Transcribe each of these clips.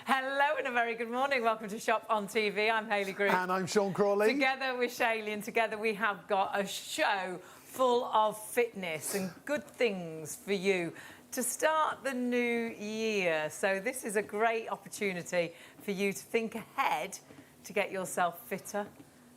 Hello and a very good morning. Welcome to Shop on TV. I'm Hayley Green. And I'm Sean Crawley. Together with Shayley, and together we have got a show full of fitness and good things for you to start the new year. So this is a great opportunity for you to think ahead to get yourself fitter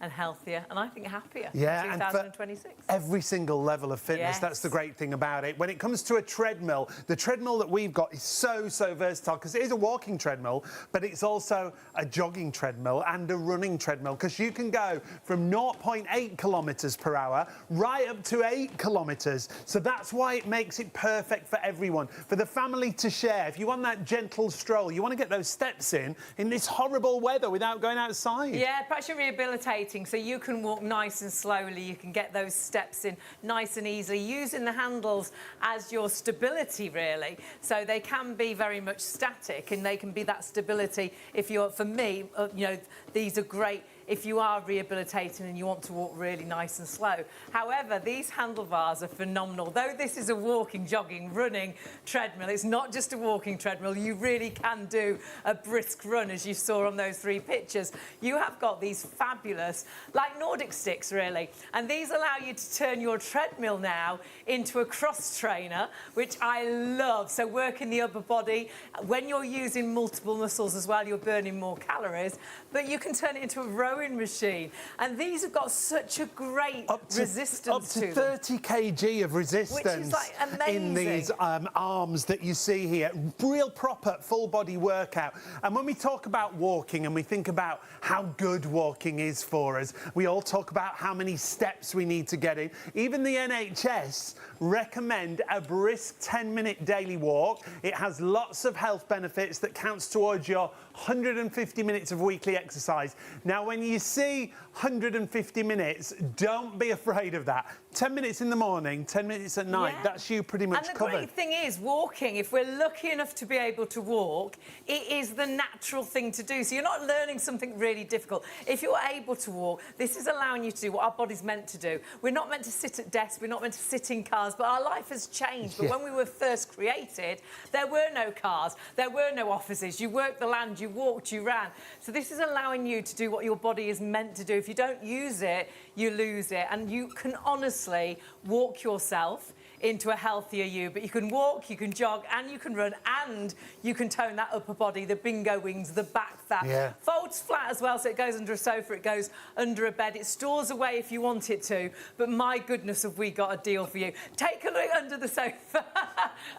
and healthier, and I think happier in 2026. And for every single level of fitness, Yes. That's the great thing about it. When it comes to a treadmill, the treadmill that we've got is so versatile, because it is a walking treadmill, but it's also a jogging treadmill and a running treadmill, because you can go from 0.8 kilometres per hour right up to 8 kilometres. So that's why it makes it perfect for everyone, for the family to share. If you want that gentle stroll, you want to get those steps in this horrible weather without going outside. Yeah, perhaps you're rehabilitating, so you can walk nice and slowly. You can get those steps in nice and easily, using the handles as your stability, really. So they can be very much static, and they can be that stability. If you're, for me, you know, these are great if you are rehabilitating and you want to walk really nice and slow. However, these handlebars are phenomenal. Though this is a walking, jogging, running treadmill, it's not just a walking treadmill. You really can do a brisk run, as you saw on those 3 pictures. You have got these fabulous, like Nordic sticks, really. And these allow you to turn your treadmill now into a cross trainer, which I love. So working the upper body. When you're using multiple muscles as well, you're burning more calories. But you can turn it into a rowing machine, and these have got such a great resistance to them. Up to 30 kg of resistance, which is like amazing, in these arms that you see here. Real proper full body workout. And when we talk about walking and we think about how good walking is for us, we all talk about how many steps we need to get in. Even the NHS recommend a brisk 10-minute daily walk. It has lots of health benefits that counts towards your 150 minutes of weekly exercise. Now, when you see 150 minutes, don't be afraid of that. 10 minutes in the morning, 10 minutes at night, that's you pretty much covered. And the great thing is, walking, if we're lucky enough to be able to walk, it is the natural thing to do. So you're not learning something really difficult. If you're able to walk, this is allowing you to do what our body's meant to do. We're not meant to sit at desks, we're not meant to sit in cars, but our life has changed. But when we were first created, there were no cars, there were no offices. You worked the land, you walked, you ran. So this is allowing you to do what your body is meant to do. If you don't use it, you lose it. And you can honestly walk yourself into a healthier you. But you can walk, you can jog, and you can run, and you can tone that upper body, the bingo wings, the back fat. Folds flat as well, so it goes under a sofa, it goes under a bed, it stores away if you want it to. But my goodness, have we got a deal for you. Take a look under the sofa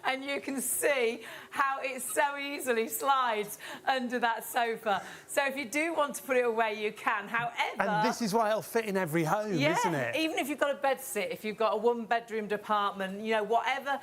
and you can see how it so easily slides under that sofa. So if you do want to put it away, you can. However... And this is why it'll fit in every home, isn't it? Even if you've got a bed sit, if you've got a 1-bedroomed apartment, you know, wherever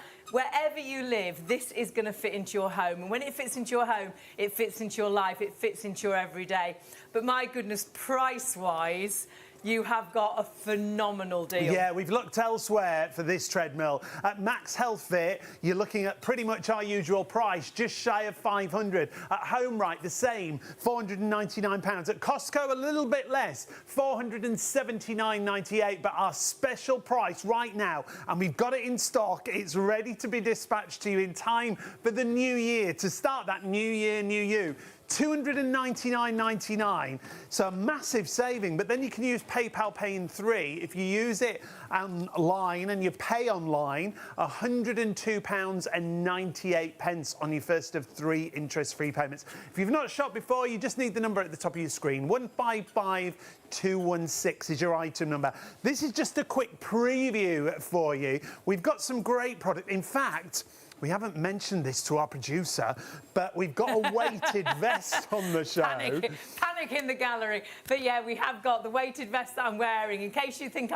you live, this is going to fit into your home. And when it fits into your home, it fits into your life, it fits into your everyday. But my goodness, price-wise, you have got a phenomenal deal. Yeah, we've looked elsewhere for this treadmill. At MAXhealth Fit, you're looking at pretty much our usual price, just shy of 500. At HomeRight, the same, £499. At Costco, a little bit less, £479.98. But our special price right now, and we've got it in stock, it's ready to be dispatched to you in time for the new year, to start that new year, new you. £299.99, so a massive saving. But then you can use PayPal Pay in 3 if you use it online and you pay online, £102.98 on your first of 3 interest-free payments. If you've not shopped before, you just need the number at the top of your screen. 155216 is your item number. This is just a quick preview for you. We've got some great product. In fact, we haven't mentioned this to our producer, but we've got a weighted vest on the show. Panic in the gallery. But yeah, we have got the weighted vest that I'm wearing in case you think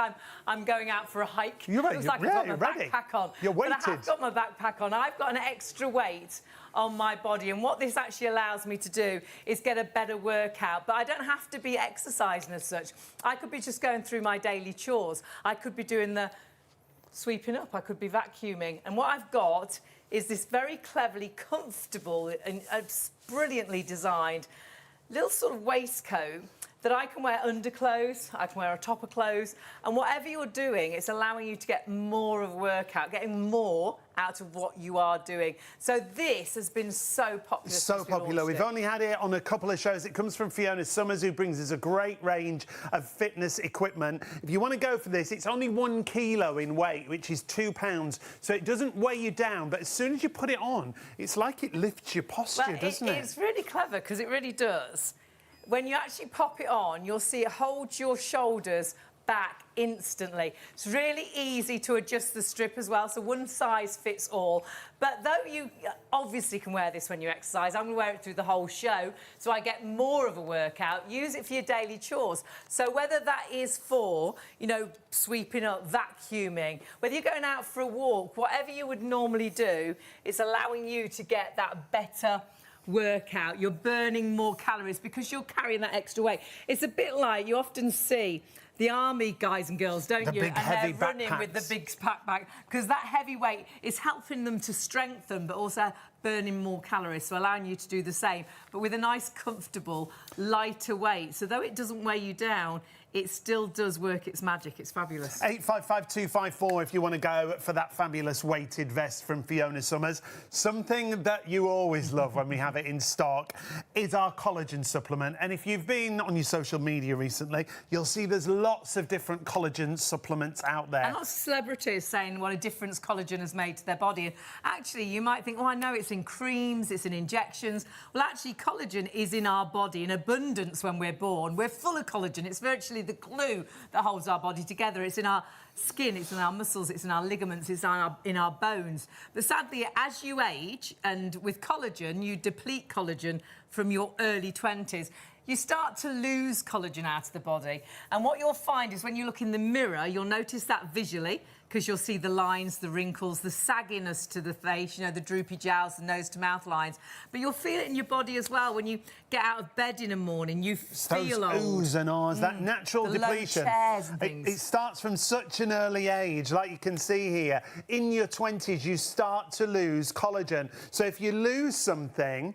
I'm going out for a hike. You're ready. Looks like I've got my backpack on. You're weighted. But I have got my backpack on. I've got an extra weight on my body, and what this actually allows me to do is get a better workout. But I don't have to be exercising as such. I could be just going through my daily chores. I could be doing the sweeping up, I could be vacuuming. And what I've got is this very cleverly comfortable and brilliantly designed little sort of waistcoat that I can wear underclothes, I can wear on top of clothes, and whatever you're doing, it's allowing you to get more of a workout, getting more out of what you are doing. So this has been so popular. So popular. We've only had it on a couple of shows. It comes from Fiona Summers, who brings us a great range of fitness equipment. If you want to go for this, it's only 1 kilo in weight, which is £2. So it doesn't weigh you down, but as soon as you put it on, it's like it lifts your posture, doesn't it? It's really clever, because it really does. When you actually pop it on, you'll see it holds your shoulders back instantly. It's really easy to adjust the strip as well, so one size fits all. But though you obviously can wear this when you exercise, I'm going to wear it through the whole show so I get more of a workout. Use it for your daily chores. So whether that is for, you know, sweeping up, vacuuming, whether you're going out for a walk, whatever you would normally do, it's allowing you to get that better workout. You're burning more calories because you're carrying that extra weight. It's a bit like you often see the army guys and girls, don't you? Big, heavy they're running backpacks. with the big backpack, because that heavy weight is helping them to strengthen, but also burning more calories, so allowing you to do the same, but with a nice, comfortable, lighter weight. So though it doesn't weigh you down, it still does work its magic. It's fabulous. 855254 if you want to go for that fabulous weighted vest from Fiona Summers. Something that you always love when we have it in stock is our collagen supplement. And if you've been on your social media recently, you'll see there's lots of different collagen supplements out there. And lots of celebrities saying what a difference collagen has made to their body. And actually, you might think, oh, I know it's in creams, it's in injections. Well, actually, collagen is in our body in abundance when we're born. We're full of collagen. It's virtually the glue that holds our body together. It's in our skin, it's in our muscles, it's in our ligaments, it's in our bones. But sadly, as you age, and with collagen, you deplete collagen from your early 20s. You start to lose collagen out of the body. And what you'll find is when you look in the mirror, you'll notice that visually, because you'll see the lines, the wrinkles, the sagginess to the face, you know, the droopy jowls, the nose to mouth lines. But you'll feel it in your body as well when you get out of bed in the morning. You feel those old. oohs and ahs, that natural The depletion. low chairs and things. It starts from such an early age, like you can see here. In your 20s, you start to lose collagen. So if you lose something,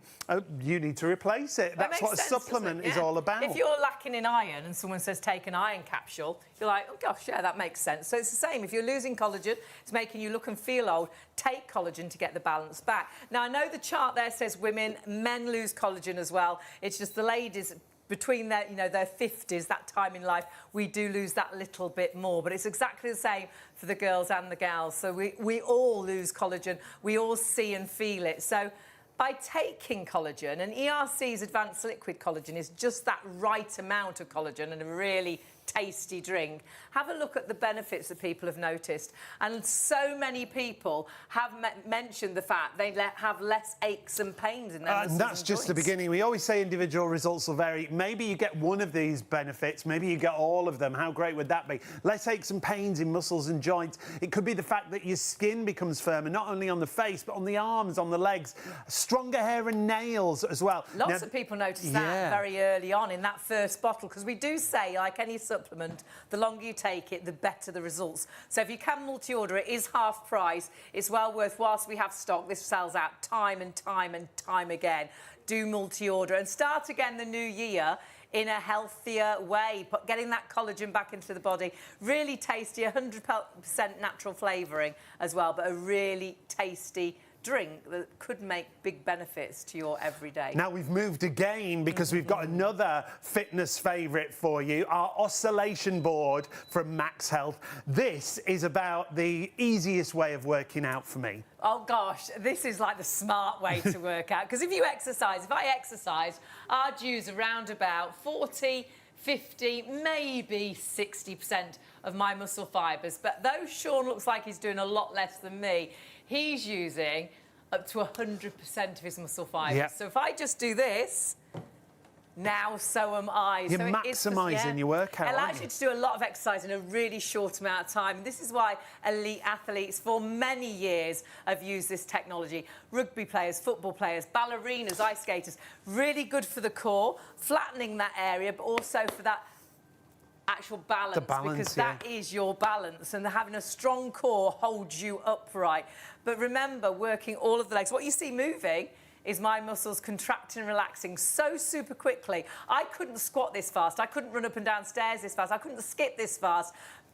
you need to replace it. That's what a supplement is all about. If you're lacking in iron and someone says take an iron capsule, you're like, oh gosh, yeah, that makes sense. So it's the same. If you're losing collagen, it's making you look and feel old, take collagen to get the balance back. Now, I know the chart there says women, men lose collagen as well. It's just the ladies between their, you know, their 50s, that time in life, we do lose that little bit more. But it's exactly the same for the girls and the gals. So we all lose collagen. We all see and feel it. So by taking collagen, and ERC's advanced liquid collagen is just that right amount of collagen and a really tasty drink. Have a look at the benefits that people have noticed. And so many people have mentioned the fact they have less aches and pains in their muscles and that's and just the joints. beginning. We always say individual results will vary. Maybe you get one of these benefits, maybe you get all of them. How great would that be? Less aches and pains in muscles and joints. It could be the fact that your skin becomes firmer, not only on the face, but on the arms, on the legs. Stronger hair and nails as well. Lots of people notice that very early on in that first bottle, because we do say, like any supplement, the longer you take it, the better the results. So if you can multi-order, it is half price. It's well worth, whilst we have stock, this sells out time and time and time again. Do multi-order and start again the new year in a healthier way, getting that collagen back into the body. Really tasty, 100% natural flavouring as well, but a really tasty drink that could make big benefits to your everyday. Now we've moved again because we've got another fitness favourite for you, our oscillation board from MAXhealth. This is about the easiest way of working out for me. Oh gosh, this is like the smart way to work out, because if you exercise, if I exercise, I'd use around about 40, 50, maybe 60% of my muscle fibres. But though Sean looks like he's doing a lot less than me, he's using up to 100% of his muscle fibres. Yep. So if I just do this, now so am I. You're so maximising your workout, It allows you to do a lot of exercise in a really short amount of time. This is why elite athletes for many years have used this technology. Rugby players, football players, ballerinas, ice skaters. Really good for the core, flattening that area, but also for that actual balance, because that is your balance, and having a strong core holds you upright. But remember, working all of the legs. What you see moving is my muscles contracting and relaxing so super quickly. I couldn't squat this fast. I couldn't run up and down stairs this fast. I couldn't skip this fast.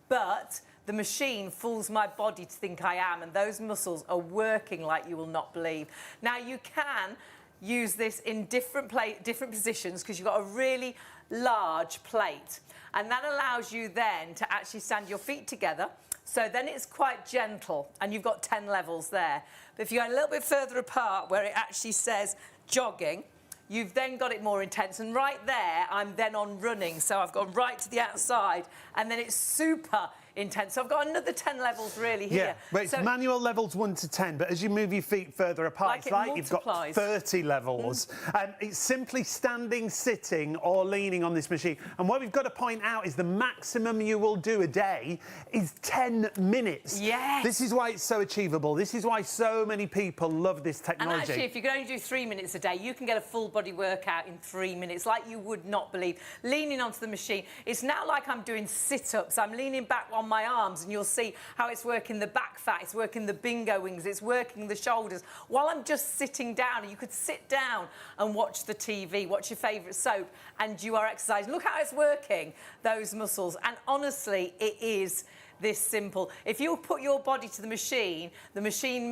But The machine fools my body to think I am, and those muscles are working like you will not believe. Now, you can use this in different positions because you've got a really large plate, and that allows you then to actually stand your feet together. So then it's quite gentle, and you've got 10 levels there. But if you go a little bit further apart where it actually says jogging, you've then got it more intense. And right there, I'm then on running. So I've gone right to the outside, and then it's super intense. So I've got another 10 levels really here. Yeah, but it's manual levels 1 to 10, but as you move your feet further apart, it's like you've got 30 levels. It's simply standing, sitting or leaning on this machine. And what we've got to point out is the maximum you will do a day is 10 minutes. Yes. This is why it's so achievable. This is why so many people love this technology. And actually, if you can only do 3 minutes a day, you can get a full body workout in 3 minutes, like you would not believe. Leaning onto the machine, it's now like I'm doing sit-ups. I'm leaning back on my arms, and you'll see how it's working the back fat, it's working the bingo wings, it's working the shoulders, while I'm just sitting down. And you could sit down and watch the TV, watch your favourite soap, and you are exercising. Look how it's working those muscles. And honestly, it is this simple. If you put your body to the machine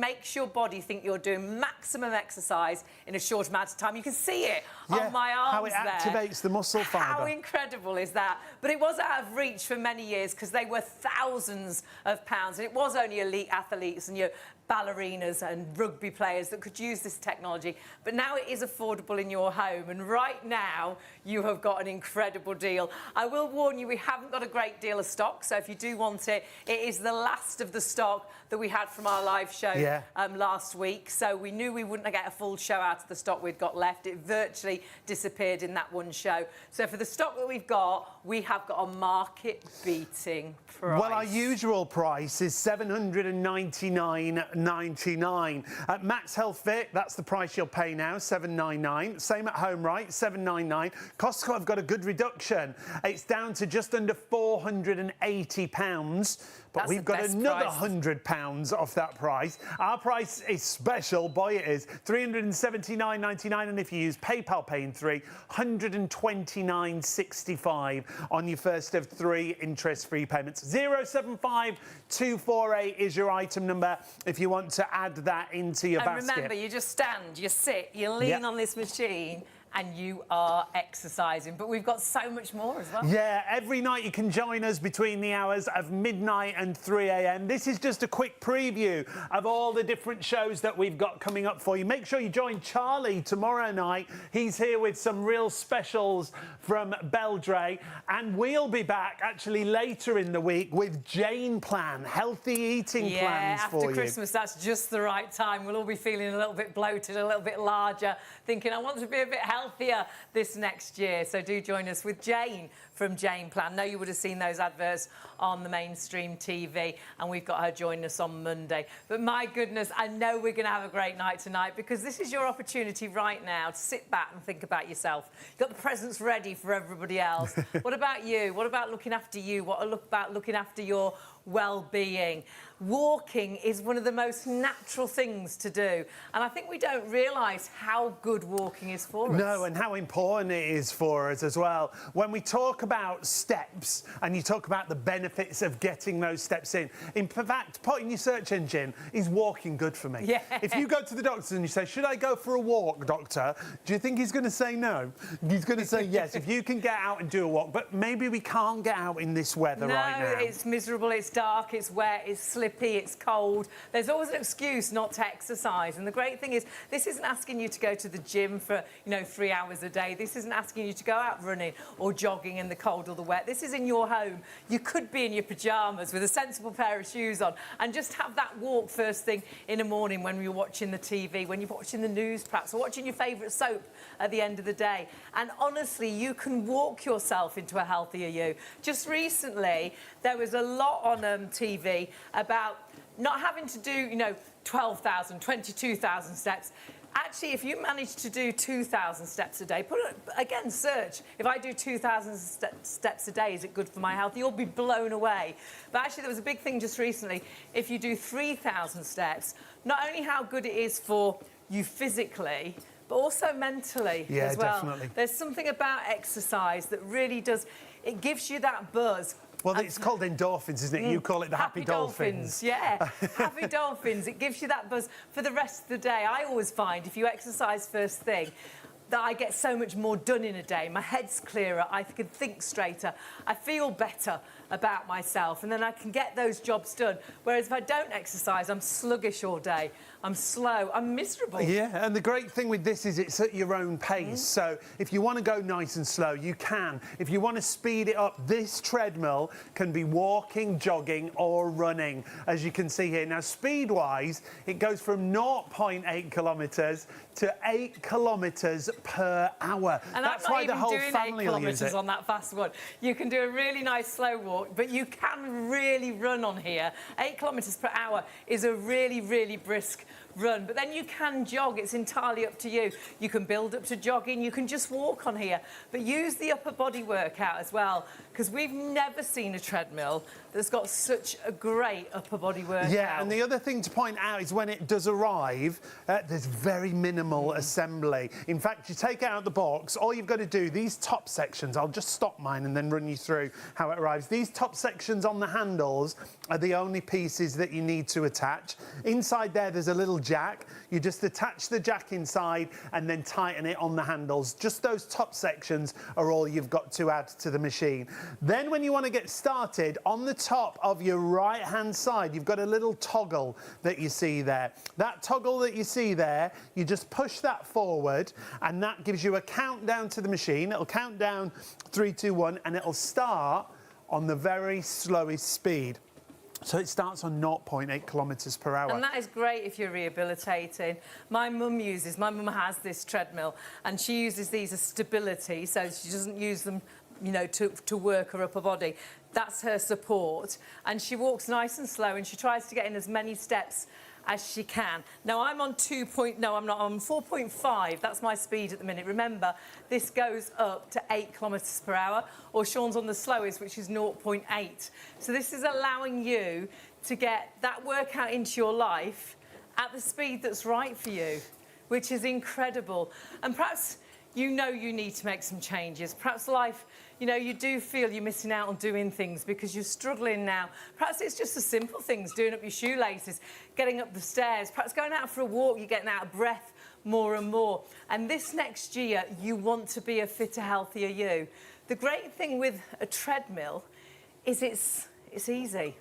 makes your body think you're doing maximum exercise in a short amount of time. You can see it on my arms how it activates the muscle fibre. How incredible is that? But it was out of reach for many years because they were thousands of pounds, and it was only elite athletes and your ballerinas and rugby players that could use this technology. But now it is affordable in your home, and right now you have got an incredible deal. I will warn you, we haven't got a great deal of stock, so if you do want it, it is the last of the stock that we had from our live show last week. So we knew we wouldn't get a full show out of the stock we'd got left. It virtually disappeared in that one show. So for the stock that we've got, we have got a market-beating price. Well, our usual price is $799.99. At MAXhealth Fit, that's the price you'll pay now, $799. Same at Home Right, $799. Costco have got a good reduction. It's down to just under £480. But we've got another £100 off that price. Our price is special, boy it is, $379.99, and if you use PayPal Pay in 3, $129.65 on your first of 3 interest-free payments. 075248 is your item number if you want to add that into your basket. And remember, you just stand, you sit, you lean on this machine, and you are exercising. But we've got so much more as well. Yeah, every night you can join us between the hours of midnight and 3 a.m. This is just a quick preview of all the different shows that we've got coming up for you. Make sure you join Charlie tomorrow night. He's here with some real specials from Beldray. And we'll be back actually later in the week with Jane Plan, healthy eating plans for you. After Christmas, that's just the right time. We'll all be feeling a little bit bloated, a little bit larger, thinking, I want to be a bit healthier this next year. So do join us with Jane from Jane Plan. No, you would have seen those adverts on the mainstream TV, and we've got her joining us on Monday. But my goodness, I know we're going to have a great night tonight, because this is your opportunity right now to sit back and think about yourself. You've got the presents ready for everybody else. What about you? What about looking after you? What about looking after your well-being? Walking is one of the most natural things to do, and I think we don't realise how good walking is for us. No, and how important it is for us as well. When we talk about steps and you talk about the benefits of getting those steps in fact, put in your search engine, is walking good for me? Yeah. If you go to the doctor and you say, should I go for a walk, doctor? Do you think he's going to say no? He's going to say yes, if you can get out and do a walk. But maybe we can't get out in this weather right now. No, it's miserable, it's dark, it's wet, it's slippery, it's cold. There's always an excuse not to exercise. And the great thing is, this isn't asking you to go to the gym for, 3 hours a day. This isn't asking you to go out running or jogging in the cold or the wet. This is in your home. You could be in your pyjamas with a sensible pair of shoes on and just have that walk first thing in the morning when you're watching the TV, when you're watching the news perhaps, or watching your favourite soap at the end of the day. And honestly, you can walk yourself into a healthier you. Just recently, there was a lot on TV about not having to do, 12,000, 22,000 steps. Actually, if you manage to do 2,000 steps a day, again, search. If I do 2,000 steps a day, is it good for my health? You'll be blown away. But actually, there was a big thing just recently. If you do 3,000 steps, not only how good it is for you physically, but also mentally as well. Definitely. There's something about exercise that really does, it gives you that buzz. Well, it's called endorphins, isn't it? You call it the happy dolphins. Yeah, happy dolphins. It gives you that buzz for the rest of the day. I always find if you exercise first thing, that I get so much more done in a day. My head's clearer, I can think straighter, I feel better about myself, and then I can get those jobs done. Whereas if I don't exercise, I'm sluggish all day, I'm slow, I'm miserable. Yeah, and the great thing with this is it's at your own pace. So if you want to go nice and slow, you can. If you want to speed it up, this treadmill can be walking, jogging or running, as you can see here. Now, speed-wise, it goes from 0.8 kilometres to 8 kilometres per hour. And that's why the whole family will use it. 8 kilometres on that fast one. You can do a really nice slow walk, but you can really run on here. 8 kilometres per hour is a really, really brisk run, but then you can jog. It's entirely up to you. You can build up to jogging, you can just walk on here, but use the upper body workout as well, because we've never seen a treadmill that's got such a great upper body workout. Yeah, and the other thing to point out is when it does arrive, there's very minimal assembly. In fact, you take it out of the box, all you've got to do, these top sections, I'll just stop mine and then run you through how it arrives. These top sections on the handles are the only pieces that you need to attach. Inside there's a little jack. You just attach the jack inside and then tighten it on the handles. Just those top sections are all you've got to add to the machine. Then when you want to get started, on the top of your right hand side, you've got a little toggle that you see there. That toggle that you see there, you just push that forward and that gives you a countdown to the machine. It'll count down 3, 2, 1 and it'll start on the very slowest speed. So it starts on 0.8 kilometres per hour. And that is great if you're rehabilitating. My mum has this treadmill and she uses these as stability, so she doesn't use them, you know, to work her upper body. That's her support. And she walks nice and slow and she tries to get in as many steps as she can. Now I'm on I'm on 4.5. That's my speed at the minute. Remember, this goes up to 8 kilometres per hour, or Sean's on the slowest, which is 0.8. So this is allowing you to get that workout into your life at the speed that's right for you, which is incredible. And perhaps you know you need to make some changes. Perhaps life, you know, you do feel you're missing out on doing things because you're struggling now. Perhaps it's just the simple things, doing up your shoelaces, getting up the stairs, perhaps going out for a walk, you're getting out of breath more and more. And this next year, you want to be a fitter, healthier you. The great thing with a treadmill is it's easy.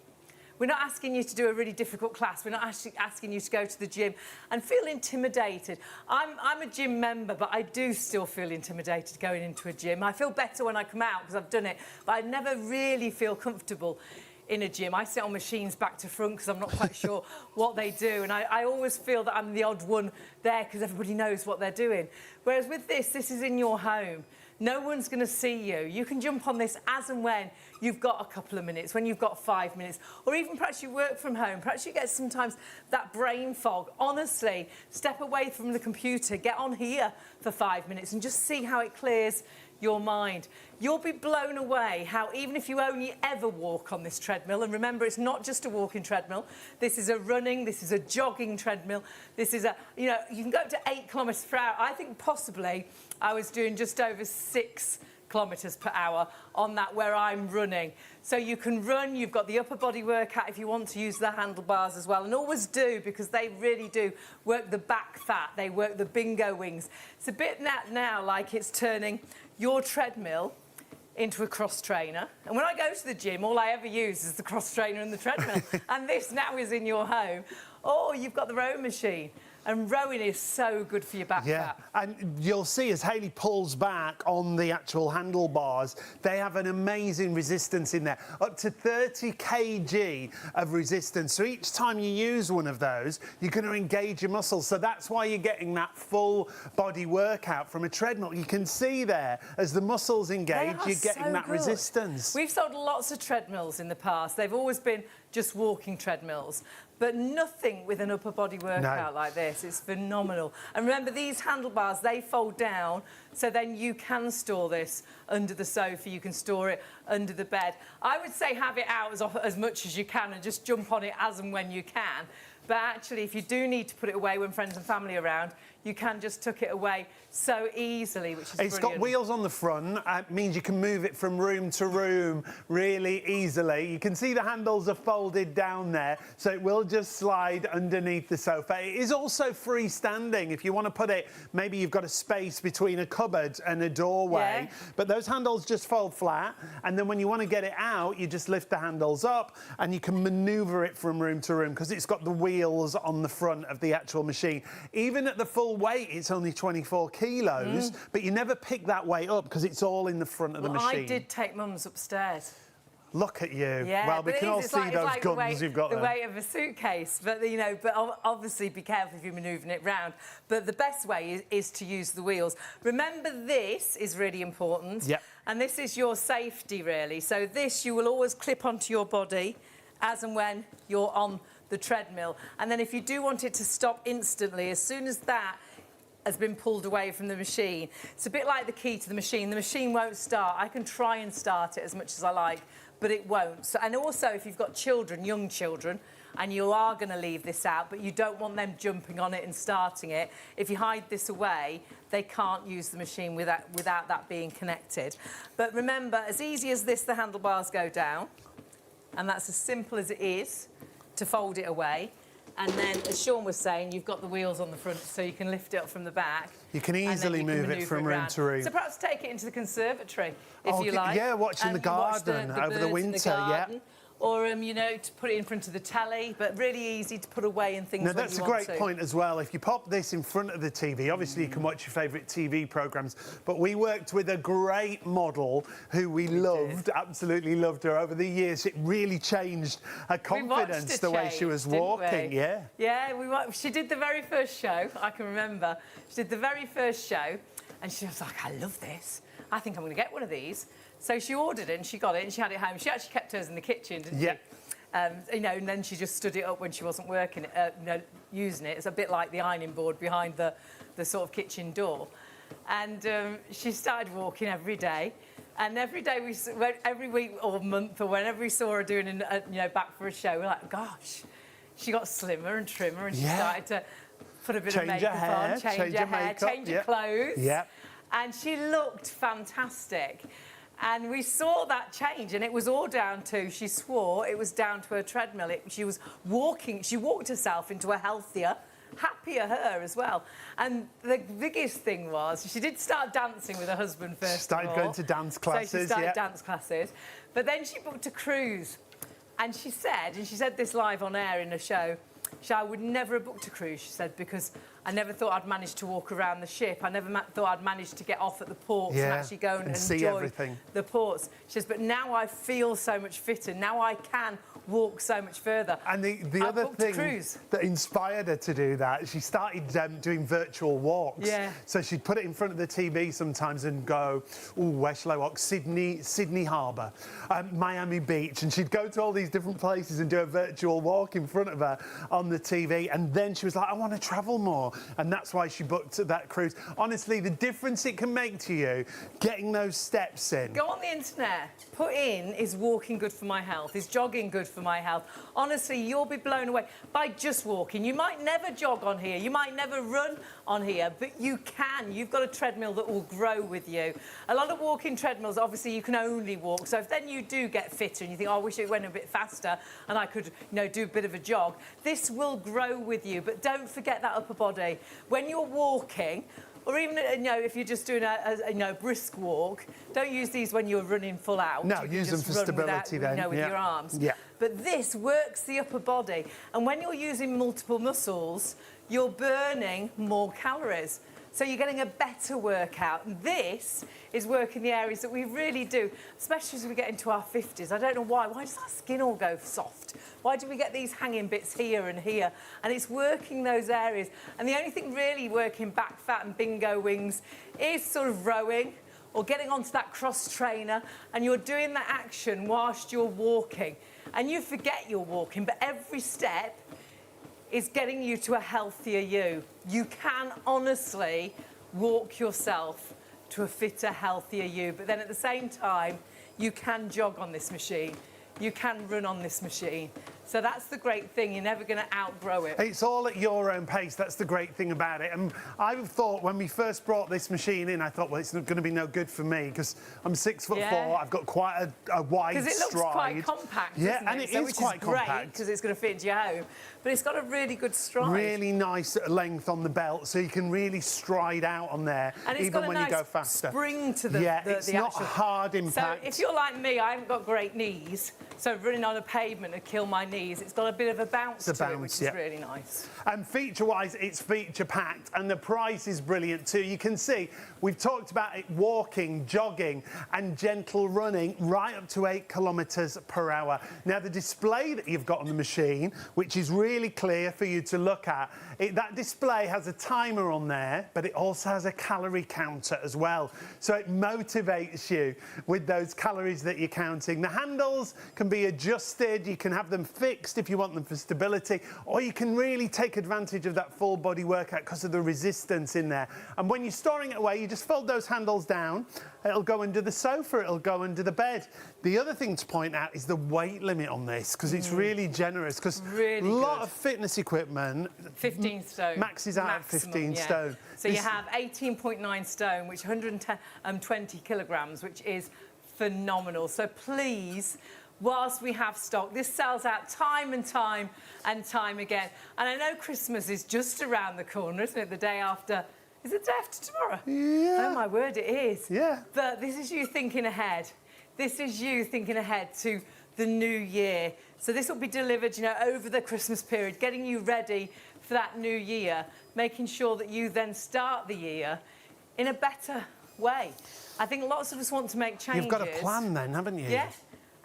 We're not asking you to do a really difficult class. We're not asking you to go to the gym and feel intimidated. I'm a gym member, but I do still feel intimidated going into a gym. I feel better when I come out because I've done it, but I never really feel comfortable in a gym. I sit on machines back to front because I'm not quite sure what they do, and I always feel that I'm the odd one there because everybody knows what they're doing. Whereas with this is in your home. No one's going to see you. You can jump on this as and when you've got a couple of minutes, when you've got 5 minutes, or even perhaps you work from home. Perhaps you get sometimes that brain fog. Honestly, step away from the computer, get on here for 5 minutes and just see how it clears your mind. You'll be blown away how even if you only ever walk on this treadmill, and remember, it's not just a walking treadmill, this is a running, this is a jogging treadmill, this is a, you know, you can go up to 8 kilometres per hour. I think possibly I was doing just over 6 kilometres per hour on that where I'm running. So you can run, you've got the upper body workout if you want to use the handlebars as well, and always do, because they really do work the back fat, they work the bingo wings. It's a bit now like it's turning your treadmill into a cross trainer. And when I go to the gym, all I ever use is the cross trainer and the treadmill. And this now is in your home. Or you've got the rowing machine. And rowing is so good for your back fat. And you'll see as Hayley pulls back on the actual handlebars, they have an amazing resistance in there, up to 30 kg of resistance. So each time you use one of those, you're going to engage your muscles. So that's why you're getting that full body workout from a treadmill. You can see there, as the muscles engage, you're getting that resistance. We've sold lots of treadmills in the past. They've always been just walking treadmills, but nothing with an upper body workout like this. It's phenomenal. And remember, these handlebars, they fold down, so then you can store this under the sofa, you can store it under the bed. I would say have it out as much as you can and just jump on it as and when you can. But actually, if you do need to put it away when friends and family are around, you can just tuck it away so easily, which is brilliant. It's got wheels on the front. It means you can move it from room to room really easily. You can see the handles are folded down there, so it will just slide underneath the sofa. It is also freestanding. If you want to put it, maybe you've got a space between a cupboard and a doorway, but those handles just fold flat, and then when you want to get it out, you just lift the handles up and you can manoeuvre it from room to room because it's got the wheels on the front of the actual machine. Even at the full weight, it's only 24 kilos, but you never pick that weight up because it's all in the front of the machine. I did take Mum's upstairs. Look at you. Yeah, well, we can all see those guns you've got there. The weight of a suitcase, but you know, but obviously be careful if you're manoeuvring it round. But the best way is to use the wheels. Remember, this is really important. Yep. And this is your safety, really. So this you will always clip onto your body as and when you're on the treadmill. And then if you do want it to stop instantly, as soon as that has been pulled away from the machine, it's a bit like the key to the machine. The machine won't start. I can try and start it as much as I like, but it won't. So, and also, if you've got children, young children, and you are going to leave this out, but you don't want them jumping on it and starting it, if you hide this away, they can't use the machine without that being connected. But remember, as easy as this, the handlebars go down, and that's as simple as it is to fold it away. And then, as Sean was saying, you've got the wheels on the front, so you can lift it up from the back. You can easily move it from room to room. So perhaps take it into the conservatory, if you like. Yeah, watching the garden over the winter, yeah. Or, you know, to put it in front of the telly, but really easy to put away and things. Now, that's a great point as well. If you pop this in front of the TV, obviously you can watch your favourite TV programmes, but we worked with a great model who we loved, absolutely loved her over the years. It really changed her confidence, the way she was walking, yeah. Yeah, she did the very first show, I can remember. She did the very first show, and she was like, I love this. I think I'm going to get one of these. So she ordered it and she got it and she had it home. She actually kept hers in the kitchen, didn't she? You know, and then she just stood it up when she wasn't working, you know, using it. It's a bit like the ironing board behind the sort of kitchen door. And she started walking every day. And every day, every week or month or whenever we saw her doing, you know, back for a show, we're like, gosh, she got slimmer and trimmer and she started to put a bit of makeup on, change her hair, change her clothes. And she looked fantastic. And we saw that change, and it was all down to, she swore, it was down to her treadmill. She was walking, she walked herself into a healthier, happier her as well. And the biggest thing was, she did start dancing with her husband first. She started going to dance classes, so she started dance classes. But then she booked a cruise. And she said this live on air in a show, I would never have booked a cruise, she said, because I never thought I'd manage to walk around the ship. I never thought I'd manage to get off at the ports and actually go and see enjoy everything. The ports. She says, but now I feel so much fitter. Now I can walk so much further. And the other thing that inspired her to do that, she started doing virtual walks. So she'd put it in front of the TV sometimes and go, oh, where shall I walk? Sydney Harbour, Miami Beach. And she'd go to all these different places and do a virtual walk in front of her on the TV. And then she was like, I want to travel more. And that's why she booked that cruise. Honestly, the difference it can make to you, getting those steps in. Go on the internet, put in, is walking good for my health? Is jogging good for my health? Honestly, you'll be blown away by just walking. You might never jog on here, you might never run on here, but you can. You've got a treadmill that will grow with you. A lot of walking treadmills, obviously, you can only walk. So if then you do get fitter and you think, oh, I wish it went a bit faster and I could, you know, do a bit of a jog, this will grow with you. But don't forget that upper body. When you're walking, or even, you know, if you're just doing a brisk walk, don't use these when you're running full out. No, use them for stability then. You know, with your arms. But this works the upper body. And when you're using multiple muscles, you're burning more calories. So you're getting a better workout. And this is working the areas that we really do, especially as we get into our 50s. I don't know why. Why does our skin all go soft? Why do we get these hanging bits here and here? And it's working those areas. And the only thing really working back fat and bingo wings is sort of rowing or getting onto that cross trainer, and you're doing that action whilst you're walking. And you forget you're walking, but every step is getting you to a healthier you. You can honestly walk yourself to a fitter, healthier you, but then at the same time, you can jog on this machine. You can run on this machine. So that's the great thing. You're never going to outgrow it. It's all at your own pace. That's the great thing about it. And I thought when we first brought this machine in, I thought, well, it's not going to be no good for me because I'm 6'4". I've got quite a wide stride. Because it looks quite compact, doesn't it? And it is quite compact. Because it's going to fit into your home. But it's got a really good stride. Really nice length on the belt, so you can really stride out on there, and it's even got a when nice you go faster. Spring to the it's not actual hard impact. So if you're like me, I haven't got great knees, so running on a pavement would kill my knees. It's got a bit of a bounce to it, which is really nice. And feature-wise, it's feature-packed, and the price is brilliant too. You can see we've talked about it walking, jogging, and gentle running right up to 8 kilometres per hour. Now, the display that you've got on the machine, which is really clear for you to look at, that display has a timer on there, but it also has a calorie counter as well. So it motivates you with those calories that you're counting. The handles can be adjusted. You can have them fixed if you want them for stability, or you can really take advantage of that full body workout because of the resistance in there. And when you're storing it away, you just fold those handles down. It'll go under the sofa, it'll go under the bed. The other thing to point out is the weight limit on this, because it's really generous, because a lot of fitness equipment... 15 stone. Max is out at 15 stone. So you have 18.9 stone, which is 120 kilograms, which is phenomenal. So please, whilst we have stock, this sells out time and time and time again. And I know Christmas is just around the corner, isn't it? The day after... Is it the day after tomorrow? Yeah. Oh, my word, it is. Yeah. But this is you thinking ahead. This is you thinking ahead to the new year. So this will be delivered, you know, over the Christmas period, getting you ready for that new year, making sure that you then start the year in a better way. I think lots of us want to make changes. You've got a plan then, haven't you? Yeah.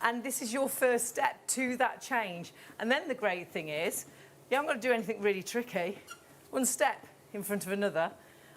And this is your first step to that change. And then the great thing is, you haven't got to do anything really tricky. One step in front of another,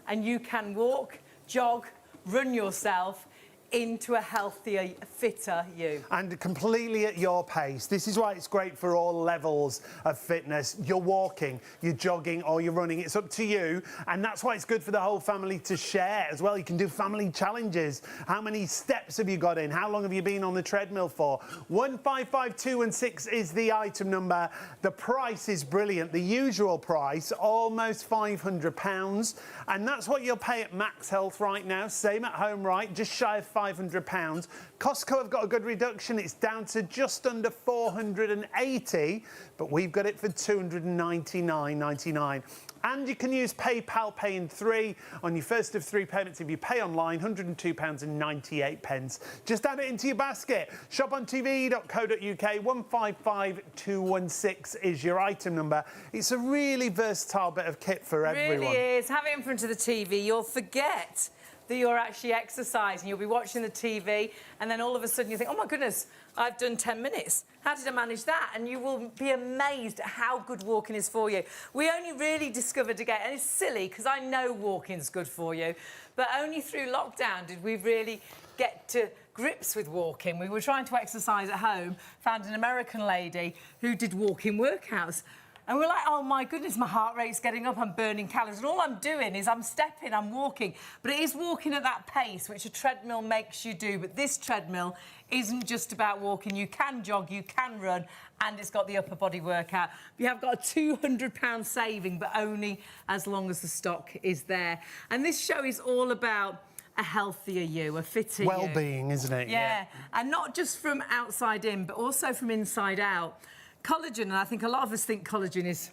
and you can walk, jog, run yourself into a healthier, fitter you. And completely at your pace. This is why it's great for all levels of fitness. You're walking, you're jogging, or you're running. It's up to you. And that's why it's good for the whole family to share as well. You can do family challenges. How many steps have you got in? How long have you been on the treadmill for? 155216 is the item number. The price is brilliant. The usual price, almost £500. And that's what you'll pay at MAXhealth right now. Same at home, right? Just shy of £500. Costco have got a good reduction. It's down to just under £480, but we've got it for £299.99. And you can use PayPal Pay in 3 on your first of 3 payments if you pay online, £102.98. Just add it into your basket. shopontv.co.uk, 155216 is your item number. It's a really versatile bit of kit for everyone. It really is. Have it in front of the TV. You'll forget that you're actually exercising. You'll be watching the TV, and then all of a sudden you think, oh my goodness, I've done 10 minutes. How did I manage that? And you will be amazed at how good walking is for you. We only really discovered again, and it's silly because I know walking's good for you, but only through lockdown did we really get to grips with walking. We were trying to exercise at home, found an American lady who did walking workouts. And we're like, oh my goodness, my heart rate's getting up, I'm burning calories. And all I'm doing is I'm stepping, I'm walking. But it is walking at that pace, which a treadmill makes you do. But this treadmill isn't just about walking. You can jog, you can run, and it's got the upper body workout. You have got a £200 saving, but only as long as the stock is there. And this show is all about a healthier you, a fitter you. Well-being, isn't it? Yeah, and not just from outside in, but also from inside out. Collagen, and I think a lot of us think collagen is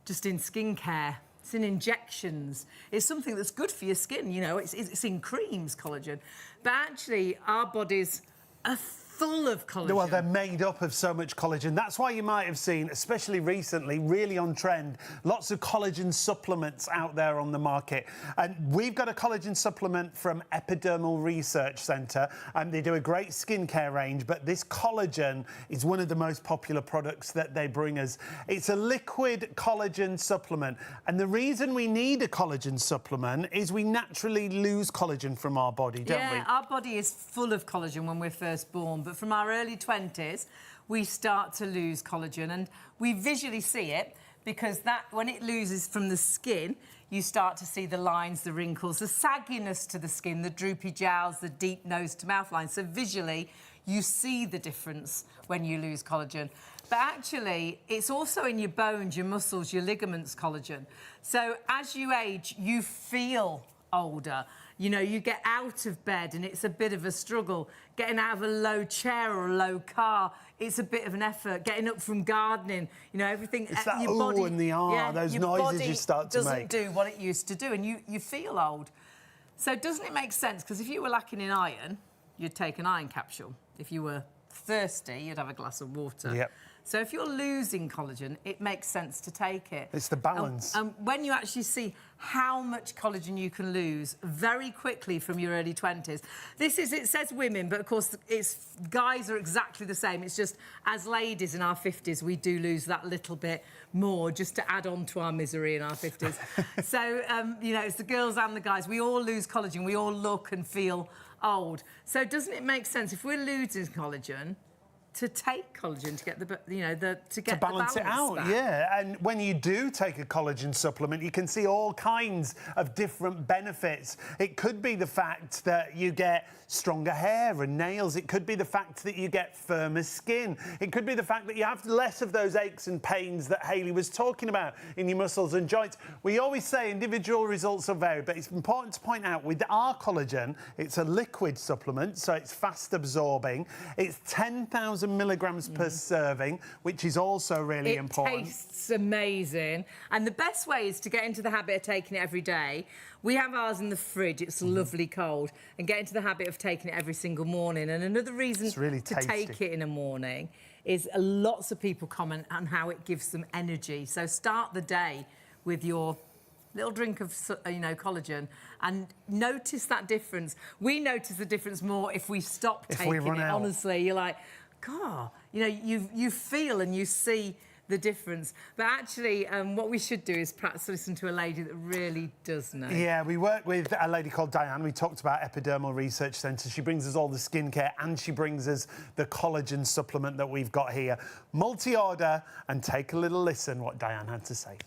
just in skincare. It's in injections. It's something that's good for your skin, you know. It's in creams, collagen. But actually, our bodies are full of collagen. Well, they're made up of so much collagen. That's why you might have seen, especially recently, really on trend, lots of collagen supplements out there on the market. And we've got a collagen supplement from Epidermal Research Centre, and they do a great skincare range, but this collagen is one of the most popular products that they bring us. It's a liquid collagen supplement, and the reason we need a collagen supplement is we naturally lose collagen from our body, don't we? Yeah, our body is full of collagen when we're first born, but from our early 20s, we start to lose collagen, and we visually see it because that when it loses from the skin, you start to see the lines, the wrinkles, the sagginess to the skin, the droopy jowls, the deep nose to mouth lines. So visually, you see the difference when you lose collagen. But actually, it's also in your bones, your muscles, your ligaments, collagen. So as you age, you feel older. You know, you get out of bed and it's a bit of a struggle. Getting out of a low chair or a low car, it's a bit of an effort. Getting up from gardening, you know, everything. It's that your body, and the those your noises body you start to make. doesn't do what it used to do, and you feel old. So doesn't it make sense? Because if you were lacking in iron, you'd take an iron capsule. If you were thirsty, you'd have a glass of water. Yep. So if you're losing collagen, it makes sense to take it. It's the balance. And when you actually see how much collagen you can lose very quickly from your early 20s, it says women, but of course guys are exactly the same. It's just as ladies in our 50s, we do lose that little bit more just to add on to our misery in our 50s. So, you know, it's the girls and the guys. We all lose collagen. We all look and feel old. So doesn't it make sense if we're losing collagen to take collagen to get to balance it out back? Yeah, and when you do take a collagen supplement, you can see all kinds of different benefits. It could be the fact that you get stronger hair and nails. It could be the fact that you get firmer skin. It could be the fact that you have less of those aches and pains that Hayley was talking about in your muscles and joints. We always say individual results will vary, but it's important to point out with our collagen, it's a liquid supplement, so it's fast absorbing. It's 10,000 milligrams per serving, which is also really important. It tastes amazing. And the best way is to get into the habit of taking it every day. We have ours in the fridge. It's lovely cold. And get into the habit of taking it every single morning. And another reason to take it in a morning is lots of people comment on how it gives them energy. So start the day with your little drink of, collagen, and notice that difference. We notice the difference more if we stop taking it. Honestly, you're like, God, you know, you feel and you see the difference. But actually, what we should do is perhaps listen to a lady that really does know. Yeah, we work with a lady called Diane. We talked about Epidermal Research Centre. She brings us all the skincare and she brings us the collagen supplement that we've got here. Multi-order, and take a little listen what Diane had to say.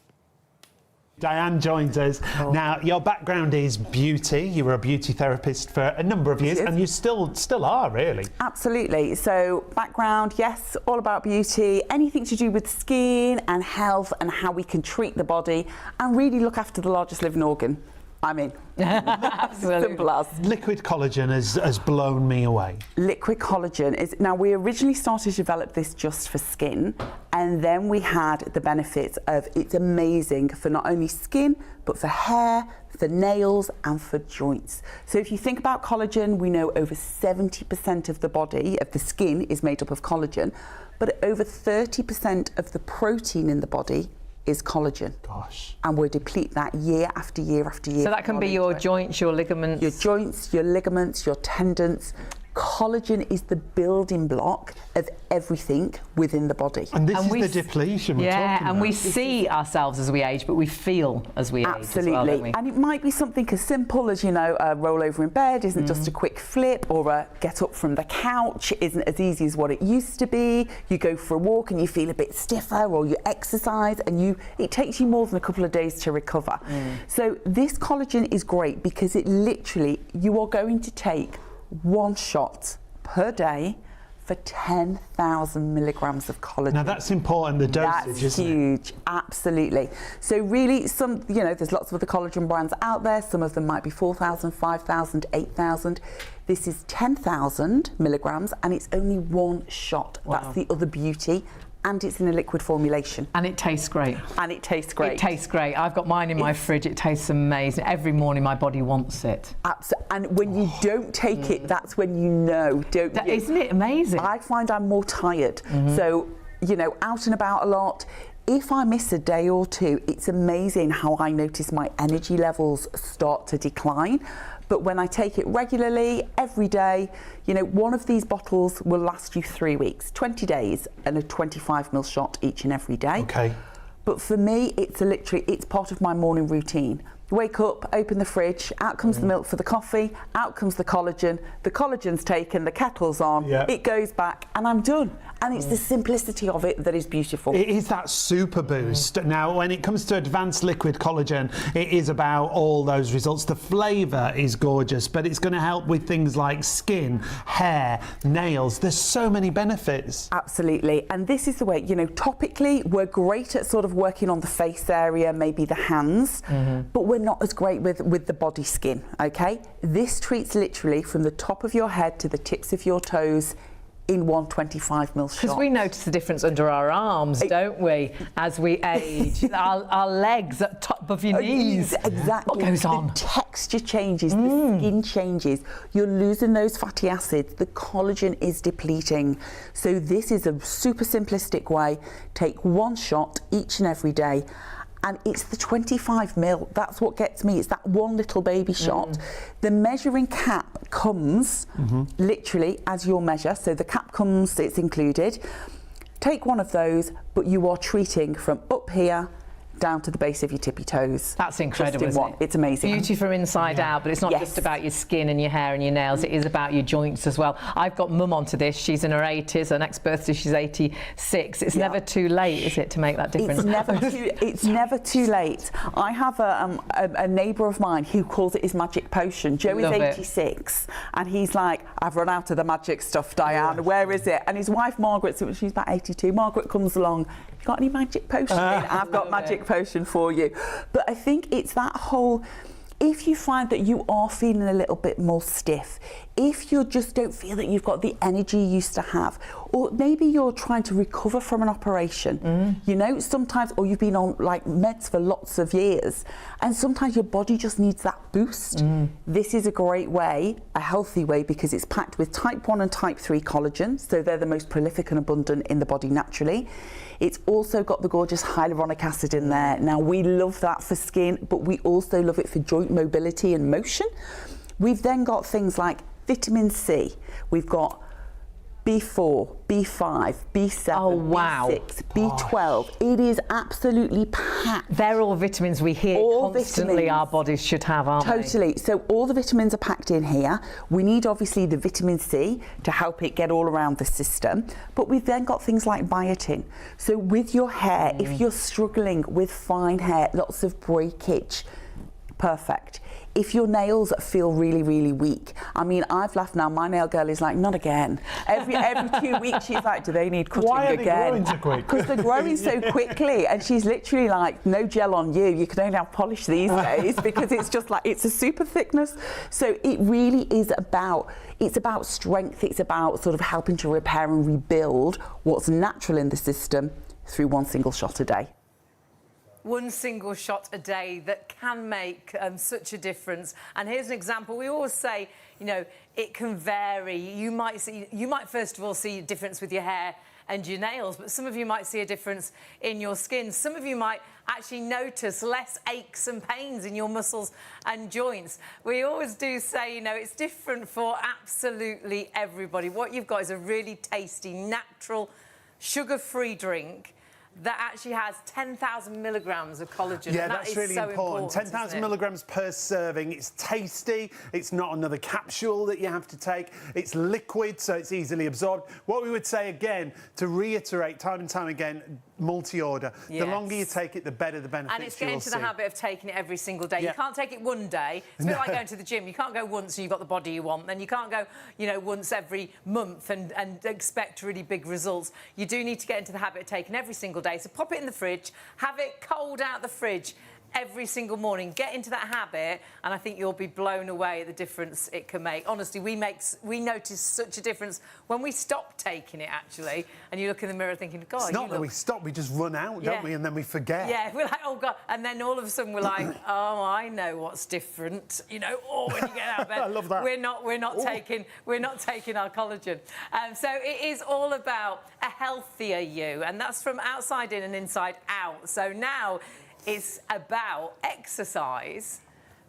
Diane joins us. Now, your background is beauty. You were a beauty therapist for a number of years, and you still are, really. Absolutely. So, background, yes, all about beauty, anything to do with skin and health and how we can treat the body and really look after the largest living organ. I mean, simple as. Liquid collagen has blown me away. Liquid collagen is, now we originally started to develop this just for skin, and then we had the benefits of it's amazing for not only skin, but for hair, for nails and for joints. So if you think about collagen, we know over 70% of the body, of the skin, is made up of collagen, but over 30% of the protein in the body is collagen. Gosh. And we'll deplete that year after year after year. So that can be your joints, your ligaments. Your joints, your ligaments, your tendons. Collagen is the building block of everything within the body. And this is the depletion we're talking about. And we see ourselves as we age, but we feel as we age as well, don't we? And it might be something as simple as, you know, a roll over in bed isn't just a quick flip, or a get up from the couch isn't as easy as what it used to be. You go for a walk and you feel a bit stiffer, or you exercise and it takes you more than a couple of days to recover. So this collagen is great because it literally, you are going to take one shot per day for 10,000 milligrams of collagen. Now that's important, the dosage, isn't it? That's huge, absolutely. So really, there's lots of other collagen brands out there. Some of them might be 4,000, 5,000, 8,000. This is 10,000 milligrams and it's only one shot. Wow. That's the other beauty. And it's in a liquid formulation. And it tastes great. And it tastes great. It tastes great. I've got mine in my fridge. It tastes amazing. Every morning my body wants it. Absolutely. And when you don't take it, that's when you know, don't you? Isn't it amazing? I find I'm more tired. So, you know, out and about a lot. If I miss a day or two, it's amazing how I notice my energy levels start to decline. But when I take it regularly, every day, you know, one of these bottles will last you 3 weeks, 20 days, and a 25ml shot each and every day. Okay. But for me, it's part of my morning routine. Wake up, open the fridge, out comes the milk for the coffee, out comes the collagen's taken, the kettle's on, it goes back, and I'm done. And it's the simplicity of it that is beautiful. It is that super boost. Now, when it comes to advanced liquid collagen, it is about all those results. The flavour is gorgeous, but it's going to help with things like skin, hair, nails. There's so many benefits. Absolutely. And this is the way, you know, topically, we're great at sort of working on the face area, maybe the hands, but we're not as great with the body skin, okay? This treats literally from the top of your head to the tips of your toes in one 25ml shot. Because we notice the difference under our arms, don't we, as we age? our legs at top of your knees. Exactly. What goes on? The texture changes, the skin changes. You're losing those fatty acids. The collagen is depleting. So this is a super simplistic way. Take one shot each and every day. And it's the 25ml. That's what gets me. It's that one little baby shot. The measuring cap comes literally as your measure. So the cap comes, it's included. Take one of those, but you are treating from up here down to the base of your tippy toes. That's incredible, isn't it? It's amazing. Beauty from inside out, but it's not just about your skin and your hair and your nails, it is about your joints as well. I've got mum onto this, she's in her 80s, her next birthday she's 86. It's never too late, is it, to make that difference? It's never too late. I have a neighbour of mine who calls it his magic potion. Joe is 86 and he's like, I've run out of the magic stuff, Diane, where is it? And his wife Margaret, she's about 82, Margaret comes along, you got any magic potion? I've got magic potion for you. But I think it's that whole, if you find that you are feeling a little bit more stiff, if you just don't feel that you've got the energy you used to have, or maybe you're trying to recover from an operation, you know, sometimes, or you've been on like meds for lots of years, and sometimes your body just needs that boost. This is a great way, a healthy way, because it's packed with type 1 and type 3 collagen, so they're the most prolific and abundant in the body naturally. It's also got the gorgeous hyaluronic acid in there. Now, we love that for skin, but we also love it for joint mobility and motion. We've then got things like vitamin C. We've got B4, B5, B7, B6, B12. It is absolutely packed. They're all vitamins we hear constantly our bodies should have, aren't they? Totally. So all the vitamins are packed in here. We need obviously the vitamin C to help it get all around the system. But we've then got things like biotin. So with your hair, if you're struggling with fine hair, lots of breakage, perfect. If your nails feel really, really weak, I mean, I've laughed now, my nail girl is like, not again. Every 2 weeks she's like, do they need cutting again? Why are they growing so quick? Because they're growing so quickly, and she's literally like, no gel on you, you can only have polish these days, because it's just like, it's a super thickness. So it really is about, it's about strength, it's about sort of helping to repair and rebuild what's natural in the system through one single shot a day. One single shot a day that can make such a difference. And here's an example. We always say, you know, it can vary. You might first of all see a difference with your hair and your nails, but some of you might see a difference in your skin. Some of you might actually notice less aches and pains in your muscles and joints. We always do say, you know, it's different for absolutely everybody. What you've got is a really tasty, natural, sugar-free drink that actually has 10,000 milligrams of collagen. Yeah, and that's really so important. 10,000 milligrams per serving. It's tasty. It's not another capsule that you have to take. It's liquid, so it's easily absorbed. What we would say again, to reiterate time and time again, multi-order. Yes. The longer you take it, the better the benefits. And it's getting into the habit of taking it every single day. Yeah. You can't take it one day. It's a bit like going to the gym. You can't go once and you've got the body you want. Then you can't go, you know, once every month and expect really big results. You do need to get into the habit of taking every single day. So pop it in the fridge, have it cold out the fridge every single morning. Get into that habit, and I think you'll be blown away at the difference it can make. Honestly, we notice such a difference when we stop taking it, actually, and you look in the mirror thinking, God, it's not that we stop, we just run out, don't we? And then we forget. Yeah, we're like, oh, God. And then all of a sudden we're like, oh, I know what's different. You know, when you get out of bed. I love that. We're not taking our collagen. So it is all about a healthier you, and that's from outside in and inside out. So now it's about exercise,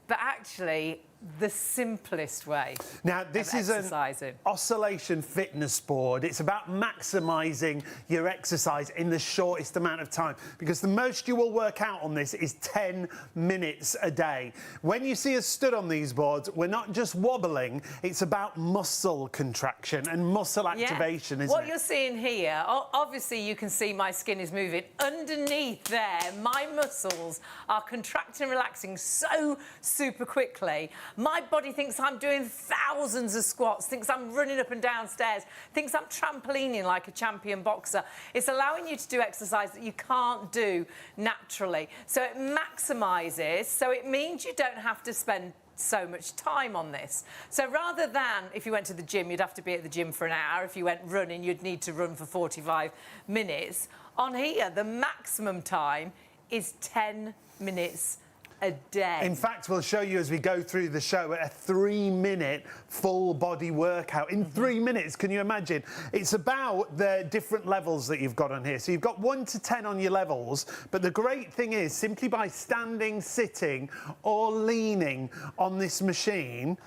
but actually the simplest way. Now, this is an exercising. oscillation fitness board. It's about maximising your exercise in the shortest amount of time, because the most you will work out on this is 10 minutes a day. When you see us stood on these boards, we're not just wobbling, it's about muscle contraction and muscle activation, isn't What it? you're seeing here, obviously you can see my skin is moving. Underneath there, my muscles are contracting and relaxing so super quickly. My body thinks I'm doing thousands of squats, thinks I'm running up and down stairs, thinks I'm trampolining like a champion boxer. It's allowing you to do exercise that you can't do naturally. So it maximises, so it means you don't have to spend so much time on this. So rather than, if you went to the gym, you'd have to be at the gym for an hour. If you went running, you'd need to run for 45 minutes. On here, the maximum time is 10 minutes a day. In fact, we'll show you as we go through the show a 3-minute full body workout. In 3 minutes, can you imagine? It's about the different levels that you've got on here. So you've got 1 to 10 on your levels, but the great thing is simply by standing, sitting or leaning on this machine,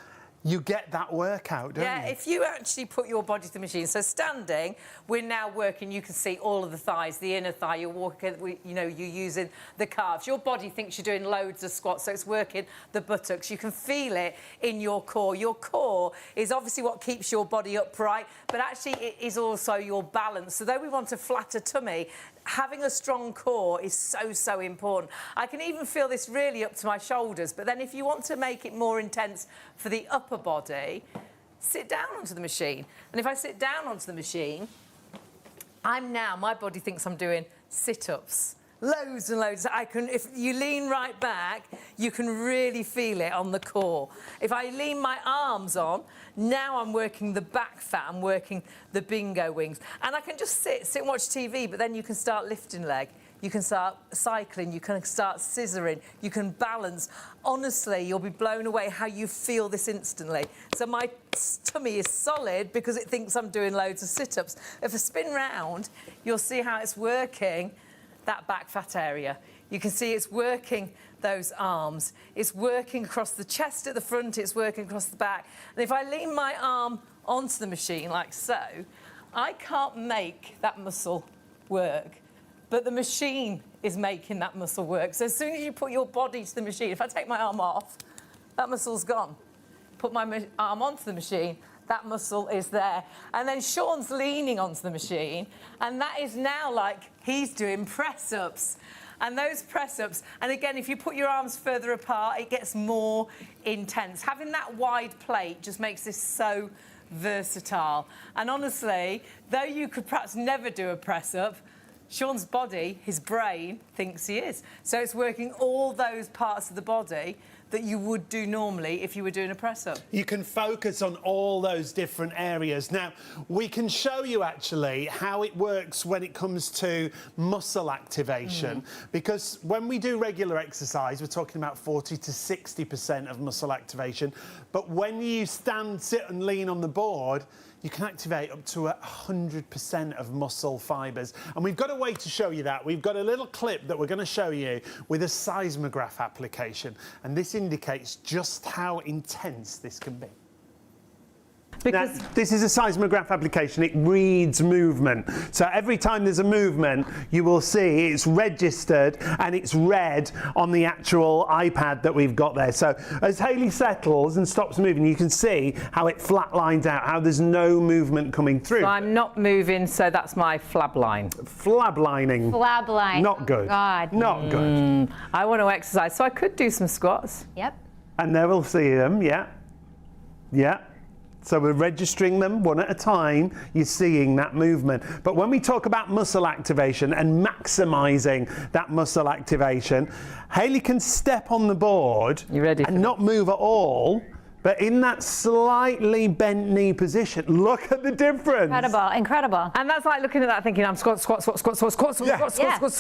you get that workout, don't you? Yeah, if you actually put your body to the machine. So standing, we're now working, you can see all of the thighs, the inner thigh, you're walking, you know, you're using the calves. Your body thinks you're doing loads of squats, so it's working the buttocks. You can feel it in your core. Your core is obviously what keeps your body upright, but actually it is also your balance. So though we want a flatter tummy, having a strong core is so important. I can even feel this really up to my shoulders, but then if you want to make it more intense for the upper body, sit down onto the machine. And if I sit down onto the machine, my body thinks I'm doing sit-ups. Loads and loads. If you lean right back, you can really feel it on the core. If I lean my arms on, now I'm working the back fat, I'm working the bingo wings. And I can just sit and watch TV, but then you can start lifting leg. You can start cycling, you can start scissoring, you can balance. Honestly, you'll be blown away how you feel this instantly. So my tummy is solid because it thinks I'm doing loads of sit-ups. If I spin round, you'll see how it's working that back fat area. You can see it's working those arms. It's working across the chest at the front, it's working across the back. And if I lean my arm onto the machine like so, I can't make that muscle work, but the machine is making that muscle work. So as soon as you put your body to the machine, if I take my arm off, that muscle's gone. Put my arm onto the machine, that muscle is there. And then Sean's leaning onto the machine, and that is now like he's doing press-ups. And those press-ups, and again, if you put your arms further apart, it gets more intense. Having that wide plate just makes this so versatile. And honestly, though you could perhaps never do a press-up, Sean's body, his brain, thinks he is. So it's working all those parts of the body that you would do normally if you were doing a press-up. You can focus on all those different areas. Now, we can show you actually how it works when it comes to muscle activation, because when we do regular exercise, we're talking about 40 to 60% of muscle activation. But when you stand, sit and lean on the board, you can activate up to 100% of muscle fibres. And we've got a way to show you that. We've got a little clip that we're going to show you with a seismograph application. And this indicates just how intense this can be. Because now, this is a seismograph application. It reads movement. So every time there's a movement, you will see it's registered and it's read on the actual iPad that we've got there. So as Hayley settles and stops moving, you can see how it flat lines out, how there's no movement coming through. So I'm not moving, so that's my flab line. Flab lining. Flab line. Not good. Oh, God. Not good. I want to exercise, so I could do some squats. Yep. And there we'll see them, yeah. Yeah. So we're registering them one at a time, you're seeing that movement. But when we talk about muscle activation and maximising that muscle activation, Hayley can step on the board and not move at all, but in that slightly bent knee position. Look at the difference. Incredible, incredible. And that's like looking at that thinking, I'm squat.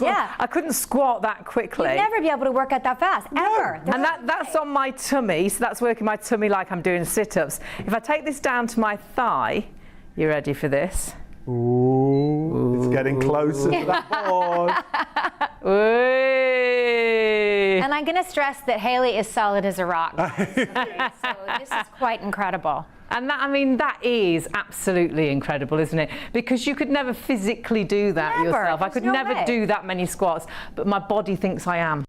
Yeah. I couldn't squat that quickly. You'd never be able to work out that fast, ever. And that's on my tummy, so that's working my tummy like I'm doing sit-ups. If I take this down to my thigh, you ready for this? Ooh, it's getting closer to that board. And And I'm going to stress that Hayley is solid as a rock. Okay, so this is quite incredible. And that, I mean, that is absolutely incredible, isn't it? Because you could never physically do that yourself. I could never do that many squats, but my body thinks I am.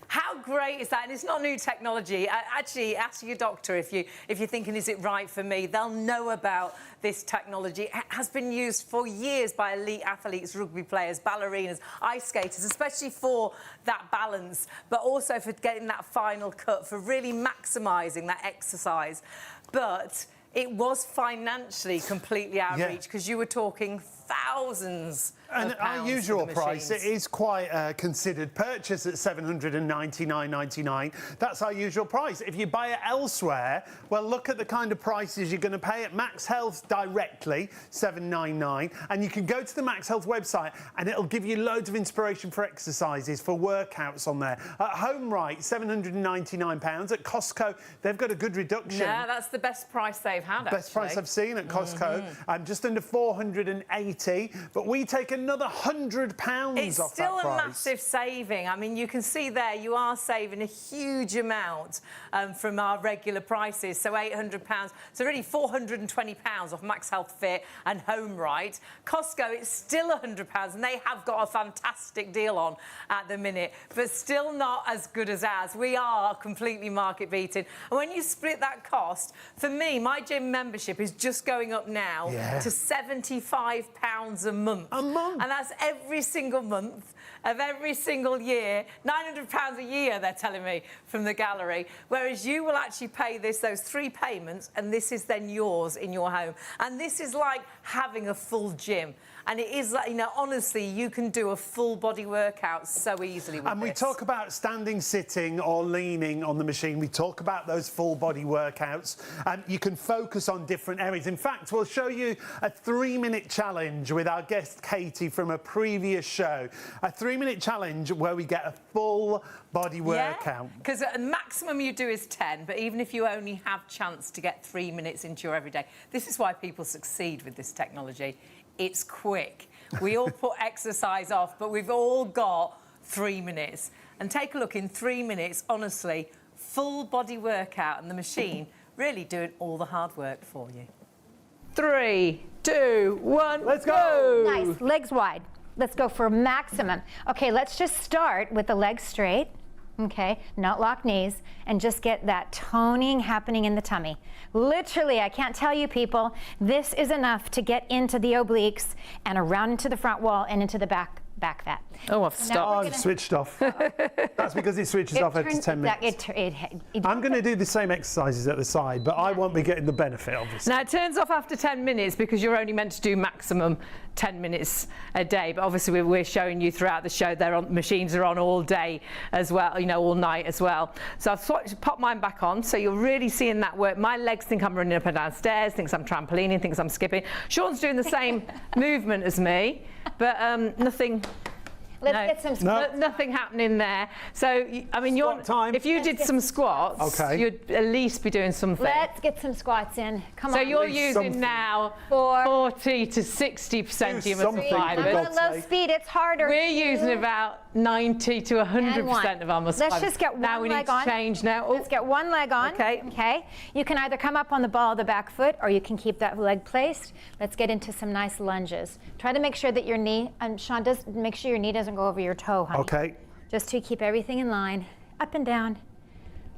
How great is that? And it's not new technology. Actually, ask your doctor if you're thinking, is it right for me? They'll know about this technology. It has been used for years by elite athletes, rugby players, ballerinas, ice skaters, especially for that balance, but also for getting that final cut, for really maximising that exercise. But it was financially completely out of reach, because you were talking thousands and of pounds our usual for the price, it machines. is quite a considered purchase at $799.99. That's our usual price. If you buy it elsewhere, well, look at the kind of prices you're going to pay at MAXhealth directly, $799, and you can go to the MAXhealth website and it'll give you loads of inspiration for exercises, for workouts on there. At Home Right, £799. At Costco, they've got a good reduction. Yeah, that's the best price they've had, actually. Best price I've seen at Costco. Just under 480, but we take another £100 it's off still that a price. massive saving. I mean, you can see there you are saving a huge amount from our regular prices, so £800. So really £420 off MAXhealth Fit and Home Right. Costco, it's still £100, and they have got a fantastic deal on at the minute, but still not as good as ours. We are completely market beating. And when you split that cost, for me, my gym membership is just going up now to £75 a month. A month? And that's every single month of every single year. £900 a year, they're telling me, from the gallery. Whereas you will actually pay those 3 payments, and this is then yours in your home. And this is like having a full gym. And it is like, you know, honestly, you can do a full body workout so easily with And we this. talk about standing, sitting or leaning on the machine. We talk about those full body workouts. And you can focus on different areas. In fact, we'll show you a 3-minute challenge with our guest Katie from a previous show. A 3-minute challenge where we get a full body workout. Because the maximum you do is 10, but even if you only have chance to get 3 minutes into your everyday, this is why people succeed with this technology. It's quick. We all put exercise off, but we've all got 3 minutes. And take a look, in 3 minutes, honestly, full body workout, and the machine really doing all the hard work for you. 3, 2, 1, let's go! Nice, legs wide. Let's go for maximum. Okay, let's just start with the legs straight. Okay, not lock knees, and just get that toning happening in the tummy. Literally, I can't tell you people, this is enough to get into the obliques and around into the front wall and into the back fat. Oh, I've So now stopped. we're I've switched off. That's because it switches off after 10 minutes. I'm going to do the same exercises at the side, but I won't be getting the benefit, obviously. Now, it turns off after 10 minutes because you're only meant to do maximum 10 minutes a day. But obviously, we're showing you throughout the show, machines are on all day as well, you know, all night as well. So I've popped mine back on. So you're really seeing that work. My legs think I'm running up and down stairs, thinks I'm trampolining, thinks I'm skipping. Sean's doing the same movement as me, but nothing. Let's get some squats. Nothing happening there. So, I mean, Squat time. if you did some squats, you'd at least be doing something. Let's get some squats in. Come on. So you're using now 40 to 60% of your muscle fibers. I'm on low speed, it's harder. We're using about 90 to 100% of our muscle fibers. Let's just get one leg on. Now we need to change now. Let's get one leg on. Okay. Okay. You can either come up on the ball of the back foot, or you can keep that leg placed. Let's get into some nice lunges. Try to make sure that your knee, and Sean, make sure your knee doesn't go over your toe, honey. Okay. Just to keep everything in line, up and down,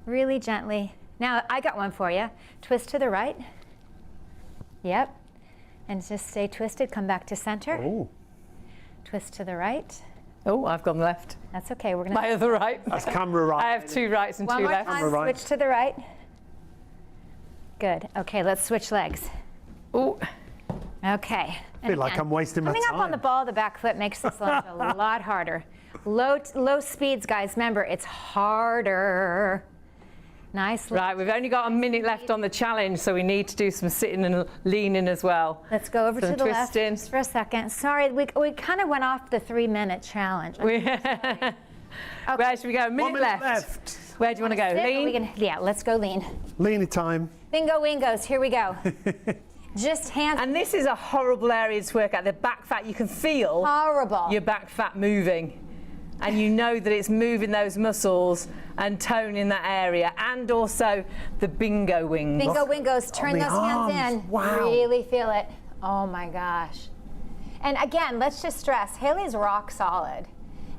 really gently. Now, I got one for you. Twist to the right. Yep. And just stay twisted, come back to center. Oh. Twist to the right. Oh, I've gone left. That's okay, we're gonna. My other right. That's camera right. I have 2 rights and 2 One more lefts. time, right. switch to the right. Good, okay, let's switch legs. Oh. Okay. I feel like I'm wasting my Coming up on the time. ball of the back foot makes this lunge a lot harder. Low speeds, guys, remember, it's harder. Nice. Right, we've only got a minute left on the challenge, so we need to do some sitting and leaning as well. Let's go over Some to the left twisting. just for a second. Sorry, we kind of went off the 3-minute challenge. Where should we go? A minute, 1 minute left. Where do you want to go? Sit, or Lean? we can- yeah, let's go lean. Leaning time. Bingo wingos, here we go. Just hands. And this is a horrible area to work out. The back fat, you can feel Horrible. your back fat moving. and you know that it's moving those muscles and toning that area, and also the bingo wings. Bingo wingos, turn those hands in. Wow. Really feel it. Oh my gosh. And again, let's just stress, Haley's rock solid.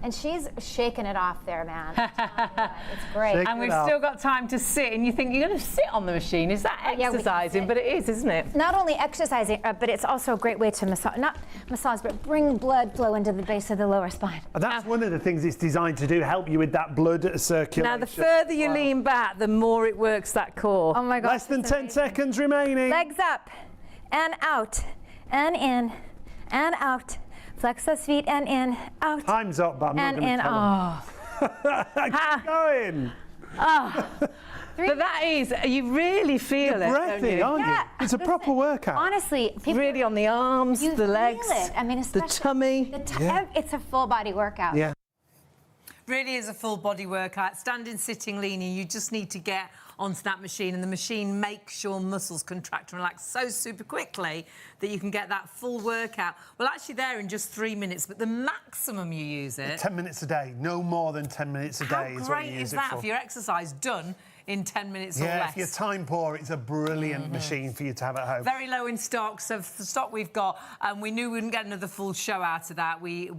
And she's shaking it off there, man. It's great. And we've still got time to sit, and you think you're going to sit on the machine. Is that Yeah, we can exercising? sit. But it is, isn't it? Not only exercising, but it's also a great way to not massage, but bring blood flow into the base of the lower spine. And that's one of the things it's designed to do, help you with that blood circulation. Now, the further you lean back, the more it works that core. Oh my gosh. Less than 10 seconds remaining. Legs up and out and in and out. Flex those feet and in, out. Time's up, but I'm not And going in, to Keep going. But that is, you really feel it, Breathy, don't you? aren't you? It's a proper workout. Honestly, people Really on the arms, you the legs, feel it. I mean, the especially tummy. It's a full body workout. Yeah. Really is a full body workout. Standing, sitting, leaning, you just need to get onto that machine, and the machine makes your muscles contract and relax so super quickly that you can get that full workout. Well, actually there in just 3 minutes, but the maximum you use it... 10 minutes a day, no more than 10 minutes a day is what you use it for. How great is that for your exercise done in 10 minutes or Yeah, less? if you're time poor, it's a brilliant machine for you to have at home. Very low in stock, so for the stock we've got, we knew we wouldn't get another full show out of that. We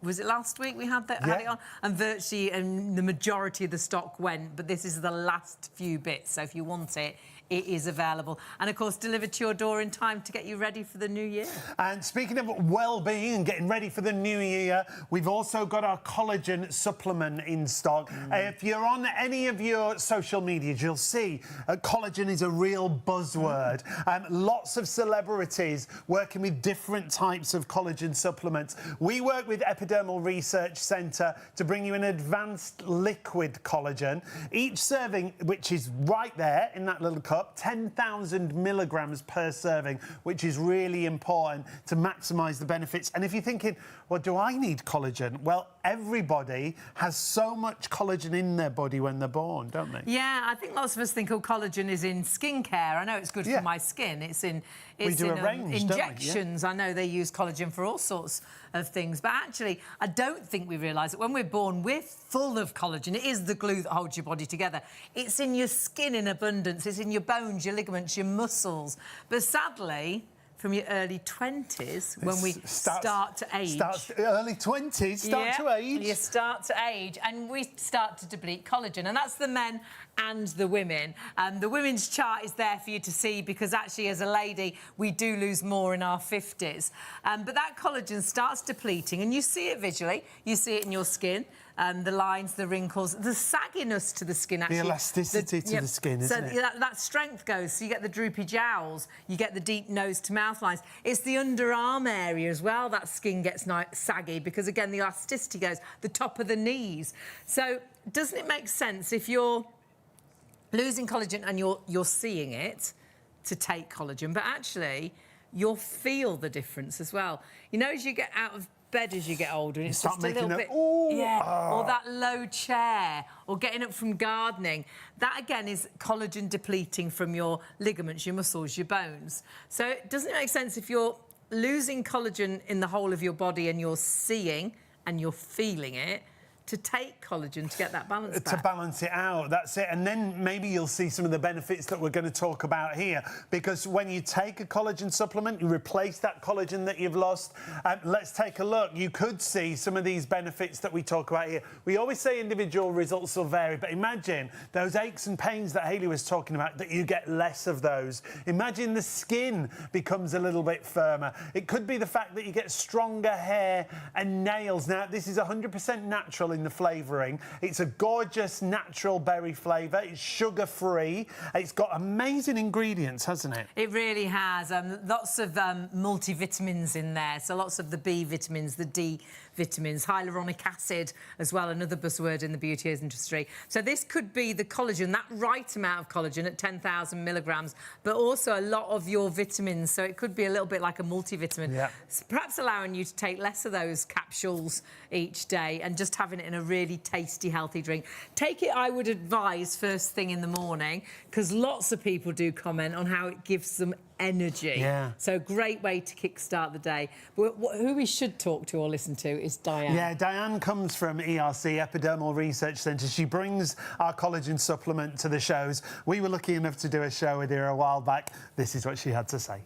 was it last week we had that had it on, and virtually the majority of the stock went, but this is the last few bits, so if you want it, it is available, and of course delivered to your door in time to get you ready for the new year. And speaking of well-being and getting ready for the new year, we've also got our collagen supplement in stock. If you're on any of your social medias, you'll see collagen is a real buzzword. Lots of celebrities working with different types of collagen supplements. We work with Epidermal Research Centre to bring you an advanced liquid collagen. Each serving, which is right there in that little cup, 10,000 milligrams per serving, which is really important to maximise the benefits. And if you're thinking, well, do I need collagen? Well, everybody has so much collagen in their body when they're born, don't they? Yeah, I think lots of us think, oh, collagen is in skincare. I know it's good for my skin. It's in injections. I know they use collagen for all sorts of things. But actually, I don't think we realise that when we're born, we're full of collagen. It is the glue that holds your body together. It's in your skin in abundance. It's in your bones, your ligaments, your muscles. But sadly, from your early 20s, when we start to age. Early 20s, start to age. You start to age, and we start to deplete collagen, and that's the men and the women. The women's chart is there for you to see, because actually, as a lady, we do lose more in our 50s. But that collagen starts depleting, and you see it visually. You see it in your skin. The lines, the wrinkles, the sagginess to the skin, actually. The elasticity to the skin, isn't it? So that strength goes. So you get the droopy jowls, you get the deep nose to mouth lines. It's the underarm area as well that skin gets saggy, because, again, the elasticity goes, the top of the knees. So doesn't it make sense, if you're losing collagen and you're seeing it, to take collagen, but actually you'll feel the difference as well. You know, as you get out of bed as you get older, and it's just a little bit, or that low chair, or getting up from gardening, that again is collagen depleting from your ligaments, your muscles, your bones. So doesn't it make sense, if you're losing collagen in the whole of your body and you're seeing and you're feeling it, to take collagen to get that balance back? To balance it out, that's it. And then maybe you'll see some of the benefits that we're going to talk about here. Because when you take a collagen supplement, you replace that collagen that you've lost. Let's take a look. You could see some of these benefits that we talk about here. We always say individual results will vary, but imagine those aches and pains that Hayley was talking about, that you get less of those. Imagine the skin becomes a little bit firmer. It could be the fact that you get stronger hair and nails. Now, this is 100% natural in the flavouring. It's a gorgeous natural berry flavour. It's sugar-free. It's got amazing ingredients, hasn't it? It really has. Lots of multivitamins in there. So lots of the B vitamins, the D vitamins, hyaluronic acid as well, another buzzword in the beauty industry. So this could be the collagen, that right amount of collagen at 10,000 milligrams, but also a lot of your vitamins. So it could be a little bit like a multivitamin. Yeah. Perhaps allowing you to take less of those capsules each day and just having it in a really tasty, healthy drink. Take it, I would advise, first thing in the morning, because lots of people do comment on how it gives them energy. Yeah. So great way to kickstart the day. But who we should talk to or listen to is Diane. Yeah, Diane comes from ERC, Epidermal Research Centre. She brings our collagen supplement to the shows. We were lucky enough to do a show with her a while back. This is what she had to say.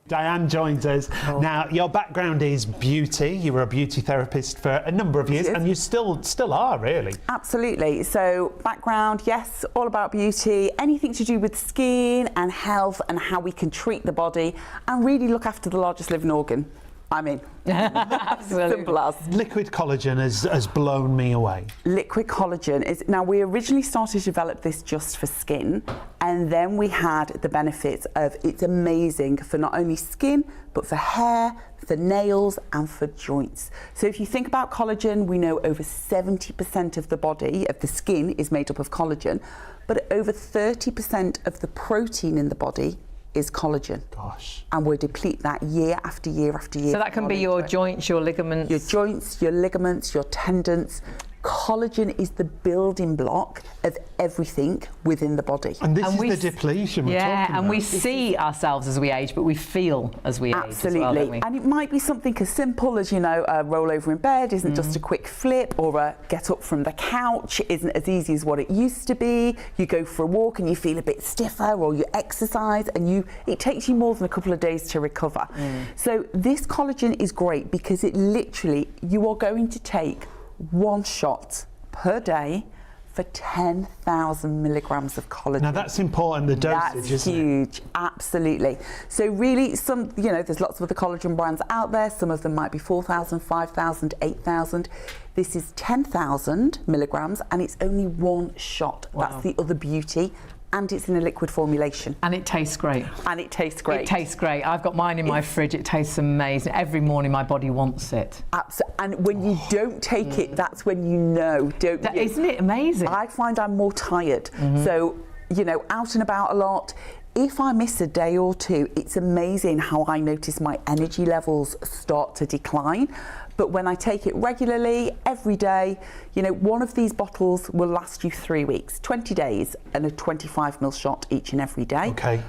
Diane joins us. Now, your background is beauty. You were a beauty therapist for a number of years, and you still are, really. Absolutely. So, background, yes, all about beauty, anything to do with skin and health and how we can treat the body and really look after the largest living organ. I mean, simple as. Liquid collagen has blown me away. Liquid collagen is, now we originally started to develop this just for skin, and then we had the benefits of it's amazing for not only skin, but for hair, for nails and for joints. So if you think about collagen, we know over 70% of the body, of the skin, is made up of collagen, but over 30% of the protein in the body is collagen. Gosh. And we deplete that year after year after year. So that can be your joints, your ligaments. Your joints, your ligaments, your tendons. Collagen is the building block of everything within the body. And this is the depletion we're talking about. Yeah, and we see ourselves as we age, but we feel as we age as well, don't we? And it might be something as simple as, you know, a roll over in bed isn't just a quick flip, or a get up from the couch isn't as easy as what it used to be. You go for a walk and you feel a bit stiffer, or you exercise and it takes you more than a couple of days to recover. So this collagen is great because it literally, you are going to take one shot per day for 10,000 milligrams of collagen. Now that's important, the dosage, That's huge, absolutely. So really, there's lots of other collagen brands out there. Some of them might be 4,000, 5,000, 8,000. This is 10,000 milligrams and it's only one shot. Wow. That's the other beauty. And it's in a liquid formulation. And it tastes great. And it tastes great. It tastes great. I've got mine in my fridge. It tastes amazing. Every morning my body wants it. And when you don't take it, that's when you know, don't you? Isn't it amazing? I find I'm more tired. So, out and about a lot. If I miss a day or two, it's amazing how I notice my energy levels start to decline. But when I take it regularly, every day, one of these bottles will last you 3 weeks, 20 days, and a 25ml shot each and every day. Okay.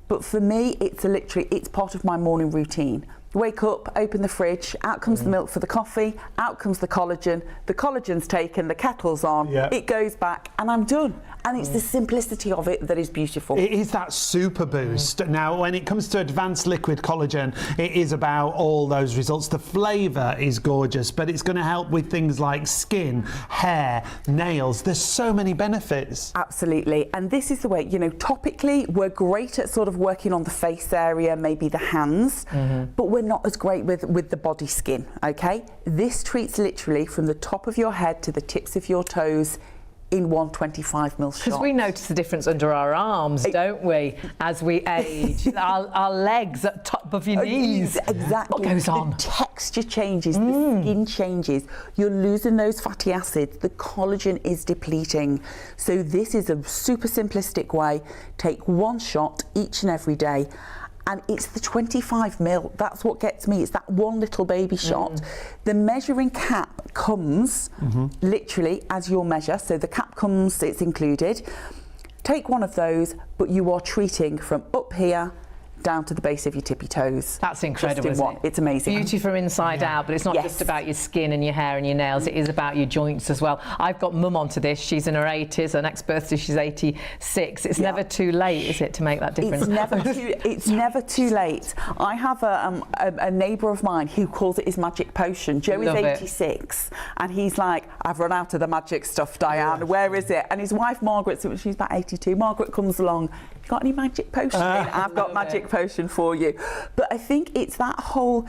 But for me, it's part of my morning routine. Wake up, open the fridge, out comes the milk for the coffee, out comes the collagen's taken, the kettle's on, it goes back, and I'm done. And it's the simplicity of it that is beautiful. It is that super boost. Now, when it comes to advanced liquid collagen, it is about all those results. The flavour is gorgeous, but it's going to help with things like skin, hair, nails. There's so many benefits. Absolutely. And this is the way, topically, we're great at sort of working on the face area, maybe the hands, but we're not as great with the body skin, okay? This treats literally from the top of your head to the tips of your toes in one 25ml shot. Because we notice the difference under our arms, don't we, as we age? our legs at top of your knees. Exactly. What goes on? The texture changes, the skin changes. You're losing those fatty acids. The collagen is depleting. So this is a super simplistic way. Take one shot each and every day. And it's the 25ml. That's what gets me. It's that one little baby shot. The measuring cap comes literally as your measure. So the cap comes, it's included. Take one of those, but you are treating from up here down to the base of your tippy toes. That's incredible, isn't it? It's amazing. Beauty from inside out, but it's not just about your skin and your hair and your nails, it is about your joints as well. I've got mum onto this, she's in her 80s, her next birthday she's 86. It's never too late, is it, to make that difference? It's never too late. I have a neighbour of mine who calls it his magic potion. Joe is 86 and he's like, I've run out of the magic stuff, Diane, where is it? And his wife Margaret, she's about 82, Margaret comes along, you got any magic potion? I've got magic potion for you. But I think it's that whole,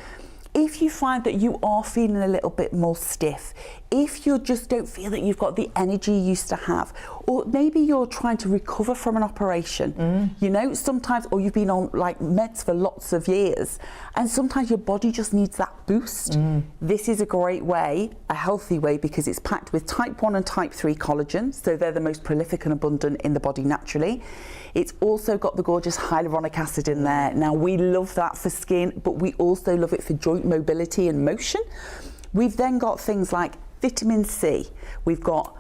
if you find that you are feeling a little bit more stiff, if you just don't feel that you've got the energy you used to have, or maybe you're trying to recover from an operation, you know, sometimes, or you've been on like meds for lots of years, and sometimes your body just needs that boost. This is a great way, a healthy way, because it's packed with type 1 and type 3 collagen, so they're the most prolific and abundant in the body naturally. It's also got the gorgeous hyaluronic acid in there. Now, we love that for skin, but we also love it for joint mobility and motion. We've then got things like vitamin C. We've got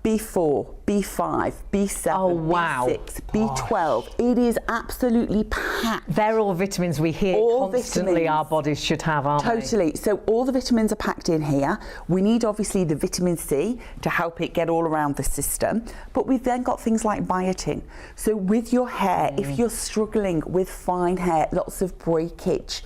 B4, B5, B7, Oh, wow. B6, B12. It is absolutely packed. They're all vitamins we hear All constantly vitamins. our bodies should have, aren't they? Totally. So all the vitamins are packed in here. We need obviously the vitamin C to help it get all around the system. But we've then got things like biotin. So with your hair, if you're struggling with fine hair, lots of breakage,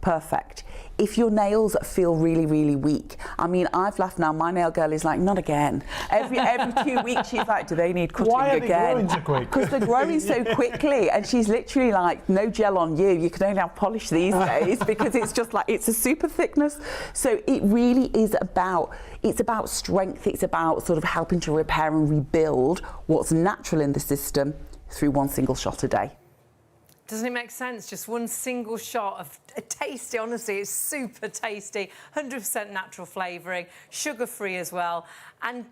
perfect. If your nails feel really, really weak, I mean, I've laughed now, my nail girl is like, not again. Every 2 weeks she's like, do they need cutting Why are again? they growing so quick? Because they're growing so quickly, and she's literally like, no gel on you, you can only have polish these days, because it's just like, it's a super thickness. So it really is about, it's about strength, it's about sort of helping to repair and rebuild what's natural in the system through one single shot a day. Doesn't it make sense? Just one single shot of a tasty, honestly, it's super tasty, 100% natural flavouring, sugar-free as well, and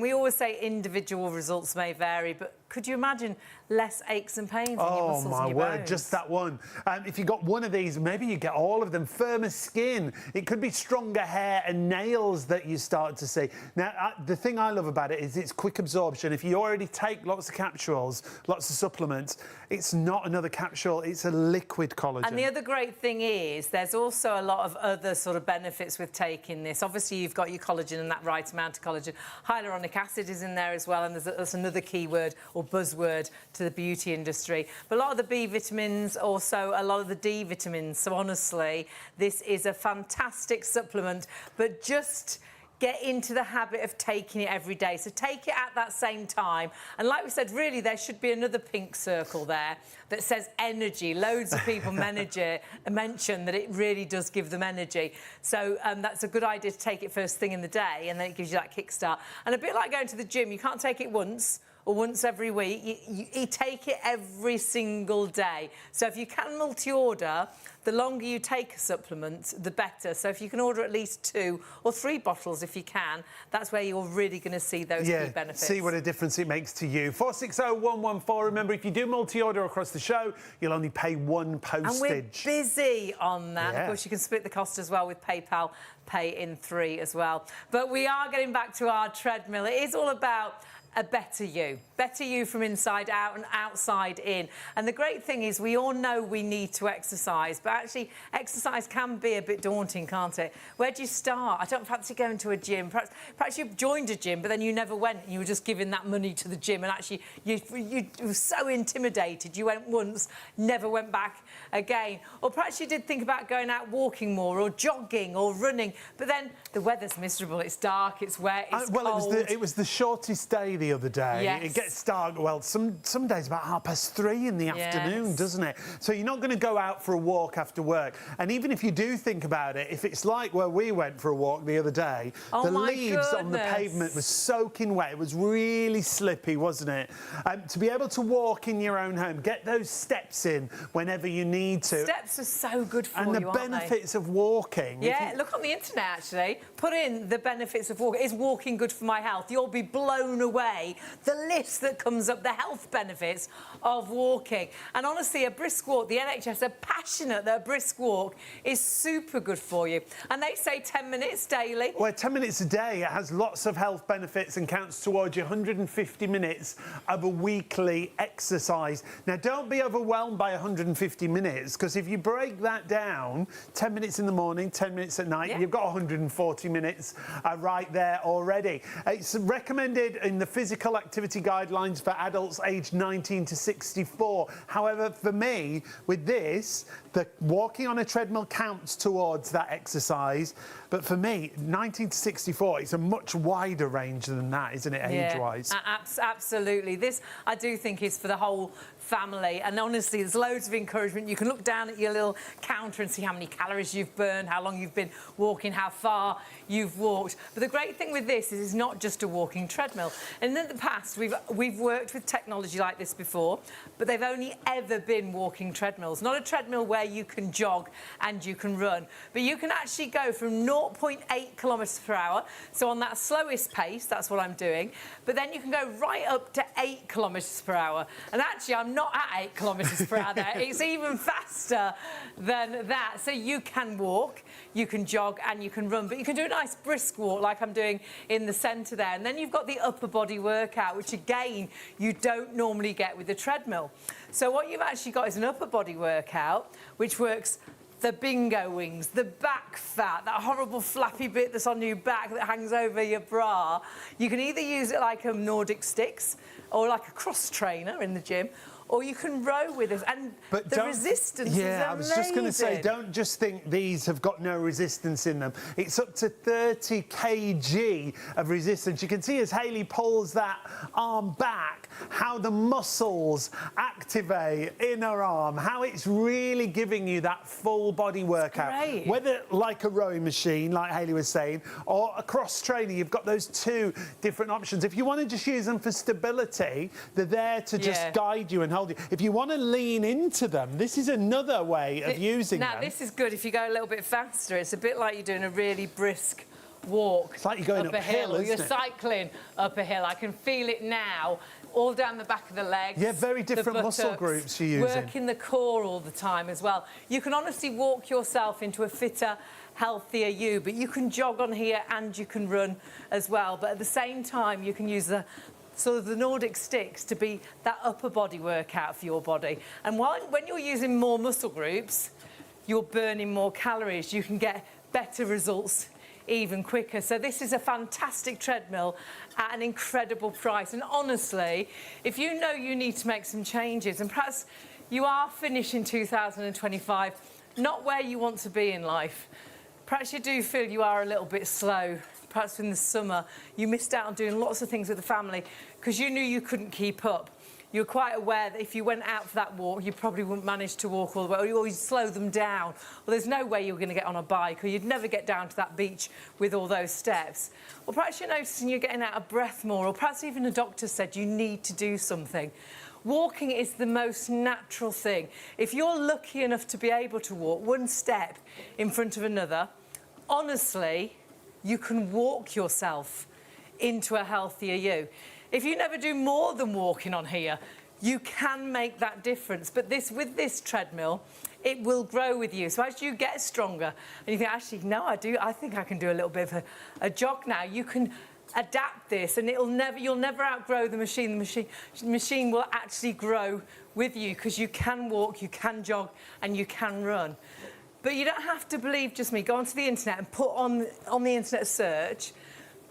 we always say individual results may vary, but could you imagine less aches and pains in your muscles and your bones? Oh my word, just that one. If you got one of these, maybe you get all of them. Firmer skin. It could be stronger hair and nails that you start to see. Now, the thing I love about it is it's quick absorption. If you already take lots of capsules, lots of supplements, it's not another capsule, it's a liquid collagen. And the other great thing is there's also a lot of other sort of benefits with taking this. Obviously, you've got your collagen and that right amount of collagen. Hyaluronic acid is in there as well, and that's another keyword or buzzword to the beauty industry. But a lot of the B vitamins, also a lot of the D vitamins. So honestly, this is a fantastic supplement, but just get into the habit of taking it every day. So take it at that same time. And like we said, really, there should be another pink circle there that says energy. Loads of people mention that it really does give them energy. So that's a good idea to take it first thing in the day, and then it gives you that kickstart. And a bit like going to the gym, you can't take it once or once every week. You take it every single day. So if you can multi-order, the longer you take a supplement, the better. So if you can order at least 2 or 3 bottles if you can, that's where you're really going to see those key benefits. See what a difference it makes to you. 460-114. Remember, if you do multi-order across the show, you'll only pay 1 postage. And we're busy on that. Yeah. Of course, you can split the cost as well with PayPal Pay in 3 as well. But we are getting back to our treadmill. It is all about a better you from inside out and outside in. And the great thing is we all know we need to exercise, but actually exercise can be a bit daunting, can't it? Where do you start? I don't fancy going to a gym. Perhaps you've joined a gym, but then you never went and you were just giving that money to the gym, and actually you were so intimidated you went once, never went back again. Or perhaps you did think about going out walking more or jogging or running, but then the weather's miserable, it's dark, it's wet, it's cold. It was the shortest day the other day. Yes. It gets dark, well, some days about 3:30 in the afternoon, doesn't it? So you're not going to go out for a walk after work. And even if you do think about it, if it's like where we went for a walk the other day, the leaves on the pavement was soaking wet. It was really slippy, wasn't it? To be able to walk in your own home, get those steps in whenever you need to. Steps are so good for and you, the aren't benefits of walking. Yeah, look on the internet, actually. Put in the benefits of walking. Is walking good for my health? You'll be blown away. The list that comes up, the health benefits of walking. And honestly, a brisk walk, the NHS are passionate that a brisk walk is super good for you. And they say 10 minutes daily. Well, 10 minutes a day. It has lots of health benefits and counts towards your 150 minutes of a weekly exercise. Now, don't be overwhelmed by 150 minutes, because if you break that down, 10 minutes in the morning, 10 minutes at night, you've got 140 minutes right there already. It's recommended in the physical activity guidelines for adults aged 19 to 64. However, for me, with this, the walking on a treadmill counts towards that exercise. But for me, 19 to 64, it's a much wider range than that, isn't it, age-wise? Absolutely. This, I do think, is for the whole family. And honestly, there's loads of encouragement. You can look down at your little counter and see how many calories you've burned, how long you've been walking, how far you've walked. But the great thing with this is it's not just a walking treadmill. And in the past, we've worked with technology like this before, but they've only ever been walking treadmills. Not a treadmill where you can jog and you can run, but you can actually go from 0.8 kilometres per hour. So on that slowest pace, that's what I'm doing. But then you can go right up to 8 kilometres per hour. And actually, I'm not at 8 kilometres per hour there. It's even faster than that. So you can walk, you can jog and you can run, but you can do a nice brisk walk like I'm doing in the centre there. And then you've got the upper body workout, which again, you don't normally get with the treadmill. So what you've actually got is an upper body workout, which works the bingo wings, the back fat, that horrible flappy bit that's on your back that hangs over your bra. You can either use it like a Nordic sticks or like a cross trainer in the gym, or you can row with us. And the resistance is amazing. I was just going to say, don't just think these have got no resistance in them. It's up to 30 kg of resistance. You can see as Hayley pulls that arm back, how the muscles activate in her arm, how it's really giving you that full body workout. Great. Whether like a rowing machine, like Hayley was saying, or a cross trainer, you've got those two different options. If you want to just use them for stability, they're there to just guide you and hold you. If you want to lean into them, this is another way of using them. Now, this is good if you go a little bit faster. It's a bit like you're doing a really brisk walk. It's like you're going up a hill, or you're cycling up a hill. I can feel it now, all down the back of the legs. Yeah, very different muscle groups you're using. Working the core all the time as well. You can honestly walk yourself into a fitter, healthier you, but you can jog on here and you can run as well. But at the same time, you can use the sort of the Nordic sticks to be that upper body workout for your body. And when you're using more muscle groups, you're burning more calories. You can get better results even quicker. So this is a fantastic treadmill at an incredible price. And honestly, if you know you need to make some changes, and perhaps you are finishing 2025 not where you want to be in life, perhaps you do feel you are a little bit slow. Perhaps in the summer, you missed out on doing lots of things with the family because you knew you couldn't keep up. You were quite aware that if you went out for that walk, you probably wouldn't manage to walk all the way, or you'd slow them down. Well, there's no way you were going to get on a bike, or you'd never get down to that beach with all those steps. Or perhaps you're noticing you're getting out of breath more, or perhaps even a doctor said you need to do something. Walking is the most natural thing. If you're lucky enough to be able to walk one step in front of another, honestly, you can walk yourself into a healthier you. If you never do more than walking on here, you can make that difference. But with this treadmill, it will grow with you. So as you get stronger and you think, actually, no, I think I can do a little bit of a jog now, you can adapt this and you'll never outgrow the machine. The machine will actually grow with you because you can walk, you can jog and you can run. But you don't have to believe just me. Go onto the internet and put on the internet search,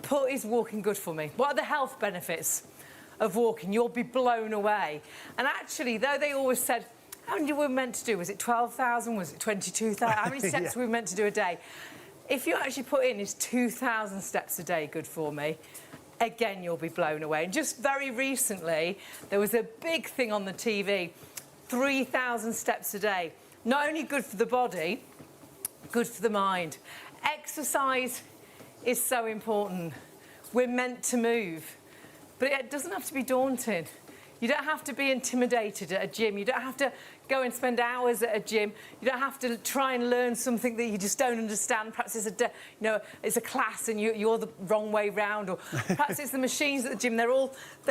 put is walking good for me? What are the health benefits of walking? You'll be blown away. And actually, though they always said, how many were we meant to do? Was it 12,000? Was it 22,000? How many steps were we meant to do a day? If you actually put in, is 2,000 steps a day good for me? Again, you'll be blown away. And just very recently, there was a big thing on the TV, 3,000 steps a day. Not only good for the body, good for the mind. Exercise is so important. We're meant to move, but it doesn't have to be daunting. You don't have to be intimidated at a gym. You don't have to go and spend hours at a gym. You don't have to try and learn something that you just don't understand. Perhaps it's a class and you're the wrong way round, or perhaps it's the machines at the gym. They're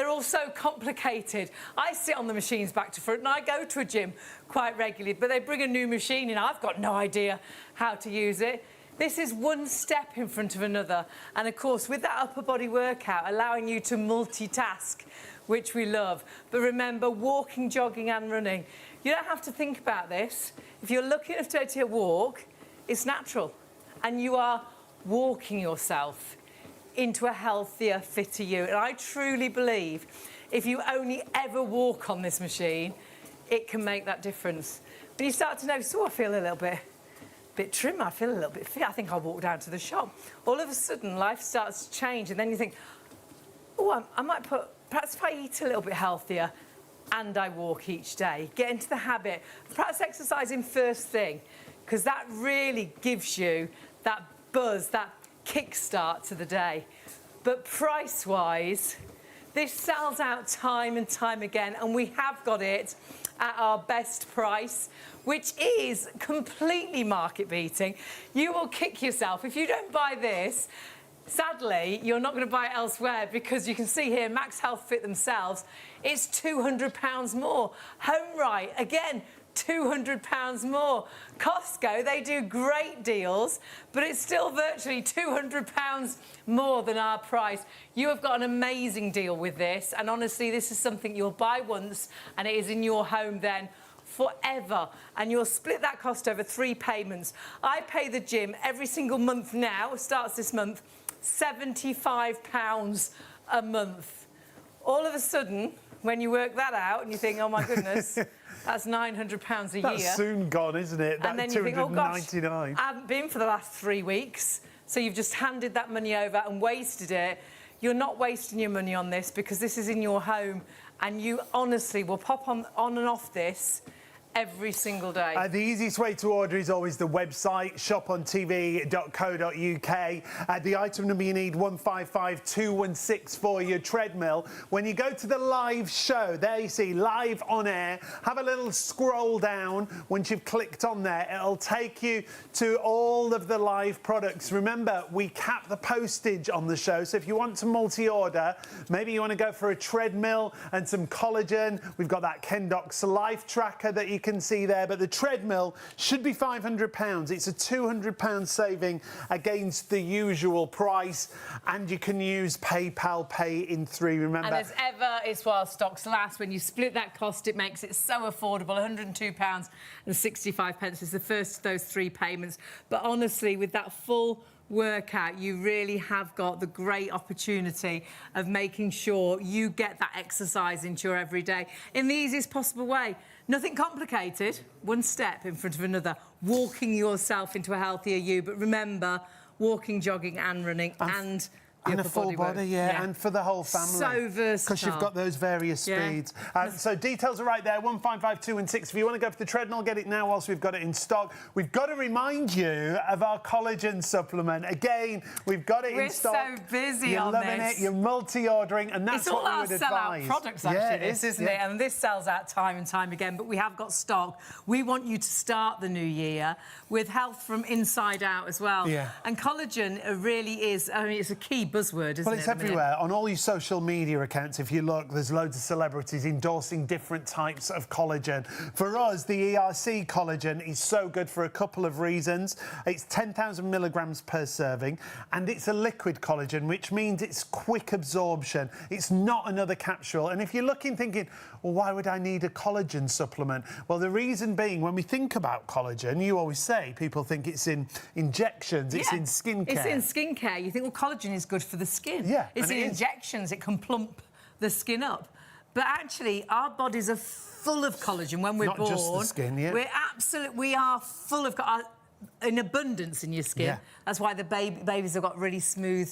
all so complicated. I sit on the machines back to front, and I go to a gym quite regularly, but they bring a new machine in. I've got no idea how to use it. This is one step in front of another. And of course, with that upper body workout, allowing you to multitask, which we love. But remember, walking, jogging and running. You don't have to think about this. If you're lucky enough to take a walk, it's natural. And you are walking yourself into a healthier, fitter you. And I truly believe if you only ever walk on this machine, it can make that difference. When you start to notice, I feel a little bit trim, I feel a little bit fit, I think I'll walk down to the shop. All of a sudden, life starts to change, and then you think, I might perhaps if I eat a little bit healthier, and I walk each day. Get into the habit. Practice exercising first thing, because that really gives you that buzz, that kickstart to the day. But price-wise, this sells out time and time again, and we have got it at our best price, which is completely market beating. You will kick yourself if you don't buy this. Sadly, you're not going to buy it elsewhere, because you can see here, MAXhealth Fit themselves, it's £200 more. HomeRight, again, £200 more. Costco, they do great deals, but it's still virtually £200 more than our price. You have got an amazing deal with this, and honestly, this is something you'll buy once, and it is in your home then forever, and you'll split that cost over 3 payments. I pay the gym every single month now, starts this month, £75 a month. All of a sudden, when you work that out and you think, oh my goodness, that's £900 a year. That's soon gone, isn't it? And then you think, oh gosh, I haven't been for the last 3 weeks. So you've just handed that money over and wasted it. You're not wasting your money on this, because this is in your home, and you honestly will pop on and off this every single day. The easiest way to order is always the website, shopontv.co.uk. The item number you need, 155216 for your treadmill. When you go to the live show, there you see live on air, have a little scroll down. Once you've clicked on there, it'll take you to all of the live products. Remember, we cap the postage on the show, so if you want to multi-order, maybe you want to go for a treadmill and some collagen, we've got that Ken Docs Life Tracker that you can see there, but the treadmill should be £500. It's a £200 saving against the usual price, and you can use PayPal Pay in 3. Remember, and as ever, it's while stocks last. When you split that cost, it makes it so affordable. £102.65 is the first of those 3 payments. But honestly, with that full workout, you really have got the great opportunity of making sure you get that exercise into your everyday in the easiest possible way. Nothing complicated, one step in front of another, walking yourself into a healthier you. But remember, walking, jogging and running and a full body, yeah, and for the whole family. So versatile. Because you've got those various speeds. So details are right there, 155216. If you want to go for the treadmill, get it now whilst we've got it in stock. We've got to remind you of our collagen supplement. Again, we've got it in stock. We're so busy You're on loving this. it, you're multi-ordering, and that's what we would advise. It's all our sell-out products, actually, isn't it? And this sells out time and time again, but we have got stock. We want you to start the new year with health from inside out as well. Yeah. And collagen really is, I mean, it's a key buzzword, isn't it? Well, it's everywhere. On all your social media accounts, if you look, there's loads of celebrities endorsing different types of collagen. For us, the ERC collagen is so good for a couple of reasons. It's 10,000 milligrams per serving, and it's a liquid collagen, which means it's quick absorption. It's not another capsule. And if you're looking, thinking, well, why would I need a collagen supplement? Well, the reason being, when we think about collagen, you always say, people think it's in injections, it's in skincare. It's in skincare. You think, well, collagen is good for the skin. Yeah, it's in injections. It can plump the skin up. But actually, our bodies are full of collagen when we're born. Not just the skin, We are full of in abundance in your skin. Yeah. That's why the babies have got really smooth,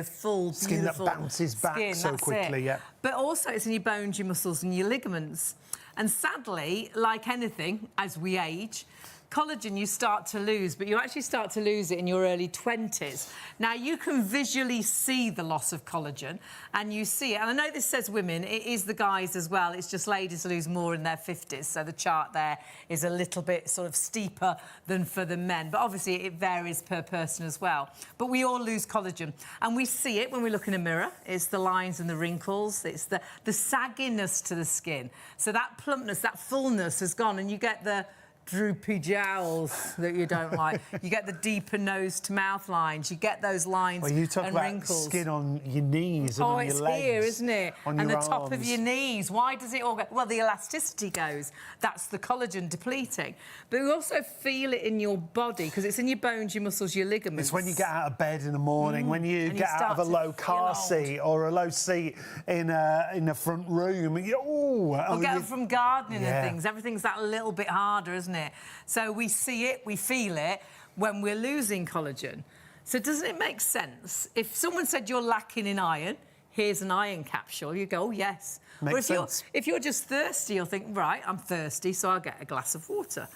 full, skin beautiful that bounces back so quickly. Yeah. But also, it's in your bones, your muscles, and your ligaments. And sadly, like anything, as we age, collagen you start to lose, but you actually start to lose it in your early 20s. Now, you can visually see the loss of collagen, and you see it. And I know this says women, it is the guys as well. It's just ladies lose more in their 50s, so the chart there is a little bit sort of steeper than for the men. But obviously, it varies per person as well. But we all lose collagen, and we see it when we look in a mirror. It's the lines and the wrinkles. It's the sagginess to the skin. So that plumpness, that fullness has gone, and you get the droopy jowls that you don't like. You get the deeper nose to mouth lines. You get those lines well, you talk and about wrinkles. Skin on your knees and on your legs. Oh, it's here, isn't it? On and your the top of arms. your knees. Why does it all go? Well, the elasticity goes. That's the collagen depleting. But you also feel it in your body because it's in your bones, your muscles, your ligaments. It's when you get out of bed in the morning, when you get out of a low car seat or a low seat in a front room. Or get up from gardening and things. Everything's that little bit harder, isn't it? So we see it, we feel it when we're losing collagen. So doesn't it make sense? If someone said you're lacking in iron, here's an iron capsule, you go, oh, yes. Or if you're just thirsty, you'll think, right, I'm thirsty, so I'll get a glass of water.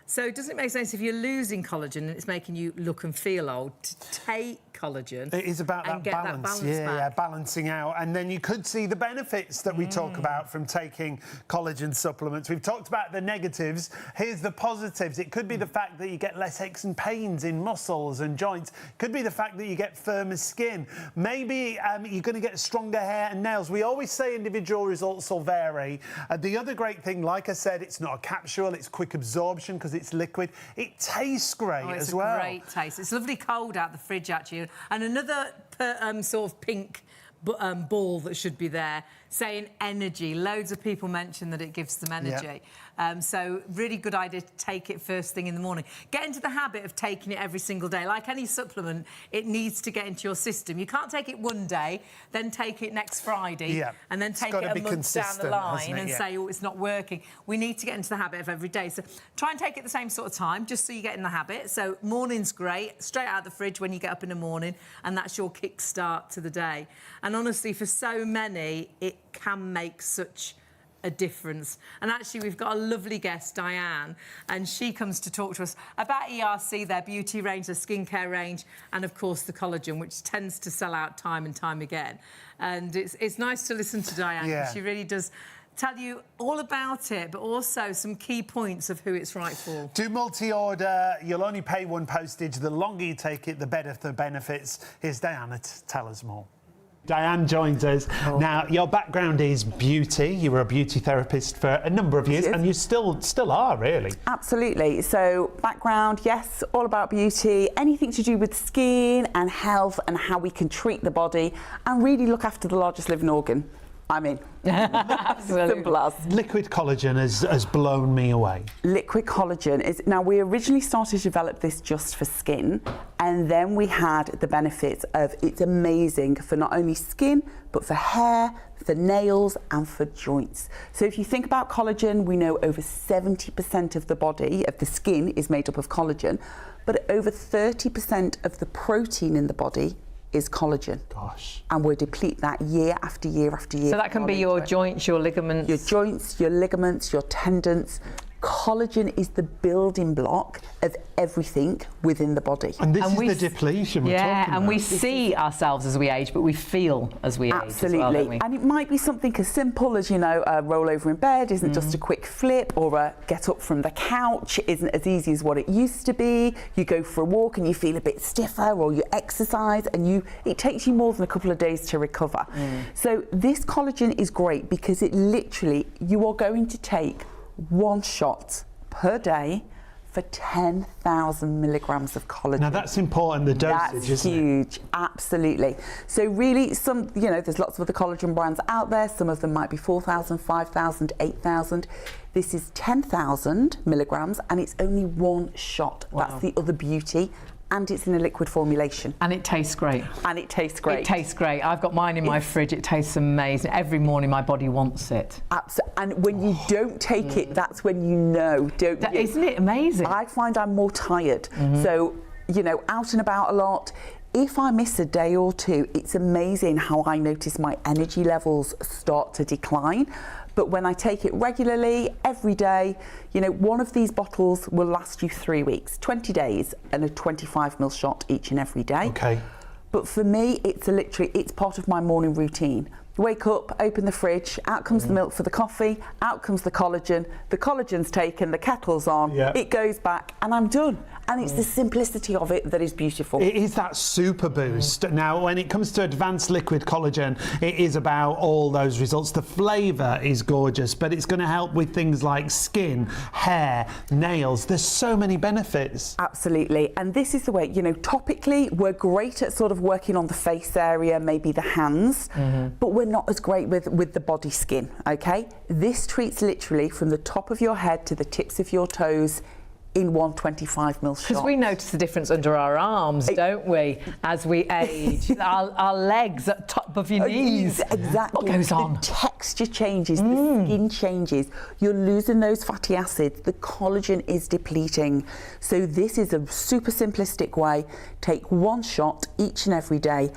So doesn't it make sense if you're losing collagen and it's making you look and feel old to take collagen? It is about that balance. Yeah, balancing out. And then you could see the benefits that we talk about from taking collagen supplements. We've talked about the negatives. Here's the positives. It could be the fact that you get less aches and pains in muscles and joints. It could be the fact that you get firmer skin. Maybe you're going to get stronger hair and nails. We always say individual results will vary. The other great thing, like I said, it's not a capsule. It's quick absorption because it's liquid. It tastes great as well. It's a great taste. It's lovely cold out the fridge, actually. And another sort of pink ball that should be there, saying energy. Loads of people mention that it gives them energy. So really good idea to take it first thing in the morning. Get into the habit of taking it every single day. Like any supplement, it needs to get into your system. You can't take it one day, then take it next Friday, and then take it a month down the line and say, oh, it's not working. We need to get into the habit of every day. So try and take it the same sort of time, just so you get in the habit. So morning's great, straight out of the fridge when you get up in the morning, and that's your kick start to the day. And honestly, for so many, it can make such a difference. And actually, we've got a lovely guest, Diane, and she comes to talk to us about ERC, their beauty range, their skincare range, and of course the collagen, which tends to sell out time and time again. And it's nice to listen to Diane, because she really does tell you all about it, but also some key points of who it's right for. Do multi-order. You'll only pay one postage. The longer you take it, the better the benefits. Here's Diana to tell us more. Diane joins us. Now, your background is beauty. You were a beauty therapist for a number of years, and you still are, really. Absolutely. So, background, yes, all about beauty, anything to do with skin and health and how we can treat the body and really look after the largest living organ. I'm in. Absolutely. Simple as. Liquid collagen has blown me away. Liquid collagen is, now we originally started to develop this just for skin, and then we had the benefits of it's amazing for not only skin, but for hair, for nails, and for joints. So if you think about collagen, we know over 70% of the body, of the skin, is made up of collagen, but over 30% of the protein in the body is collagen. Gosh. And we'll deplete that year after year after year. So that can be your joints, your ligaments. Your joints, your ligaments, your tendons. Collagen is the building block of everything within the body. And this is the depletion we're talking about. And we see ourselves as we age, but we feel as we age as well, don't we? And it might be something as simple as, you know, a roll over in bed isn't just a quick flip, or a get up from the couch isn't as easy as what it used to be. You go for a walk and you feel a bit stiffer, or you exercise and it takes you more than a couple of days to recover. So this collagen is great because it literally, you are going to take one shot per day for 10,000 milligrams of collagen. Now that's important, the dosage, that's isn't huge, absolutely. So really, there's lots of other collagen brands out there. Some of them might be 4,000, 5,000, 8,000. This is 10,000 milligrams, and it's only one shot. Wow. That's the other beauty. And it's in a liquid formulation. And it tastes great. And it tastes great. It tastes great. I've got mine in my fridge. It tastes amazing. Every morning my body wants it. Absolutely. And when you don't take it, that's when you know, don't you? Isn't it amazing? I find I'm more tired. So, you know, out and about a lot. If I miss a day or two, it's amazing how I notice my energy levels start to decline. But when I take it regularly, every day, you know, one of these bottles will last you 3 weeks, 20 days, and a 25ml shot each and every day. Okay. But for me, it's part of my morning routine. Wake up, open the fridge, out comes the milk for the coffee, out comes the collagen's taken, the kettle's on, it goes back, and I'm done. And it's the simplicity of it that is beautiful. It is that super boost. Now, when it comes to advanced liquid collagen, it is about all those results. The flavour is gorgeous, but it's going to help with things like skin, hair, nails. There's so many benefits. Absolutely. And this is the way, you know, topically, we're great at sort of working on the face area, maybe the hands, but we're not as great with the body skin, okay? This treats literally from the top of your head to the tips of your toes in one 25ml shot. Because we notice the difference under our arms, don't we, as we age? our legs at top of your knees. Exactly. What goes on? The texture changes, the skin changes. You're losing those fatty acids. The collagen is depleting. So this is a super simplistic way. Take one shot each and every day.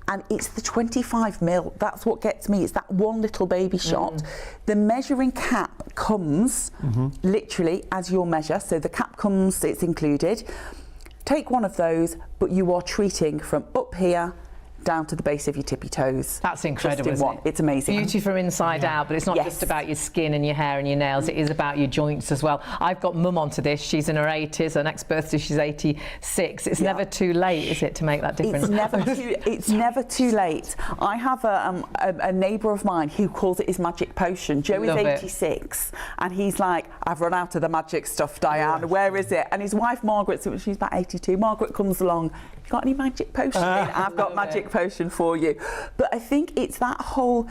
and it's the 25 mil. That's what gets me. It's that one little baby shot. The measuring cap comes literally as your measure. So the cap comes, it's included. Take one of those, but you are treating from up here down to the base of your tippy toes. That's incredible, isn't it? It's amazing. Beauty from inside out, but it's not just about your skin and your hair and your nails, it is about your joints as well. I've got mum onto this, she's in her 80s, her next birthday she's 86. It's never too late, is it, to make that difference? It's never too late. I have a neighbour of mine who calls it his magic potion. Joe is 86 and he's like, I've run out of the magic stuff, Diane, where is it? And his wife Margaret, so she's about 82, Margaret comes along, you got any magic potion? I've got magic potion for you. But I think it's that whole,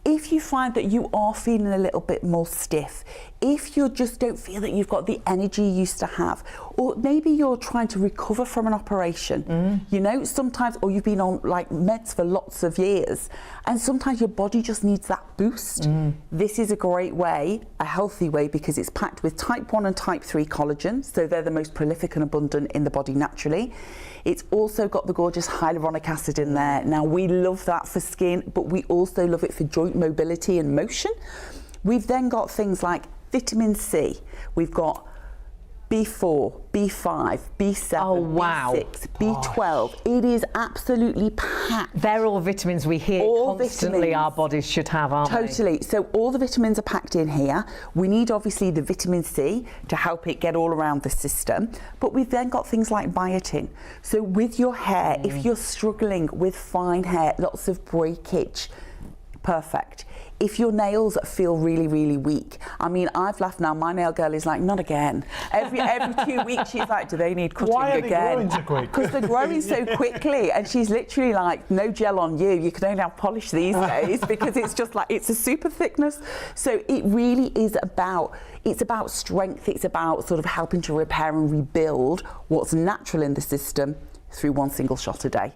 if you find that you are feeling a little bit more stiff, if you just don't feel that you've got the energy you used to have, or maybe you're trying to recover from an operation, you know, sometimes, or you've been on like meds for lots of years, and sometimes your body just needs that boost. This is a great way, a healthy way, because it's packed with type 1 and type 3 collagen, so they're the most prolific and abundant in the body naturally. It's also got the gorgeous hyaluronic acid in there. Now, we love that for skin, but we also love it for joint mobility and motion. We've then got things like vitamin C. We've got B4, B5, B7, B6, B12. It is absolutely packed. They're all vitamins we hear constantly our bodies should have, aren't they? Totally. So all the vitamins are packed in here. We need obviously the vitamin C to help it get all around the system. But we've then got things like biotin. So with your hair, if you're struggling with fine hair, lots of breakage, perfect. If your nails feel really, really weak, I mean, I've laughed now, my nail girl is like, not again. Every 2 weeks she's like, do they need cutting again? Why are they growing so quick? Because they're growing so quickly, and she's literally like, no gel on you, you can only have polish these days, because it's just like, it's a super thickness. So it really is about, it's about strength, it's about sort of helping to repair and rebuild what's natural in the system through one single shot a day.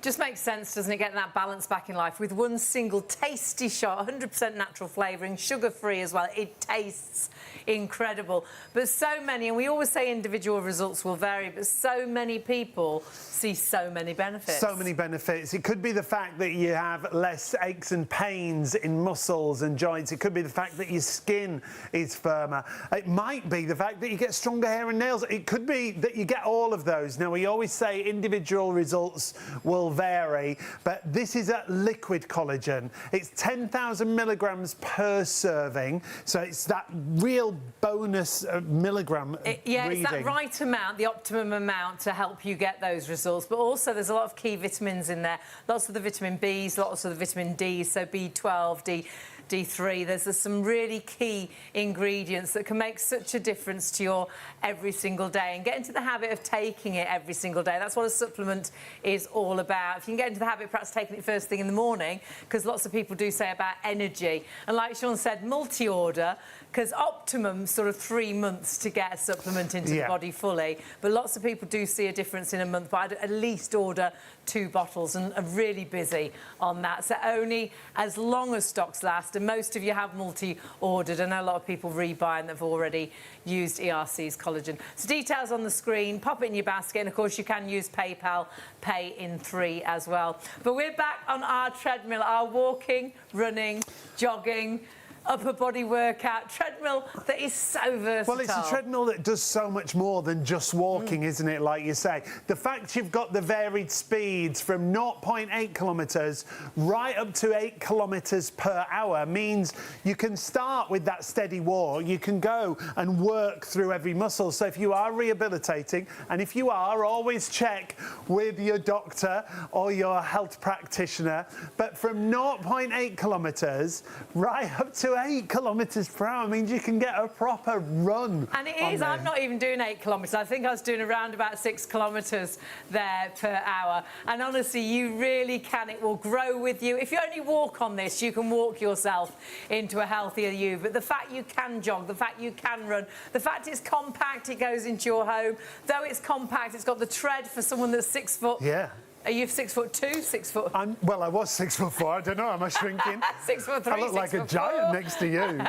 Just makes sense, doesn't it, getting that balance back in life with one single tasty shot, 100% natural flavouring, sugar-free as well. It tastes incredible. But so many, and we always say individual results will vary, but so many people see so many benefits. So many benefits. It could be the fact that you have less aches and pains in muscles and joints. It could be the fact that your skin is firmer. It might be the fact that you get stronger hair and nails. It could be that you get all of those. Now, we always say individual results will vary, but this is a liquid collagen. It's 10,000 milligrams per serving, so it's that real bonus milligram yeah, reading. it's that right amount, the optimum amount to help you get those results. But also there's a lot of key vitamins in there, lots of the vitamin Bs, lots of the vitamin Ds, so B12, D3. There's some really key ingredients that can make such a difference to your every single day, and get into the habit of taking it every single day. That's what a supplement is all about. If you can get into the habit perhaps taking it first thing in the morning, because lots of people do say about energy, and like Sean said, multi-order, because optimum sort of 3 months to get a supplement into the body fully, but lots of people do see a difference in a month. But I'd at least order 2 bottles and are really busy on that. So only as long as stocks last, and most of you have multi-ordered. I know a lot of people rebuy and they've already used ERC's collagen. So details on the screen, pop it in your basket, and of course you can use PayPal, pay in 3 as well. But we're back on our treadmill, our walking, running, jogging, upper body workout treadmill that is so versatile. Well, it's a treadmill that does so much more than just walking, isn't it, like you say. The fact you've got the varied speeds from 0.8 kilometres right up to 8 kilometres per hour means you can start with that steady walk, you can go and work through every muscle. So if you are rehabilitating, and if you are, always check with your doctor or your health practitioner, but from 0.8 kilometres right up to 8 kilometres per hour means you can get a proper run. And it is, I'm not even doing 8 kilometres. I think I was doing around about 6 kilometres there per hour. And honestly, you really can. It will grow with you. If you only walk on this, you can walk yourself into a healthier you. But the fact you can jog, the fact you can run, the fact it's compact, it goes into your home. Though it's compact, it's got the tread for someone that's 6 foot. Yeah. Are you 6'2", 6 foot? Well, I was 6'4". I don't know. Am I shrinking? 6'3". I look like a giant next to you.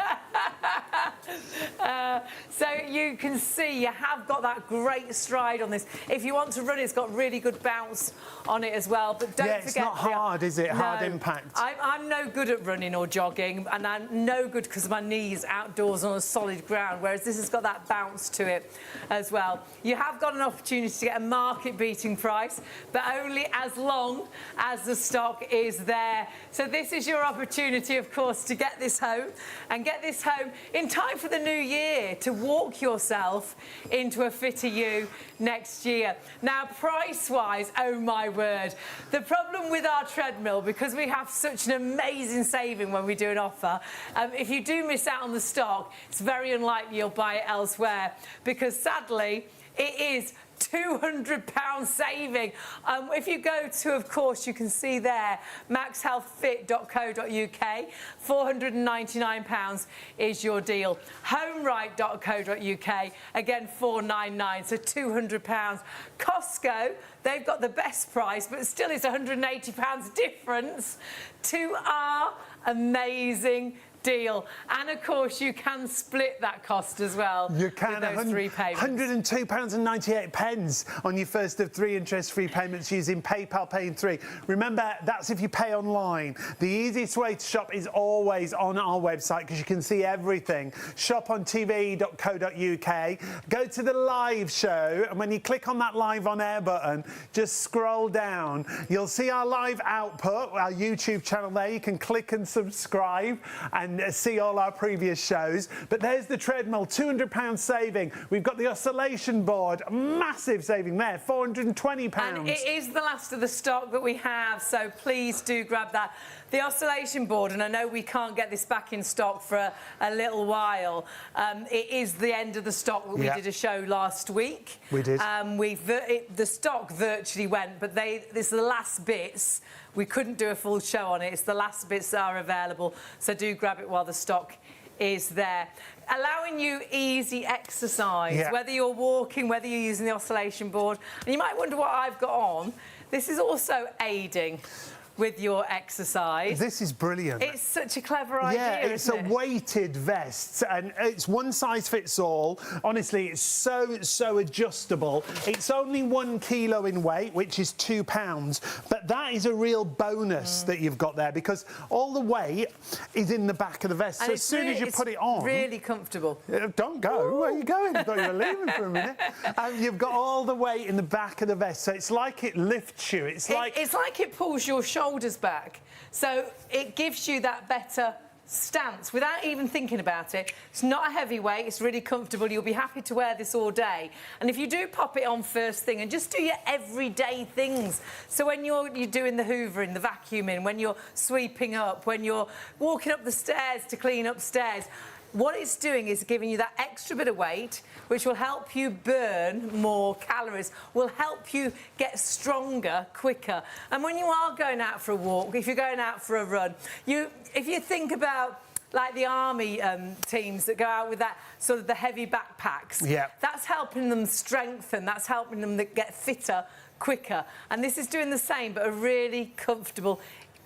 So you can see you have got that great stride on this. If you want to run, it's got really good bounce on it as well. But don't forget, it's not hard, is it? No, hard impact. I'm no good at running or jogging, and I'm no good because my knees outdoors on a solid ground, whereas this has got that bounce to it as well. You have got an opportunity to get a market-beating price, but only as long as the stock is there. So this is your opportunity, of course, to get this home, and get this home in time for the new year, to walk yourself into a fitter you next year. Now, price-wise, oh my word, the problem with our treadmill, because we have such an amazing saving when we do an offer, if you do miss out on the stock, it's very unlikely you'll buy it elsewhere, because sadly, it is £200 saving. If you go to, of course, you can see there, maxhealthfit.co.uk, £499 is your deal. Homeright.co.uk, again, £499, so £200. Costco, they've got the best price, but still it's £180 difference to our amazing deal. And of course you can split that cost as well. You can. With those 3 payments. £102.98 on your first of 3 interest-free payments using PayPal Pay in 3. Remember, that's if you pay online. The easiest way to shop is always on our website, because you can see everything. Shop on tv.co.uk, go to the live show, and when you click on that live on air button, just scroll down. You'll see our live output, our YouTube channel there. You can click and subscribe and see all our previous shows. But there's the treadmill, £200 saving. We've got the oscillation board, massive saving there, £420. And it is the last of the stock that we have, so please do grab that. The oscillation board, and I know we can't get this back in stock for a little while, it is the end of the stock. We did a show last week. We did. The stock virtually went, but this is the last bits. We couldn't do a full show on it. It's the last bits that are available, so do grab it while the stock is there. Allowing you easy exercise, whether you're walking, whether you're using the oscillation board. And you might wonder what I've got on. This is also aiding with your exercise. This is brilliant. It's such a clever idea. Yeah, it's a weighted vest, and it's one size fits all. Honestly, it's so adjustable. It's only 1 kilo in weight, which is £2, but that is a real bonus that you've got there, because all the weight is in the back of the vest. And so as soon as you put it on, really comfortable. Don't go. Ooh. Where are you going? I thought you were leaving for a minute. You've got all the weight in the back of the vest, so it's like it lifts you. It's like it pulls your shoulders back, so it gives you that better stance without even thinking about it. It's not a heavy weight, it's really comfortable. You'll be happy to wear this all day. And if you do pop it on first thing and just do your everyday things, so when you're doing the hoovering, the vacuuming, when you're sweeping up, when you're walking up the stairs to clean upstairs, what it's doing is giving you that extra bit of weight, which will help you burn more calories, will help you get stronger quicker. And when you are going out for a walk, if you're going out for a run, if you think about like the army teams that go out with that sort of the heavy backpacks, that's helping them strengthen, that's helping them get fitter quicker. And this is doing the same, but a really comfortable,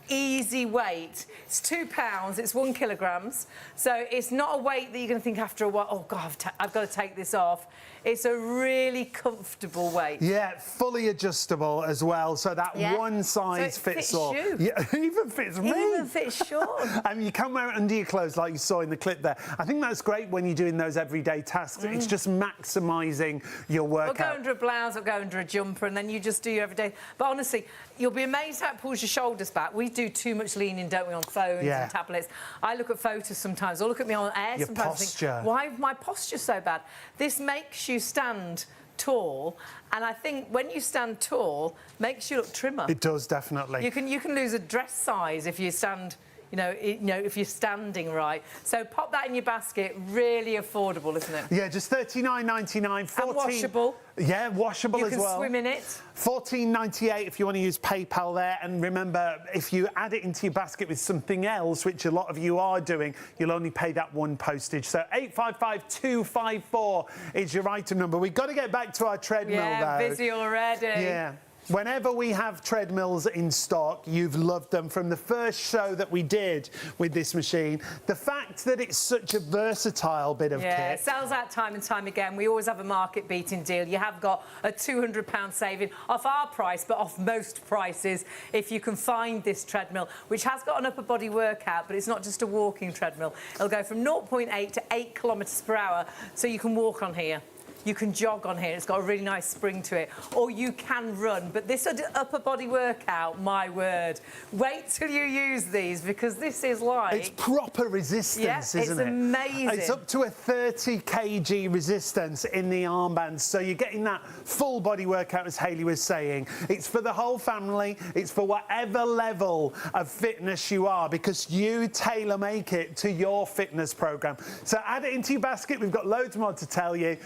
easy weight. It's £2, it's 1 kilogram, so it's not a weight that you're going to think after a while, oh God, I've got to take this off. It's a really comfortable weight. Yeah, fully adjustable as well, so that one size fits all. You. Yeah, it even fits me. It even fits Sean. And you can wear it under your clothes like you saw in the clip there. I think that's great when you're doing those everyday tasks. It's just maximising your workout. Or go under a blouse or go under a jumper, and then you just do your everyday. But honestly, you'll be amazed how it pulls your shoulders back. We do too much leaning, don't we, on phones and tablets. I look at photos sometimes, or look at me on air sometimes. Your posture. And think, why is my posture so bad? This makes you stand tall, and I think when you stand tall, makes you look trimmer. It does, definitely. You can lose a dress size if you stand. You know, if you're standing right. So pop that in your basket. Really affordable, isn't it? Yeah, just $39.99. And washable. Yeah, washable as well. You can swim in it. $14.98 if you want to use PayPal there. And remember, if you add it into your basket with something else, which a lot of you are doing, you'll only pay that one postage. So 855254 is your item number. We've got to get back to our treadmill, though. Yeah, busy already. Yeah. Whenever we have treadmills in stock, you've loved them from the first show that we did with this machine. The fact that it's such a versatile bit of kit. It sells out time and time again. We always have a market-beating deal. You have got a £200 saving off our price, but off most prices if you can find this treadmill, which has got an upper body workout, but it's not just a walking treadmill. It'll go from 0.8 to 8 kilometres per hour, so you can walk on here. You can jog on here, it's got a really nice spring to it, or you can run. But this upper body workout, my word, wait till you use these, because this is like... It's proper resistance, isn't it? It's amazing. It's up to a 30 kg resistance in the armbands, so you're getting that full body workout, as Hayley was saying. It's for the whole family, it's for whatever level of fitness you are, because you tailor-make it to your fitness programme. So add it into your basket, we've got loads more to tell you.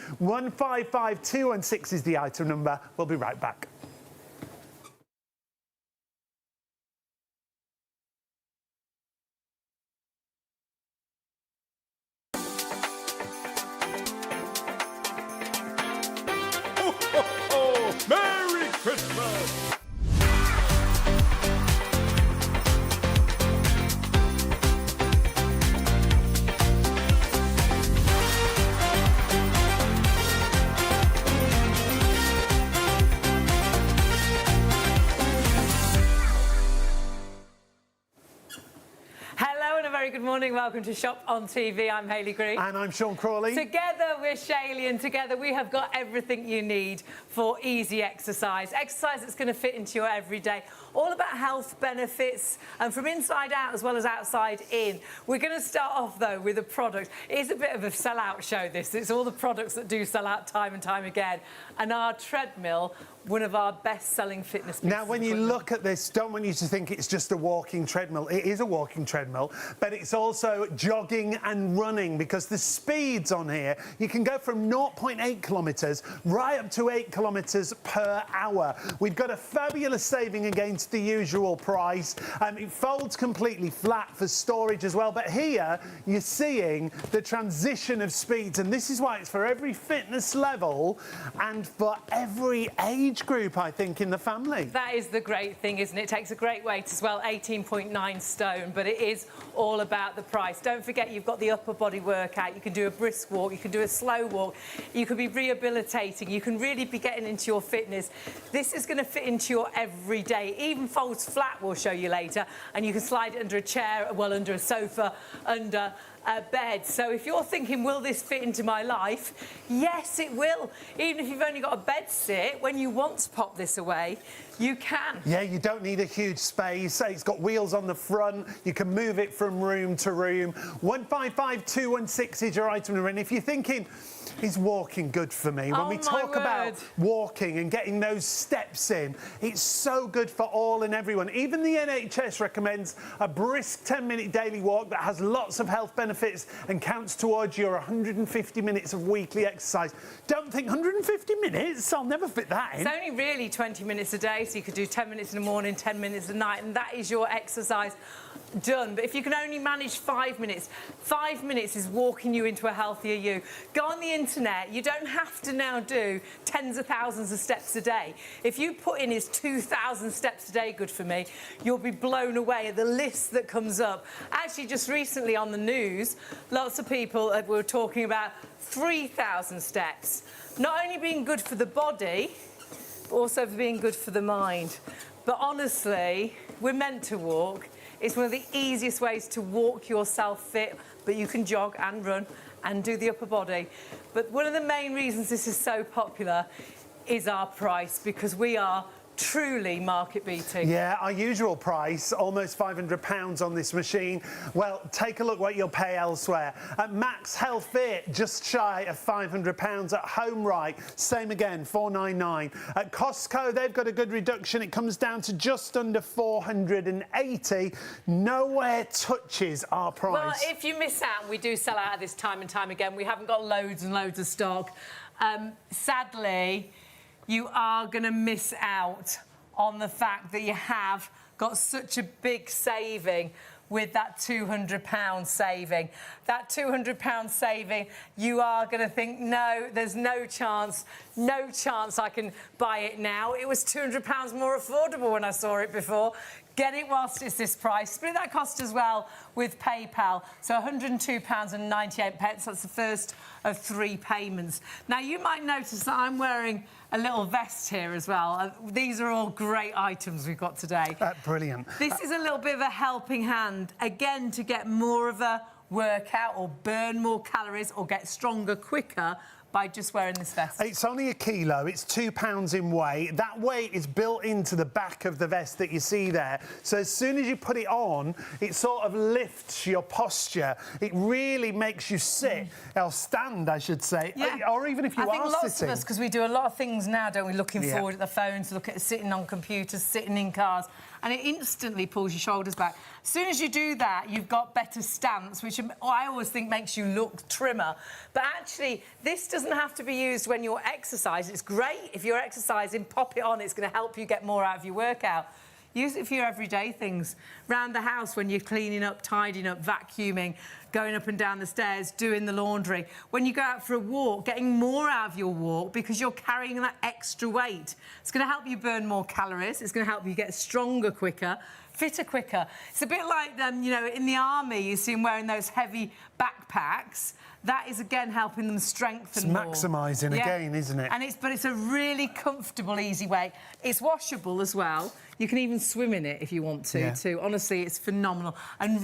155216 is the item number. We'll be right back. Ho, ho, ho! Merry Christmas! Good morning, welcome to Shop on TV. I'm Hayley Green. And I'm Sean Crawley. Together we're Shayley, and together we have got everything you need for easy exercise. Exercise that's going to fit into your everyday. All about health benefits, and from inside out as well as outside in. We're going to start off though with a product. It is a bit of a sell-out show, this. It's all the products that do sell out time and time again. And our treadmill, one of our best-selling fitness pieces. Now, when you look at this, don't want you to think it's just a walking treadmill. It is a walking treadmill, but it's also jogging and running, because the speeds on here, you can go from 0.8 kilometres right up to 8 kilometres per hour. We've got a fabulous saving against the usual price. It folds completely flat for storage as well, but here you're seeing the transition of speeds, and this is why it's for every fitness level and for every age group, I think, in the family. That is the great thing, isn't it? It takes a great weight as well, 18.9 stone, but it is all about the price. Don't forget, you've got the upper body workout. You can do a brisk walk, you can do a slow walk, you can be rehabilitating, you can really be getting into your fitness. This is going to fit into your everyday. Even folds flat, we'll show you later, and you can slide it under a chair, well, under a sofa, under a bed. So if you're thinking, will this fit into my life? Yes, it will. Even if you've only got a bed sit, when you want to pop this away, you can. Yeah, you don't need a huge space. It's got wheels on the front. You can move it from room to room. 155216 is your item number. And if you're thinking, is walking good for me? When we talk about walking and getting those steps in, it's so good for all and everyone. Even the NHS recommends a brisk 10-minute daily walk that has lots of health benefits and counts towards your 150 minutes of weekly exercise. Don't think 150 minutes? I'll never fit that in. It's only really 20 minutes a day, so you could do 10 minutes in the morning, 10 minutes at night, and that is your exercise done. But if you can only manage 5 minutes, 5 minutes is walking you into a healthier you. Go on the internet. You don't have to now do tens of thousands of steps a day. If you put in is 2,000 steps a day good for me, you'll be blown away at the list that comes up. Actually, just recently on the news, lots of people were talking about 3,000 steps. Not only being good for the body, but also for being good for the mind. But honestly, we're meant to walk. It's one of the easiest ways to walk yourself fit, but you can jog and run and do the upper body. But one of the main reasons this is so popular is our price, because we are truly market beating. Yeah, our usual price, almost £500 on this machine. Well, take a look what you'll pay elsewhere. At MAXhealth Fit, just shy of £500. At Home Right, same again, £499. At Costco, they've got a good reduction. It comes down to just under £480. Nowhere touches our price. Well, if you miss out, we do sell out of this time and time again. We haven't got loads and loads of stock. Sadly, you are going to miss out on the fact that you have got such a big saving. with that £200 saving. That £200 saving, you are going to think, no, there's no chance I can buy it now. It was £200 more affordable when I saw it before. Get it whilst it's this price. Split that cost as well with PayPal. So £102.98. That's the first of 3 payments. Now, you might notice that I'm wearing a little vest here as well. These are all great items we've got today. Brilliant. This is a little bit of a helping hand, again, to get more of a workout or burn more calories or get stronger quicker by just wearing this vest. It's only a kilo, it's 2 pounds in weight. That weight is built into the back of the vest that you see there. So as soon as you put it on, it sort of lifts your posture. It really makes you sit, or stand, I should say, or even if you are sitting. I think lots of us, because we do a lot of things now, don't we, looking forward at the phones, look at sitting on computers, sitting in cars, and it instantly pulls your shoulders back. As soon as you do that, you've got better stance, which I always think makes you look trimmer. But actually, this doesn't have to be used when you're exercising. It's great if you're exercising, pop it on. It's going to help you get more out of your workout. Use it for your everyday things. Round the house when you're cleaning up, tidying up, vacuuming, going up and down the stairs, doing the laundry. When you go out for a walk, getting more out of your walk because you're carrying that extra weight. It's going to help you burn more calories. It's going to help you get stronger quicker, fitter quicker. It's a bit like, you know, in the army, you see them wearing those heavy backpacks. That is, again, helping them strengthen more. It's maximising again, isn't it? And it's a really comfortable, easy way. It's washable as well. You can even swim in it if you want to, too. Honestly, it's phenomenal. And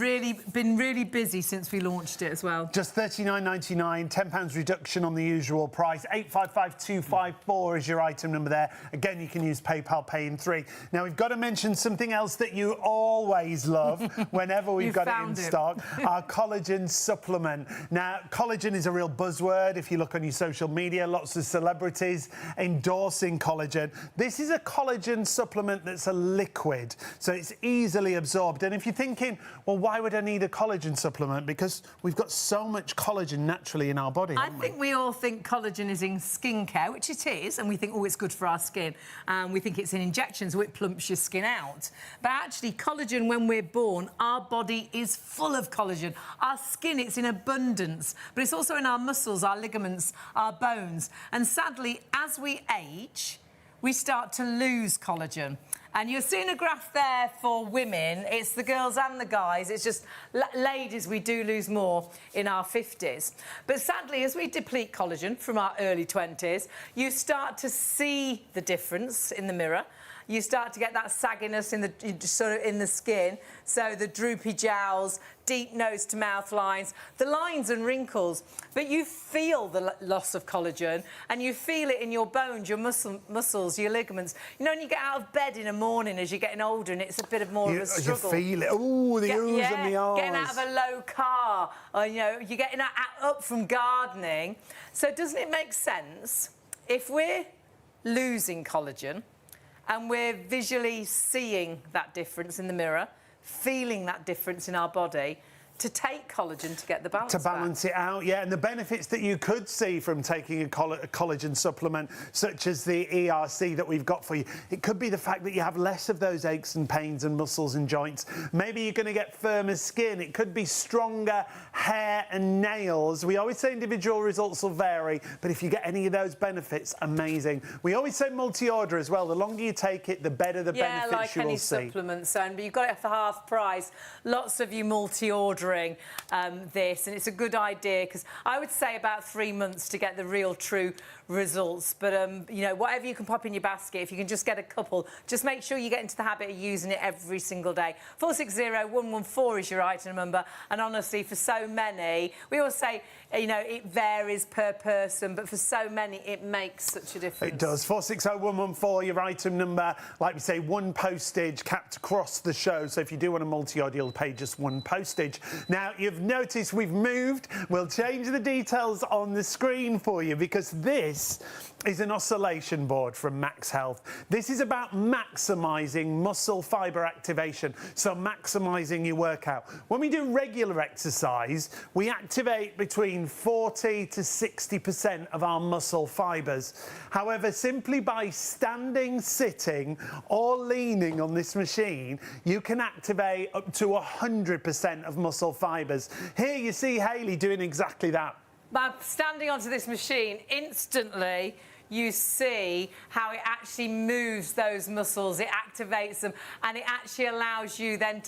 been really busy since we launched it as well. Just £39.99, £10 reduction on the usual price. 855254 is your item number there. Again, you can use PayPal Pay in 3. Now, we've got to mention something else that you always love whenever we've got it in stock, our collagen supplement. Now, collagen is a real buzzword. If you look on your social media, lots of celebrities endorsing collagen. This is a collagen supplement that's a liquid, so it's easily absorbed. And if you're thinking, well, why would I need a collagen supplement? Because we've got so much collagen naturally in our body, haven't we? I think we all think collagen is in skincare, which it is, and we think, oh, it's good for our skin. We think it's in injections, so it plumps your skin out. But actually, collagen, when we're born, our body is full of collagen. Our skin, it's in abundance, but it's also in our muscles, our ligaments, our bones. And sadly, as we age, we start to lose collagen. And you're seeing a graph there for women. It's the girls and the guys. It's just ladies, we do lose more in our 50s. But sadly, as we deplete collagen from our early 20s, you start to see the difference in the mirror. You start to get that sagginess in the skin, so the droopy jowls, deep nose to mouth lines, the lines and wrinkles. But you feel the loss of collagen, and you feel it in your bones, your muscles, your ligaments. You know, when you get out of bed in the morning as you're getting older, and it's a bit more of a struggle. You feel it. Oh, the oohs and the ahs. Getting out of a low car, or, you know, you're getting up from gardening. So doesn't it make sense if we're losing collagen, and we're visually seeing that difference in the mirror, feeling that difference in our body, to take collagen to get the balance to balance back. it out, and the benefits that you could see from taking a collagen supplement, such as the ERC that we've got for you, it could be the fact that you have less of those aches and pains and muscles and joints. Maybe you're going to get firmer skin. It could be stronger hair and nails. We always say individual results will vary, but if you get any of those benefits, amazing. We always say multi-order as well. The longer you take it, the better the benefits like you will any see. supplements, but you've got it for half price. Lots of you multi-ordering this, and it's a good idea, because I would say about 3 months to get the real true results. But you know, whatever you can pop in your basket, if you can just get a couple, just make sure you get into the habit of using it every single day. 460114 is your item number, and honestly, for so many, we always say, you know, it varies per person, but for so many, it makes such a difference. It does. 460114, your item number. Like we say, 1 postage capped across the show. So if you do want a multi-order, you'll pay just 1 postage. Now, you've noticed we've moved. We'll change the details on the screen for you, because this this is an oscillation board from MAXhealth. This is about maximising muscle fibre activation, so maximising your workout. When we do regular exercise, we activate between 40 to 60% of our muscle fibres. However, simply by standing, sitting or leaning on this machine, you can activate up to 100% of muscle fibres. Here you see Hayley doing exactly that. By standing onto this machine, instantly you see how it actually moves those muscles, it activates them, and it actually allows you then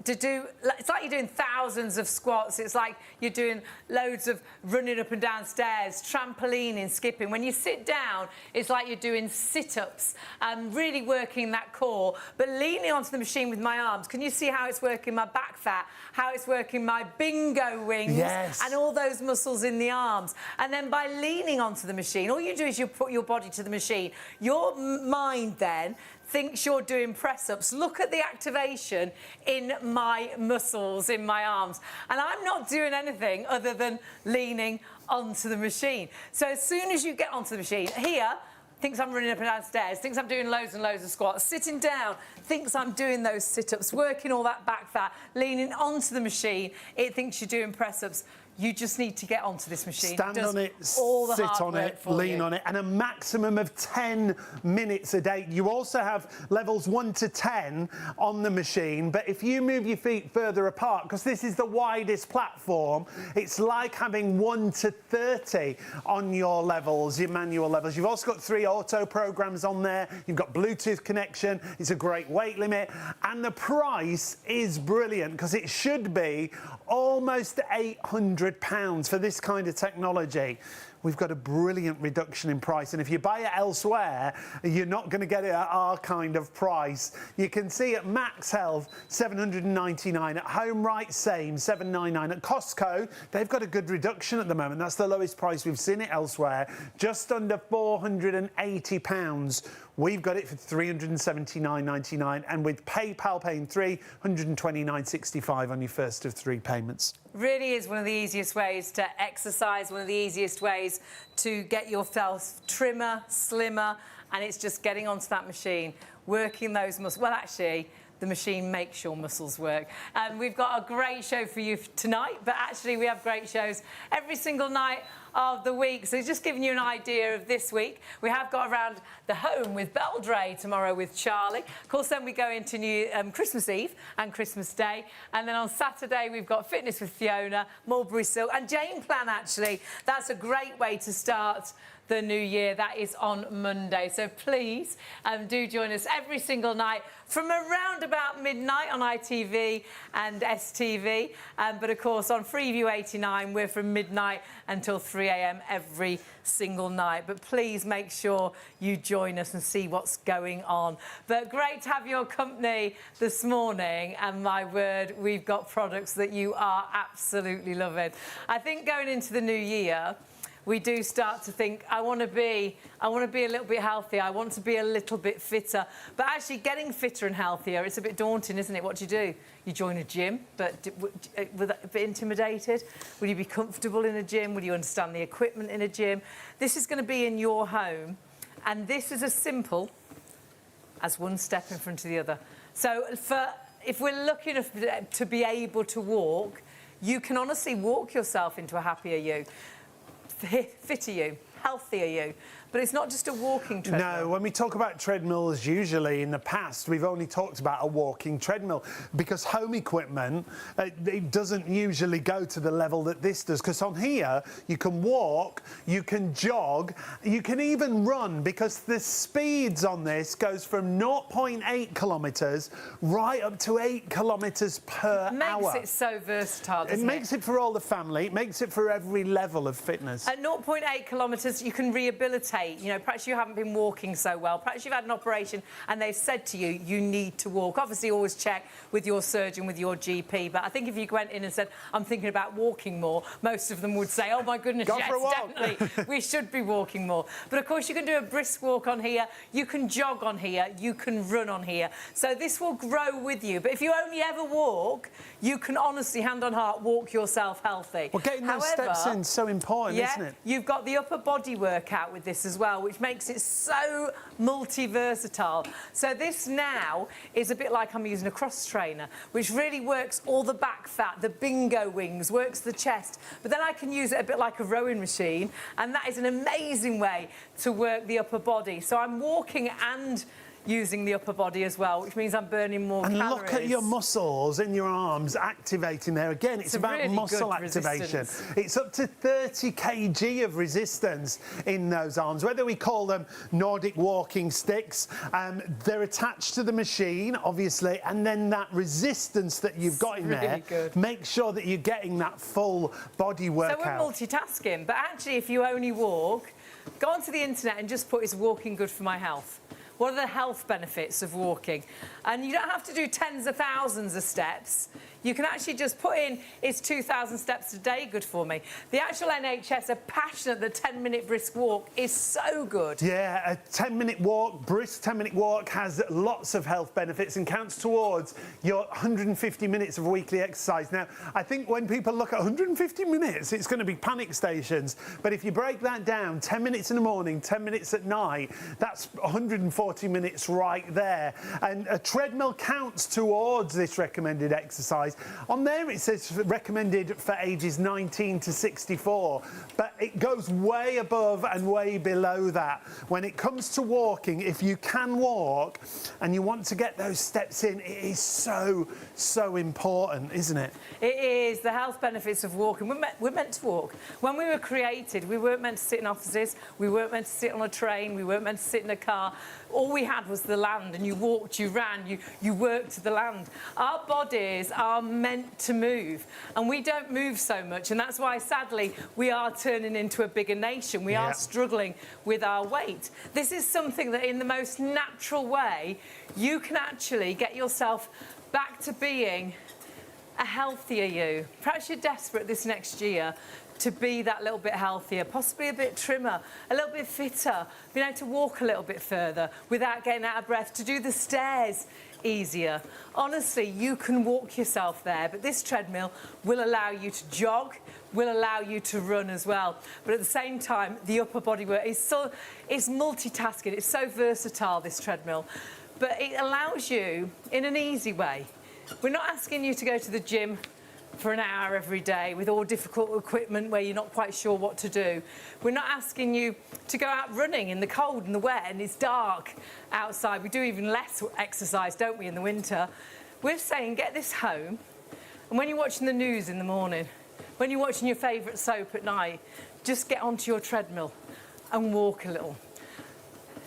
to do, it's like you're doing thousands of squats, it's like you're doing loads of running up and down stairs, trampolining, skipping. When you sit down, it's like you're doing sit-ups, really working that core. But leaning onto the machine with my arms, can you see how it's working my back fat, how it's working my bingo wings, yes, and all those muscles in the arms? And then by leaning onto the machine, all you do is you put your body to the machine. Your mind then thinks you're doing press-ups. Look at the activation in my muscles, in my arms. And I'm not doing anything other than leaning onto the machine. So as soon as you get onto the machine, here, thinks I'm running up and down stairs, thinks I'm doing loads and loads of squats, sitting down, thinks I'm doing those sit-ups, working all that back fat, leaning onto the machine, it thinks you're doing press-ups. You just need to get onto this machine. Stand on it, all the sit hard on work it, for lean you. on it, and a maximum of 10 minutes a day. You also have levels 1 to 10 on the machine, but if you move your feet further apart, because this is the widest platform, it's like having 1 to 30 on your levels, your manual levels. You've also got 3 auto programs on there. You've got Bluetooth connection. It's a great weight limit, and the price is brilliant because it should be almost £800 for this kind of technology. We've got a brilliant reduction in price, and if you buy it elsewhere, you're not going to get it at our kind of price. You can see at MAXhealth £799, at HomeRight same £799, at Costco they've got a good reduction at the moment. That's the lowest price we've seen it elsewhere, just under £480. We've got it for £379.99, and with PayPal paying £329.65 on your first of 3 payments. Really is one of the easiest ways to exercise, one of the easiest ways to get yourself trimmer, slimmer, and it's just getting onto that machine, working those muscles. Well, actually, the machine makes your muscles work. We've got a great show for you tonight, but actually we have great shows every single night of the week. So just giving you an idea of this week, we have got around the home with Beldray tomorrow with Charlie. Of course, then we go into Christmas Eve and Christmas Day. And then on Saturday, we've got Fitness with Fiona, Mulberry Silk and Jane Plan, actually. That's a great way to start the new year. That is on Monday. So please do join us every single night from around about midnight on ITV and STV. But of course, on Freeview 89, we're from midnight until 3 a.m. every single night. But please make sure you join us and see what's going on. But great to have your company this morning. And my word, we've got products that you are absolutely loving. I think going into the new year, we do start to think, I want to be a little bit healthier, I want to be a little bit fitter. But actually getting fitter and healthier, it's a bit daunting, isn't it? What do? You join a gym, but a bit intimidated? Will you be comfortable in a gym? Will you understand the equipment in a gym? This is going to be in your home, and this is as simple as one step in front of the other. So if we're lucky enough to be able to walk, you can honestly walk yourself into a happier you. Fitter you, healthier you. But it's not just a walking treadmill. No, when we talk about treadmills, usually in the past, we've only talked about a walking treadmill because home equipment, it doesn't usually go to the level that this does. Because on here, you can walk, you can jog, you can even run, because the speeds on this goes from 0.8 kilometres right up to 8 kilometres per hour. Makes it so versatile, doesn't it? It makes it for all the family. It makes it for every level of fitness. At 0.8 kilometres, you can rehabilitate meditate. You know, perhaps you haven't been walking so well. Perhaps you've had an operation and they've said to you, you need to walk. Obviously, always check with your surgeon, with your GP. But I think if you went in and said, I'm thinking about walking more, most of them would say, oh, my goodness, Go yes, for a walk. definitely. We should be walking more. But, of course, you can do a brisk walk on here. You can jog on here. You can run on here. So this will grow with you. But if you only ever walk, you can honestly, hand on heart, walk yourself healthy. Well, getting those steps in is so important, isn't it? You've got the upper body workout with this as well, which makes it so multi-versatile. So this now is a bit like I'm using a cross trainer, which really works all the back fat, the bingo wings, works the chest. But then I can use it a bit like a rowing machine, and that is an amazing way to work the upper body. So I'm walking and using the upper body as well, which means I'm burning more calories. And look at your muscles in your arms activating there. Again, it's about really muscle good activation. resistance. It's up to 30 kg of resistance in those arms. Whether we call them Nordic walking sticks, they're attached to the machine, obviously, and then that resistance that you've got in really there, good. make sure that you're getting that full body workout. So we're multitasking, but actually if you only walk, go onto the internet and just put, is walking good for my health? What are the health benefits of walking? And you don't have to do tens of thousands of steps. You can actually just put in, is 2,000 steps a day good for me? The actual NHS are passionate that 10-minute brisk walk is so good. Yeah, a 10-minute walk, brisk 10-minute walk has lots of health benefits and counts towards your 150 minutes of weekly exercise. Now, I think when people look at 150 minutes, it's going to be panic stations. But if you break that down, 10 minutes in the morning, 10 minutes at night, that's 140 minutes right there. And a treadmill counts towards this recommended exercise. On there it says recommended for ages 19 to 64, but it goes way above and way below that. When it comes to walking, if you can walk and you want to get those steps in, it is so important, isn't it? It is, the health benefits of walking. We're meant to walk. When we were created, we weren't meant to sit in offices, we weren't meant to sit on a train, we weren't meant to sit in a car. All we had was the land, and you walked, you ran, you worked the land. Our bodies are meant to move, and we don't move so much, and that's why, sadly, we are turning into a bigger nation. We are struggling with our weight. This is something that, in the most natural way, you can actually get yourself back to being a healthier you. Perhaps you're desperate this next year to be that little bit healthier, possibly a bit trimmer, a little bit fitter, being able to walk a little bit further without getting out of breath, to do the stairs easier. Honestly, you can walk yourself there, but this treadmill will allow you to jog, will allow you to run as well. But at the same time, the upper body work is multitasking. It's so versatile, this treadmill. But it allows you in an easy way. We're not asking you to go to the gym for an hour every day with all difficult equipment where you're not quite sure what to do. We're not asking you to go out running in the cold and the wet and it's dark outside. We do even less exercise, don't we, in the winter? We're saying get this home, and when you're watching the news in the morning, when you're watching your favourite soap at night, just get onto your treadmill and walk a little.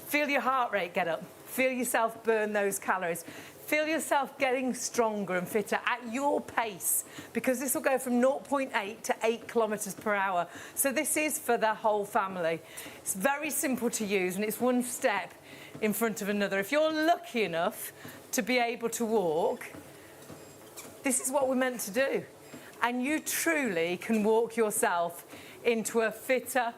Feel your heart rate get up. Feel yourself burn those calories. Feel yourself getting stronger and fitter at your pace, because this will go from 0.8 to 8 kilometres per hour. So this is for the whole family. It's very simple to use, and it's one step in front of another. If you're lucky enough to be able to walk, this is what we're meant to do. And you truly can walk yourself into a fitter,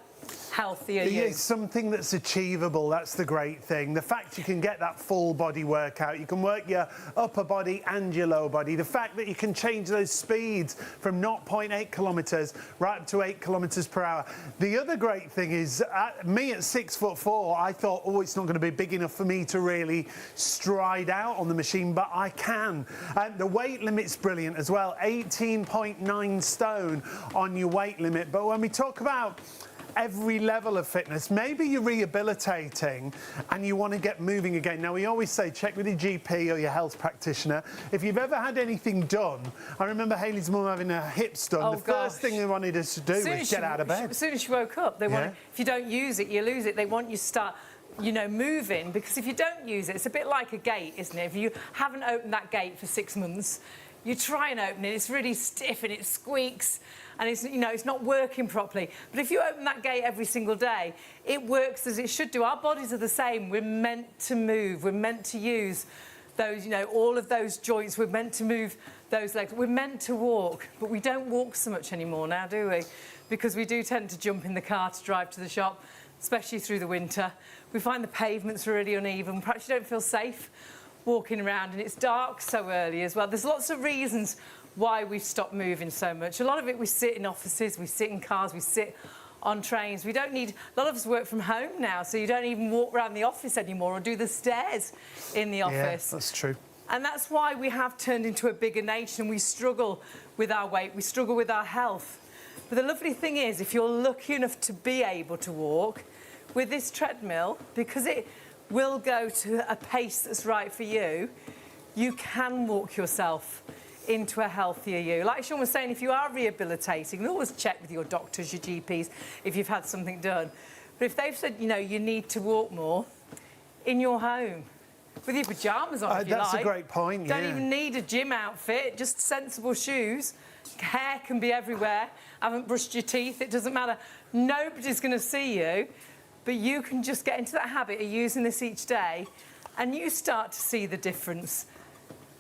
healthier you. It's something that's achievable. That's the great thing. The fact you can get that full body workout, you can work your upper body and your lower body. The fact that you can change those speeds from 0.8 kilometres right up to 8 kilometres per hour. The other great thing is, me at 6'4", I thought, oh, it's not going to be big enough for me to really stride out on the machine, but I can. The weight limit's brilliant as well. 18.9 stone on your weight limit. But when we talk about every level of fitness, maybe you're rehabilitating and you want to get moving again. Now, we always say check with your GP or your health practitioner. If you've ever had anything done, I remember Hayley's mum having her hips done. The first thing they wanted us to do was get out of bed. As soon as she woke up, they wanted, if you don't use it, you lose it. They want you to start, you know, moving, because if you don't use it, it's a bit like a gate, isn't it? If you haven't opened that gate for 6 months, you try and open it, it's really stiff and it squeaks. and it's, you know, it's not working properly. But if you open that gate every single day, it works as it should do. Our bodies are the same. We're meant to move. We're meant to use those, you know, all of those joints. We're meant to move those legs. We're meant to walk, but we don't walk so much anymore now, do we? Because we do tend to jump in the car to drive to the shop, especially through the winter. We find the pavements really uneven. Perhaps you don't feel safe walking around, and it's dark so early as well. There's lots of reasons why we've stopped moving so much. A lot of it, we sit in offices, we sit in cars, we sit on trains. We don't need, a lot of us work from home now, so you don't even walk around the office anymore or do the stairs in the office. Yeah, that's true. And that's why we have turned into a bigger nation. We struggle with our weight, we struggle with our health. But the lovely thing is, if you're lucky enough to be able to walk, with this treadmill, because it will go to a pace that's right for you, you can walk yourself into a healthier you. Like Sean was saying, if you are rehabilitating, always check with your doctors, your GPs, if you've had something done. But if they've said, you know, you need to walk more, in your home, with your pyjamas on, if you like. That's a great point, Don't even need a gym outfit, just sensible shoes. Hair can be everywhere. Haven't brushed your teeth, it doesn't matter. Nobody's going to see you, but you can just get into that habit of using this each day, and you start to see the difference.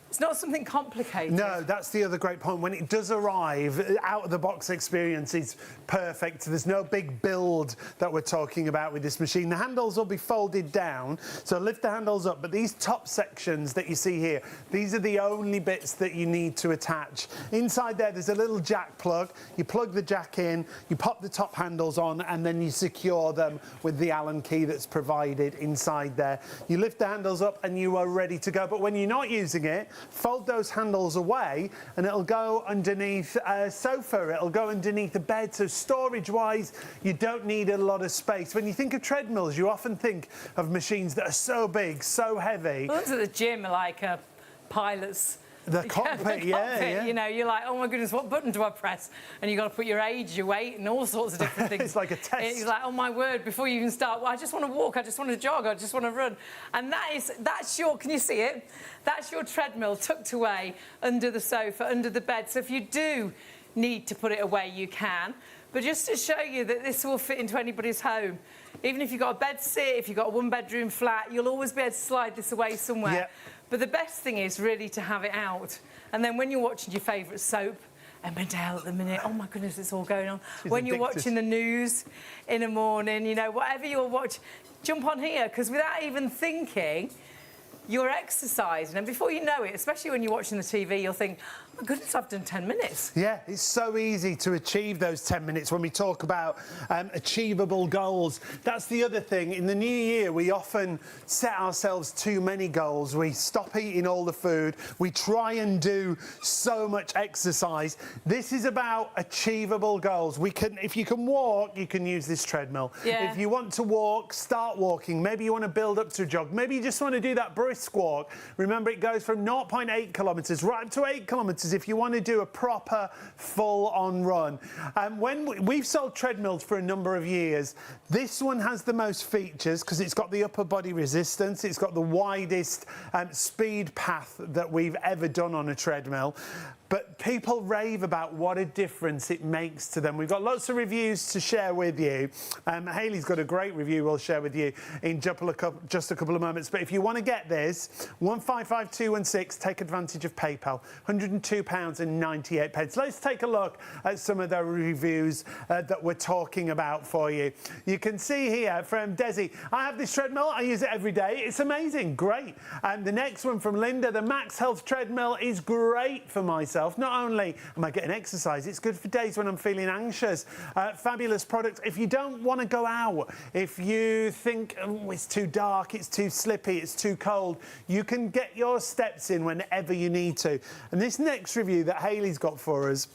It's not something complicated. No, that's the other great point. When it does arrive, out-of-the-box experience is perfect. There's no big build that we're talking about with this machine. The handles will be folded down, so lift the handles up, but these top sections that you see here, these are the only bits that you need to attach. Inside there's a little jack plug. You plug the jack in, you pop the top handles on, and then you secure them with the Allen key that's provided inside there. You lift the handles up and you are ready to go. But when you're not using it, fold those handles away and it'll go underneath a sofa, it'll go underneath a bed. So storage wise, you don't need a lot of space. When you think of treadmills, you often think of machines that are so big, so heavy. The ones at the gym are like a pilot's the cockpit, yeah. You know, you're like, oh my goodness, what button do I press? And you've got to put your age, your weight, and all sorts of different things. It's like a test. It's like, oh my word, before you even start, well, I just want to walk, I just want to jog, I just want to run. And that's your, can you see it? That's your treadmill tucked away under the sofa, under the bed. So if you do need to put it away, you can. But just to show you that this will fit into anybody's home. Even if you've got a bed sit, if you've got a one-bedroom flat, you'll always be able to slide this away somewhere. Yeah. But the best thing is really to have it out. And then when you're watching your favourite soap, Emmerdale at the minute, oh my goodness, it's all going on. When you're watching the news in the morning, you know, whatever you'll watch, jump on here, because without even thinking, you're exercising. And before you know it, especially when you're watching the TV, you'll think, oh my goodness, I've done 10 minutes. Yeah, it's so easy to achieve those 10 minutes when we talk about achievable goals. That's the other thing. In the new year, we often set ourselves too many goals. We stop eating all the food. We try and do so much exercise. This is about achievable goals. If you can walk, you can use this treadmill. Yeah. If you want to walk, start walking. Maybe you want to build up to a jog. Maybe you just want to do that brisk walk. Remember, it goes from 0.8 kilometres right up to 8 kilometres if you want to do a proper full-on run. When we've sold treadmills for a number of years, this one has the most features because it's got the upper body resistance, it's got the widest speed path that we've ever done on a treadmill. But people rave about what a difference it makes to them. We've got lots of reviews to share with you. Hayley's got a great review we'll share with you in just a couple of moments. But if you want to get this, 155216, take advantage of PayPal, £102.98. Let's take a look at some of the reviews that we're talking about for you. You can see here from Desi, I have this treadmill, I use it every day. It's amazing, great. And the next one from Linda, the MAXhealth Treadmill is great for myself. Not only am I getting exercise, it's good for days when I'm feeling anxious. Fabulous product. If you don't want to go out, if you think it's too dark, it's too slippy, it's too cold, you can get your steps in whenever you need to. And this next review that Hayley's got for us,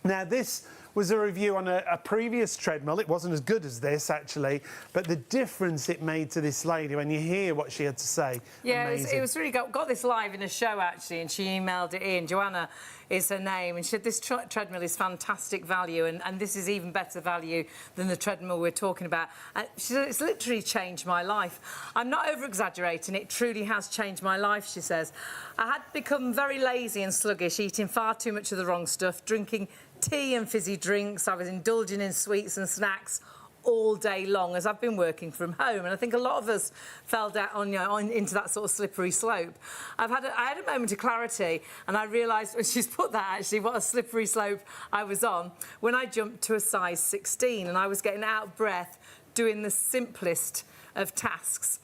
now this was a review on a previous treadmill. It wasn't as good as this, actually, but the difference it made to this lady when you hear what she had to say. Yeah, it was really got this live in a show, actually, and she emailed it in. Joanna is her name, and she said this treadmill is fantastic value, and this is even better value than the treadmill we're talking about. She said, it's literally changed my life. I'm not over-exaggerating, it truly has changed my life, she says. I had become very lazy and sluggish, eating far too much of the wrong stuff, drinking tea and fizzy drinks. I was indulging in sweets and snacks all day long as I've been working from home, and I think a lot of us fell down into that sort of slippery slope. I had a moment of clarity, and I realised, and she's put that actually, what a slippery slope I was on when I jumped to a size 16 and I was getting out of breath doing the simplest of tasks.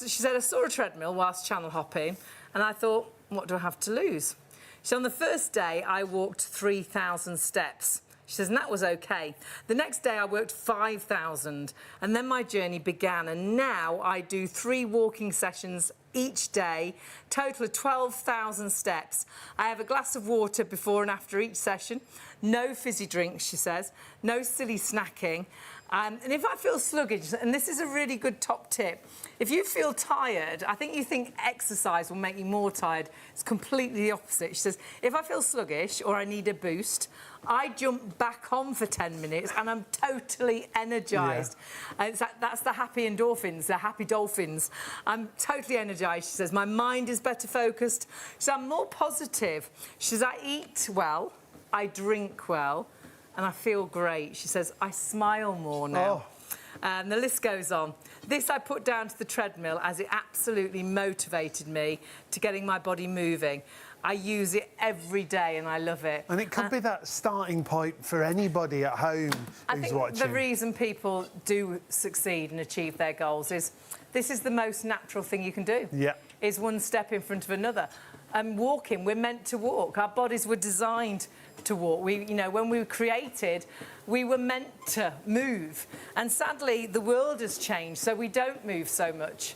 She said I saw a treadmill whilst channel hopping, and I thought, what do I have to lose? So on the first day I walked 3,000 steps. She says, and that was okay. The next day I worked 5,000, and then my journey began, and now I do 3 walking sessions each day, total of 12,000 steps. I have a glass of water before and after each session, no fizzy drinks, she says, no silly snacking. And if I feel sluggish, and this is a really good top tip, if you feel tired, I think you think exercise will make you more tired. It's completely the opposite. She says, if I feel sluggish or I need a boost, I jump back on for 10 minutes and I'm totally energised. Yeah. That's the happy endorphins, the happy dolphins. I'm totally energised. She says, my mind is better focused. She says, I'm more positive. She says, I eat well, I drink well, and I feel great. She says, I smile more now. Oh. And the list goes on. This I put down to the treadmill as it absolutely motivated me to getting my body moving. I use it every day and I love it. And it could be that starting point for anybody at home who's watching. The reason people do succeed and achieve their goals is this is the most natural thing you can do. Yeah. Is one step in front of another. Walking, we're meant to walk. Our bodies were designed to walk. When we were created, we were meant to move. And sadly, the world has changed, so we don't move so much.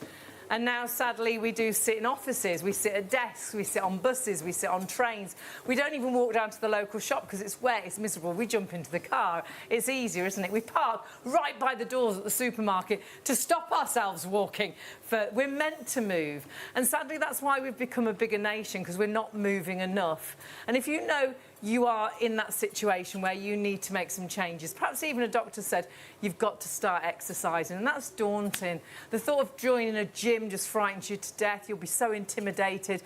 And now, sadly, we do sit in offices, we sit at desks, we sit on buses, we sit on trains. We don't even walk down to the local shop because it's wet, it's miserable. We jump into the car. It's easier, isn't it? We park right by the doors at the supermarket to stop ourselves walking. We're meant to move. And sadly, that's why we've become a bigger nation, because we're not moving enough. And if you know you are in that situation where you need to make some changes, perhaps even a doctor said you've got to start exercising, and that's daunting. The thought of joining a gym just frightens you to death. You'll be so intimidated.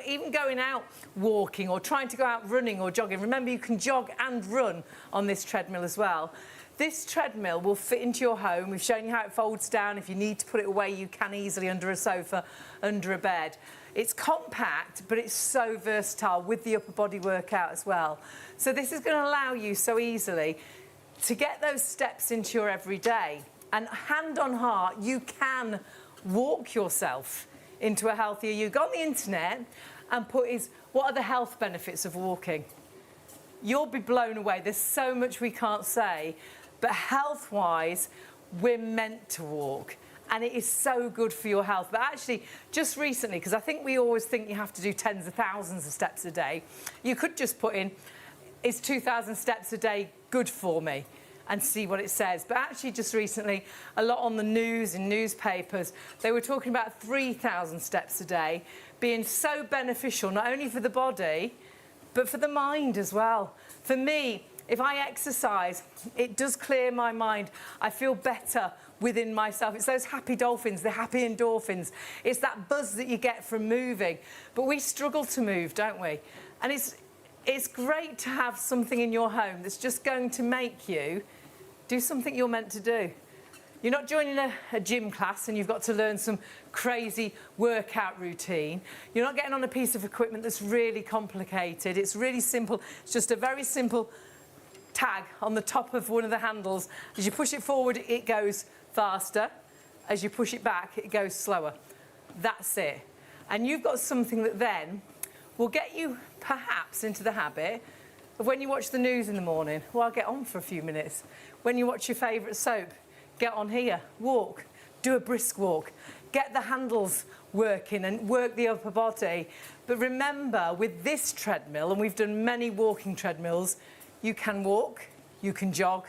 Even going out walking or trying to go out running or jogging. Remember, you can jog and run on this treadmill as well. This treadmill will fit into your home. We've shown you how it folds down. If you need to put it away, you can easily under a sofa, under a bed. It's compact, but it's so versatile with the upper body workout as well. So this is going to allow you so easily to get those steps into your everyday. And hand on heart, you can walk yourself into a healthier you. Go on the internet and put what are the health benefits of walking? You'll be blown away. There's so much we can't say, but health-wise, we're meant to walk. And it is so good for your health. But actually, just recently, because I think we always think you have to do tens of thousands of steps a day, you could just put in, is 2,000 steps a day good for me? And see what it says. But actually, just recently, a lot on the news, in newspapers, they were talking about 3,000 steps a day being so beneficial, not only for the body, but for the mind as well. For me, if I exercise, it does clear my mind. I feel better within myself. It's those happy dolphins, the happy endorphins. It's that buzz that you get from moving. But we struggle to move, don't we? And it's great to have something in your home that's just going to make you do something you're meant to do. You're not joining a gym class and you've got to learn some crazy workout routine. You're not getting on a piece of equipment that's really complicated. It's really simple. It's just a very simple tag on the top of one of the handles. As you push it forward, it goes faster. As you push it back, it goes slower. That's it. And you've got something that then will get you perhaps into the habit of when you watch the news in the morning, well, I'll get on for a few minutes. When you watch your favourite soap, get on here, walk, do a brisk walk, get the handles working and work the upper body. But remember, with this treadmill, and we've done many walking treadmills, you can walk, you can jog,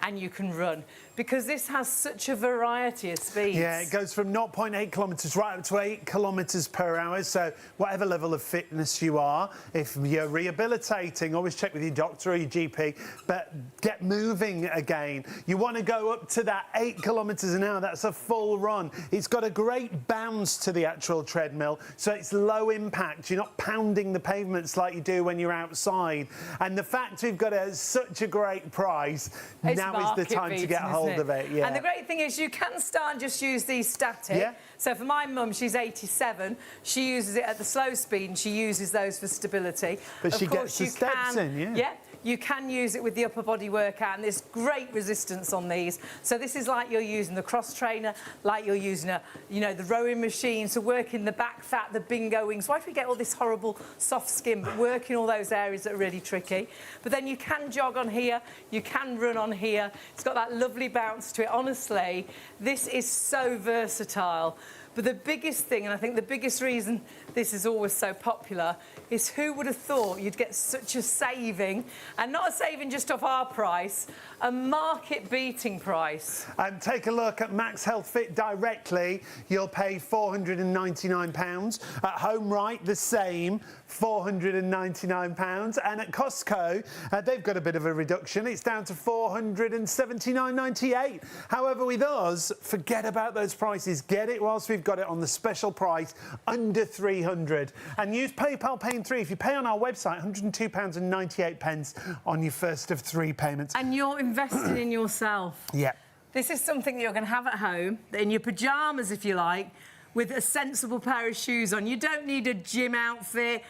and you can run. because this has such a variety of speeds. Yeah, it goes from 0.8 kilometres right up to 8 kilometres per hour. So whatever level of fitness you are, if you're rehabilitating, always check with your doctor or your GP, but get moving again. You want to go up to that 8 kilometres an hour. That's a full run. It's got a great bounce to the actual treadmill, so it's low impact. You're not pounding the pavements like you do when you're outside. And the fact we've got such a great price, It's now is the time to get hold of it. Yeah. And the great thing is you can start and just use these static. Yeah. So for my mum, she's 87. She uses it at the slow speed and she uses those for stability. But of she course, gets the you steps can, in, Yeah. You can use it with the upper body workout, and there's great resistance on these. So this is like you're using the cross trainer, like you're using the rowing machine, so working the back fat, the bingo wings. Why do we get all this horrible soft skin? But working all those areas that are really tricky. But then you can jog on here, you can run on here. It's got that lovely bounce to it. Honestly, this is so versatile. But the biggest thing, and I think the biggest reason this is always so popular, is who would have thought you'd get such a saving, and not a saving just off our price, a market-beating price. And take a look at MAXhealth Fit directly. You'll pay £499. At Home Right, the same, £499. And at Costco, they've got a bit of a reduction. It's down to £479.98. However, with us, forget about those prices. Get it whilst we've got it on the special price, under £300. And use PayPal Pay in 3. If you pay on our website, £102.98 on your first of 3 payments. And you're investing in yourself. Yeah. This is something that you're going to have at home, in your pyjamas, if you like, with a sensible pair of shoes on. You don't need a gym outfit.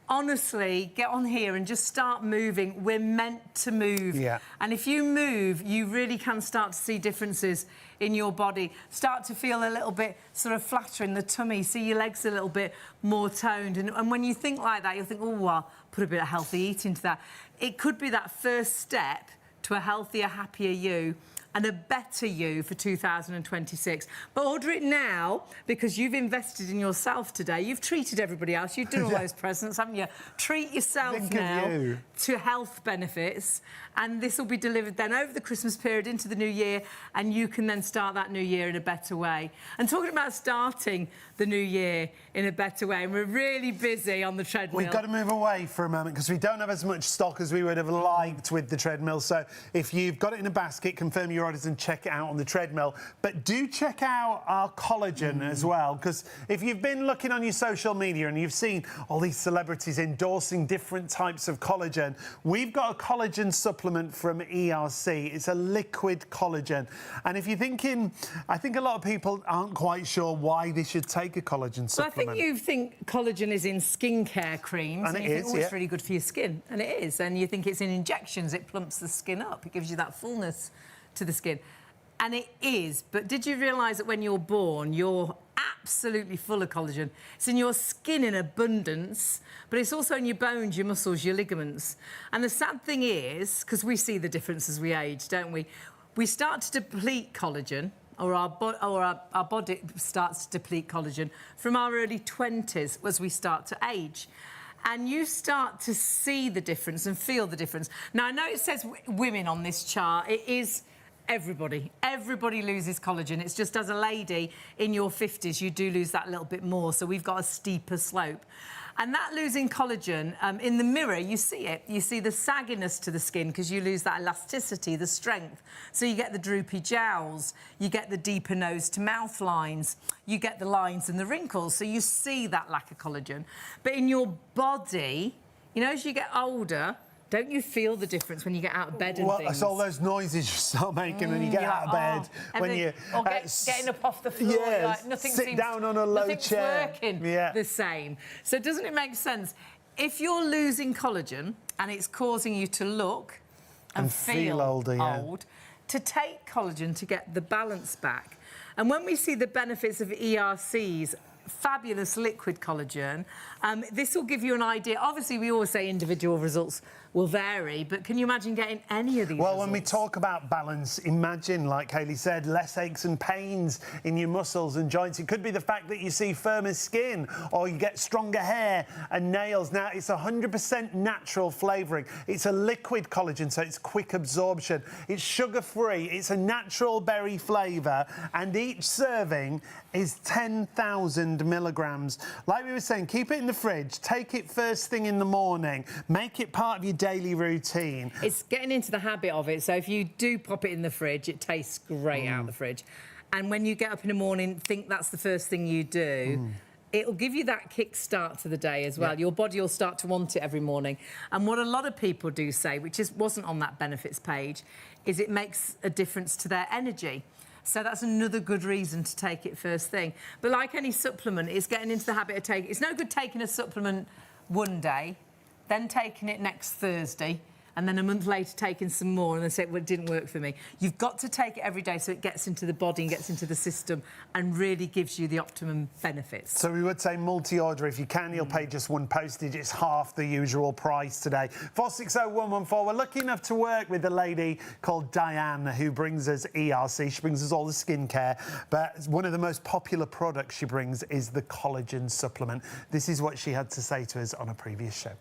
Honestly, get on here and just start moving. We're meant to move. Yeah. And if you move, you really can start to see differences in your body. Start to feel a little bit sort of flatter in the tummy. See your legs a little bit more toned. And when you think like that, you'll think, oh, well, put a bit of healthy eating to that. It could be that first step to a healthier, happier you and a better you for 2026. But order it now, because you've invested in yourself today. You've treated everybody else. You've done all those presents, haven't you? Treat yourself Think now of you. to health benefits, and this will be delivered then over the Christmas period into the new year, and you can then start that new year in a better way. And talking about starting the new year in a better way, and we're really busy on the treadmill. We've got to move away for a moment because we don't have as much stock as we would have liked with the treadmill. So if you've got it in a basket, confirm your orders and check it out on the treadmill. But do check out our collagen as well, because if you've been looking on your social media and you've seen all these celebrities endorsing different types of collagen, we've got a collagen supplement from ERC. It's a liquid collagen. And if you're thinking, I think a lot of people aren't quite sure why they should take a collagen So I supplement. think you think collagen is in skincare creams, And it you think, is, oh, yeah. it's really good for your skin, and it is. And you think it's in injections, it plumps the skin up, it gives you that fullness to the skin, and it is. But did you realise that when you're born, you're absolutely full of collagen? It's in your skin in abundance, but it's also in your bones, your muscles, your ligaments. And the sad thing is, because we see the difference as we age, don't we? We start to deplete collagen, or our body starts to deplete collagen from our early 20s as we start to age. And you start to see the difference and feel the difference. Now, I know it says women on this chart. It is everybody. Everybody loses collagen. It's just as a lady in your 50s, you do lose that little bit more. So we've got a steeper slope. And that losing collagen, in the mirror, you see it. You see the sagginess to the skin because you lose that elasticity, the strength. So you get the droopy jowls, you get the deeper nose to mouth lines, you get the lines and the wrinkles. So you see that lack of collagen. But in your body, you know, as you get older, don't you feel the difference when you get out of bed and Well, things? it's all those noises you start making when you get You're out of like, bed. oh, When you or getting up off the floor, yeah, like nothing sit seems, down on a low nothing's chair. working Yeah. the same. So doesn't it make sense? If you're losing collagen and it's causing you to look and feel older, yeah. old, to take collagen to get the balance back. And when we see the benefits of ERC's fabulous liquid collagen, this will give you an idea. Obviously, we always say individual results will vary, but can you imagine getting any of these Well, when we results? talk about balance, imagine, like Hayley said, less aches and pains in your muscles and joints. It could be the fact that you see firmer skin or you get stronger hair and nails. Now, it's 100% natural flavouring. It's a liquid collagen, so it's quick absorption. It's sugar-free. It's a natural berry flavour, and each serving is 10,000 milligrams. Like we were saying, keep it in the fridge, take it first thing in the morning, make it part of your daily routine. It's getting into the habit of it, so if you do pop it in the fridge, it tastes great out of the fridge. And when you get up in the morning, think that's the first thing you do. It'll give you that kick start to the day as well. Your body will start to want it every morning. And what a lot of people do say, which wasn't on that benefits page, is it makes a difference to their energy. So that's another good reason to take it first thing. But like any supplement, it's getting into the habit of taking... It's no good taking a supplement one day, then taking it next Thursday, and then a month later taking some more and then say, well, it didn't work for me. You've got to take it every day so it gets into the body and gets into the system and really gives you the optimum benefits. So we would say multi-order. If you can, you'll pay just one postage. It's half the usual price today. 460114. We're lucky enough to work with a lady called Diane who brings us ERC. She brings us all the skincare. But one of the most popular products she brings is the collagen supplement. This is what she had to say to us on a previous show.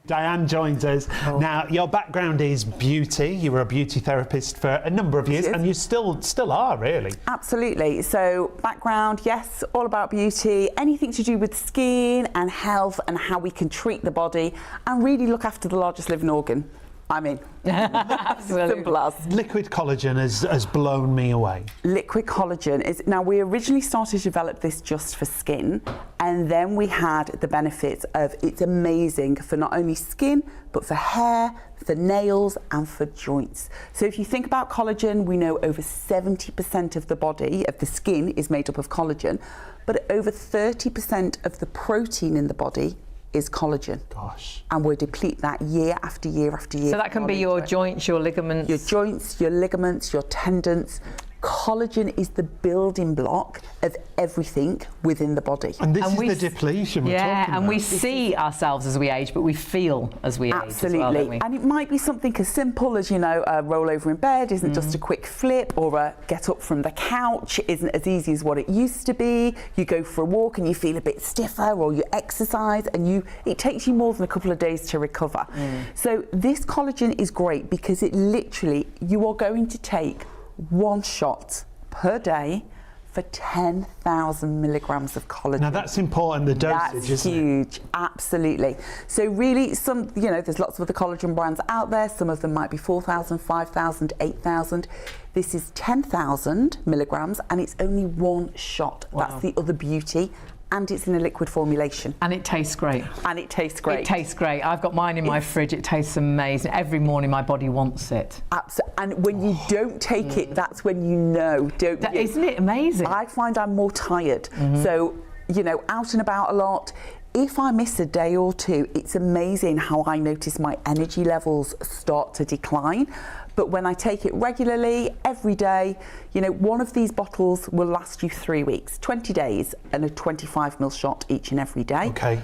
Diane joins us. Now, your background is beauty. You were a beauty therapist for a number of years, and you still are, really. Absolutely. So, background, yes, all about beauty, anything to do with skin and health and how we can treat the body and really look after the largest living organ. I mean, simple as. Liquid collagen has blown me away. Liquid collagen is, now we originally started to develop this just for skin, and then we had the benefits of it's amazing for not only skin, but for hair, for nails and for joints. So if you think about collagen, we know over 70% of the body, of the skin, is made up of collagen, but over 30% of the protein in the body is collagen. Gosh. And we'll deplete that year after year after year. So that can be your joints, your ligaments. Your joints, your ligaments, your tendons. Collagen is the building block of everything within the body. And this is the depletion we're talking about. And we see ourselves as we age, but we feel as we age as well, don't we? And it might be something as simple as, you know, a roll over in bed isn't just a quick flip, or a get up from the couch isn't as easy as what it used to be. You go for a walk and you feel a bit stiffer, or you exercise and it takes you more than a couple of days to recover. So this collagen is great because it literally, you are going to take one shot per day for 10,000 milligrams of collagen. Now that's important, the dosage, isn't it? That's huge, absolutely. So really, there's lots of other collagen brands out there. Some of them might be 4,000, 5,000, 8,000. This is 10,000 milligrams and it's only one shot. Wow. That's the other beauty. And it's in a liquid formulation. And it tastes great. And it tastes great. It tastes great. I've got mine in my fridge. It tastes amazing. Every morning my body wants it. Absolutely. And when you don't take it, that's when you know, don't you? Isn't it amazing? I find I'm more tired. So, you know, out and about a lot. If I miss a day or two, it's amazing how I notice my energy levels start to decline. But when I take it regularly, every day, you know, one of these bottles will last you 3 weeks, 20 days, and a 25ml shot each and every day. Okay.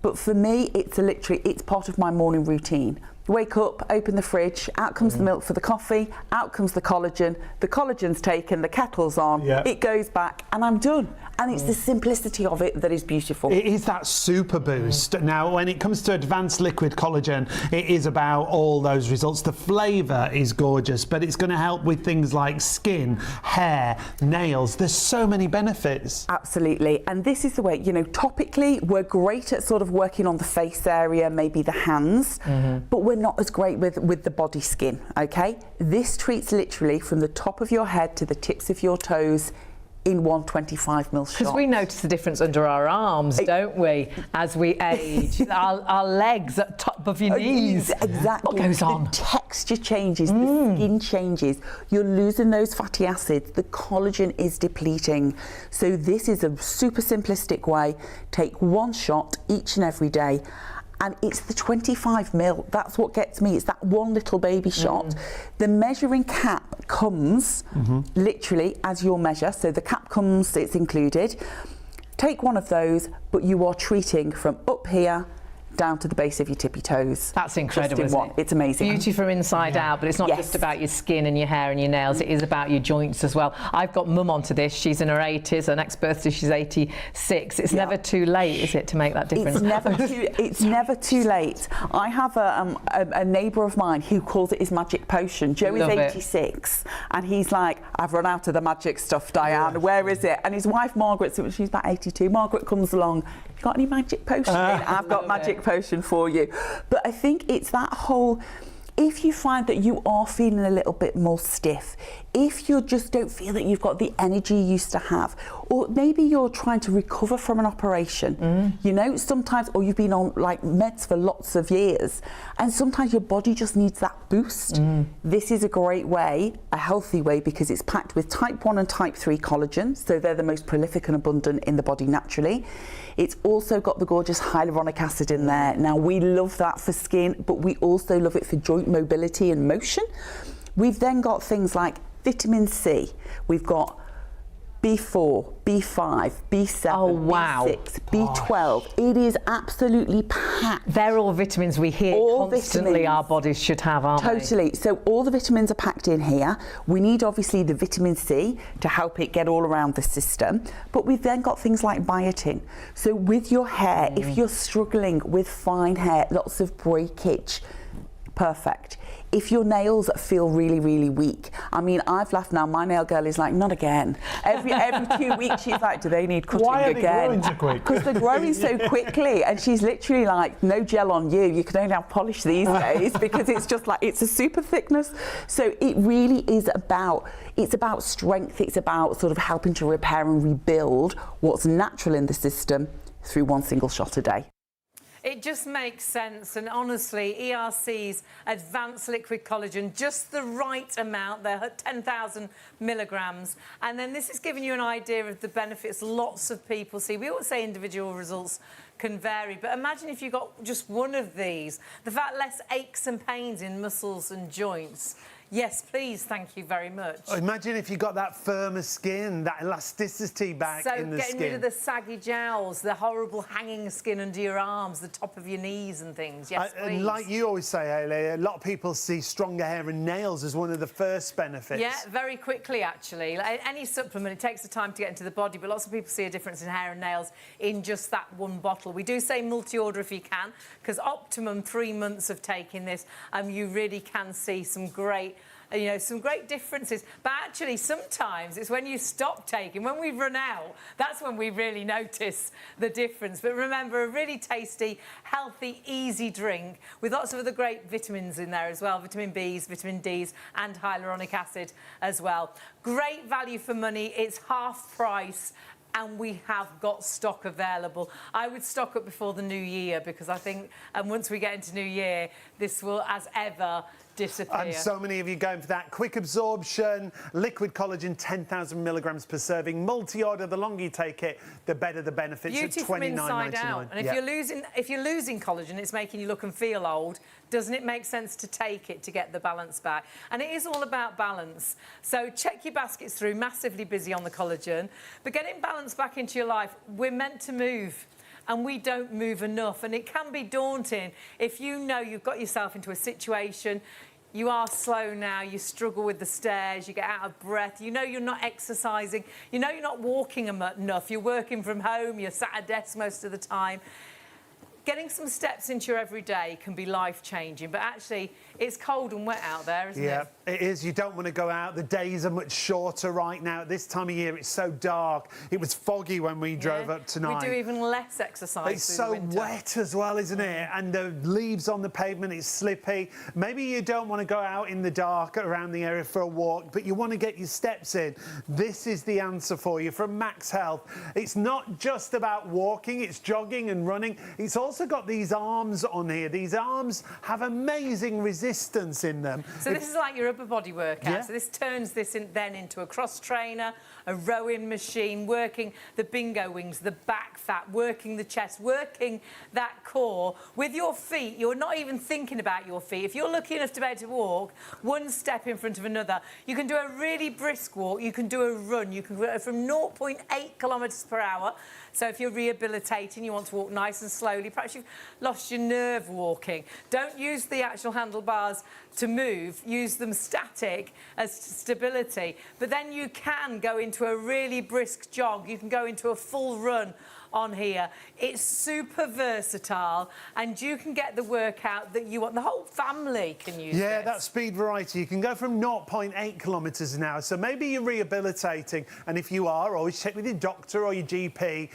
But for me, it's part of my morning routine. Wake up, open the fridge, out comes the milk for the coffee, out comes the collagen's taken, the kettle's on, it goes back, and I'm done. And it's the simplicity of it that is beautiful. It is that super boost. Now, when it comes to advanced liquid collagen, it is about all those results. The flavour is gorgeous, but it's going to help with things like skin, hair, nails. There's so many benefits. Absolutely. And this is the way, you know, topically, we're great at sort of working on the face area, maybe the hands, but we're not as great with the body skin, okay? This treats literally from the top of your head to the tips of your toes in one 25ml shot. Because we notice the difference under our arms, don't we, as we age? our legs at top of your knees. Exactly. What goes on? The texture changes, the skin changes. You're losing those fatty acids. The collagen is depleting. So this is a super simplistic way. Take one shot each and every day. And it's the 25ml. That's what gets me. It's that one little baby shot. The measuring cap comes literally as your measure. So the cap comes, it's included. Take one of those, but you are treating from up here down to the base of your tippy toes. That's incredible, Just in isn't one. it? It's amazing. Beauty from inside out, but it's not Yes. just about your skin and your hair and your nails. It is about your joints as well. I've got mum onto this. She's in her 80s. Her next birthday, she's 86. It's never too late, is it, to make that difference? It's never too late. I have a neighbour of mine who calls it his magic potion. Joe is Love it. 86, and he's like, I've run out of the magic stuff, Diane. Where is it? And his wife Margaret, she's about 82. Margaret comes along. You got any magic potion? I've got magic potion for you. But I think it's that whole. If you find that you are feeling a little bit more stiff, if you just don't feel that you've got the energy you used to have, or maybe you're trying to recover from an operation, you know, sometimes, or you've been on like meds for lots of years, and sometimes your body just needs that boost. This is a great way, a healthy way, because it's packed with type 1 and type 3 collagen, so they're the most prolific and abundant in the body naturally. It's also got the gorgeous hyaluronic acid in there. Now, we love that for skin, but we also love it for joint mobility and motion. We've then got things like vitamin C. We've got B4, B5, B7, Oh, wow. B6, B12. It is absolutely packed. They're all vitamins we hear All constantly vitamins. our bodies should have, aren't they? Totally. So all the vitamins are packed in here. We need obviously the vitamin C to help it get all around the system. But we've then got things like biotin. So with your hair, if you're struggling with fine hair, lots of breakage, perfect. If your nails feel really, really weak, I mean, I've laughed now. My nail girl is like, not again. Every 2 weeks, she's like, do they need cutting Why are they again? growing so quick? Because they're growing so quickly, and she's literally like, no gel on you. You can only have polish these days because it's just like, it's a super thickness. So it really is about, it's about strength. It's about sort of helping to repair and rebuild what's natural in the system through one single shot a day. It just makes sense, and honestly, ERC's advanced liquid collagen, just the right amount, they're 10,000 milligrams, and then this is giving you an idea of the benefits lots of people see. We always say individual results can vary, but imagine if you got just one of these, the fact less aches and pains in muscles and joints. Yes, please, thank you very much. Imagine if you got that firmer skin, that elasticity back in the skin. So getting rid of the saggy jowls, the horrible hanging skin under your arms, the top of your knees and things. Yes, please. And like you always say, Hayley, a lot of people see stronger hair and nails as one of the first benefits. Yeah, very quickly, actually. Like any supplement, it takes the time to get into the body, but lots of people see a difference in hair and nails in just that one bottle. We do say multi-order if you can, because optimum 3 months of taking this, you really can see some great differences. But actually, sometimes it's when you stop taking, when we run out, that's when we really notice the difference. But remember, a really tasty, healthy, easy drink with lots of other great vitamins in there as well, vitamin Bs, vitamin Ds, and hyaluronic acid as well. Great value for money. It's half price, and we have got stock available. I would stock up before the new year, because I think once we get into new year, this will, as ever, disappear. And so many of you going for that quick absorption, liquid collagen, 10,000 milligrams per serving, multi-order. The longer you take it, the better the benefits. Beauty from inside out. And if you're losing collagen, it's making you look and feel old. Doesn't it make sense to take it to get the balance back? And it is all about balance. So check your baskets through. Massively busy on the collagen, but getting balance back into your life. We're meant to move, and we don't move enough, and it can be daunting if you know you've got yourself into a situation. You are slow now, you struggle with the stairs, you get out of breath, you know you're not exercising, you know you're not walking enough, you're working from home, you're sat at a desk most of the time. Getting some steps into your everyday can be life-changing, but actually it's cold and wet out there, isn't it? Yeah, it is. You don't want to go out. The days are much shorter right now. At this time of year, it's so dark. It was foggy when we drove up tonight. We do even less exercise. It's so wet as well, isn't it? And the leaves on the pavement, it's slippy. Maybe you don't want to go out in the dark around the area for a walk, but you want to get your steps in. This is the answer for you from MAXhealth. It's not just about walking, it's jogging and running. It's also got these arms on here. These arms have amazing resistance in them. So this is like your upper body workout. Yeah. So this turns this then into a cross trainer, a rowing machine, working the bingo wings, the back fat, working the chest, working that core. With your feet, you're not even thinking about your feet. If you're lucky enough to be able to walk one step in front of another, you can do a really brisk walk, you can do a run, you can go from 0.8 kilometres per hour. So if you're rehabilitating, you want to walk nice and slowly, Perhaps you've lost your nerve walking. Don't use the actual handlebars to move, use them static as stability. But then you can go into a really brisk jog, you can go into a full run on here. It's super versatile and you can get the workout that you want. The whole family can use Yeah, this. that speed variety. You can go from 0.8 kilometres an hour. So maybe you're rehabilitating, and if you are, always check with your doctor or your GP.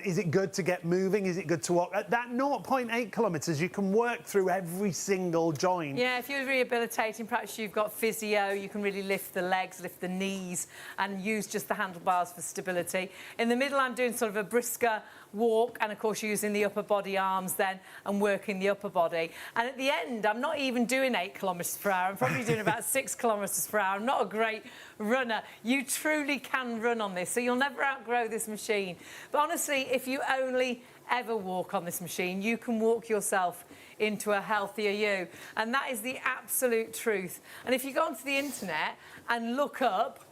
Is it good to get moving? Is it good to walk? At that 0.8 kilometres, you can work through every single joint. Yeah, if you're rehabilitating, perhaps you've got physio, you can really lift the legs, lift the knees and use just the handlebars for stability. In the middle, I'm doing sort of a brisker walk and of course using the upper body arms then and working the upper body. And at the end, I'm not even doing 8 kilometres per hour. I'm probably doing about 6 kilometres per hour. I'm not a great runner. You truly can run on this, so you'll never outgrow this machine. But honestly, if you only ever walk on this machine, you can walk yourself into a healthier you. And that is the absolute truth. And if you go onto the internet and look up,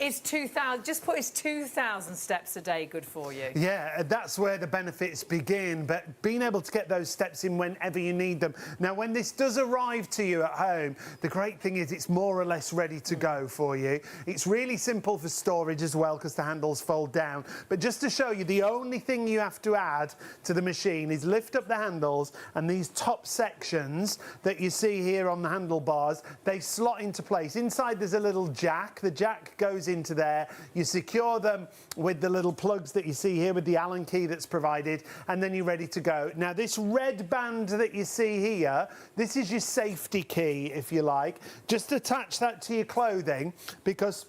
is 2,000, just put is 2,000 steps a day good for you? Yeah, that's where the benefits begin, but being able to get those steps in whenever you need them. Now, when this does arrive to you at home, the great thing is it's more or less ready to go for you. It's really simple for storage as well because the handles fold down. But just to show you, the only thing you have to add to the machine is lift up the handles, and these top sections that you see here on the handlebars, they slot into place. Inside there's a little jack. The jack goes into there. You secure them with the little plugs that you see here with the Allen key that's provided, and then you're ready to go. Now, this red band that you see here, this is your safety key, if you like. Just attach that to your clothing, because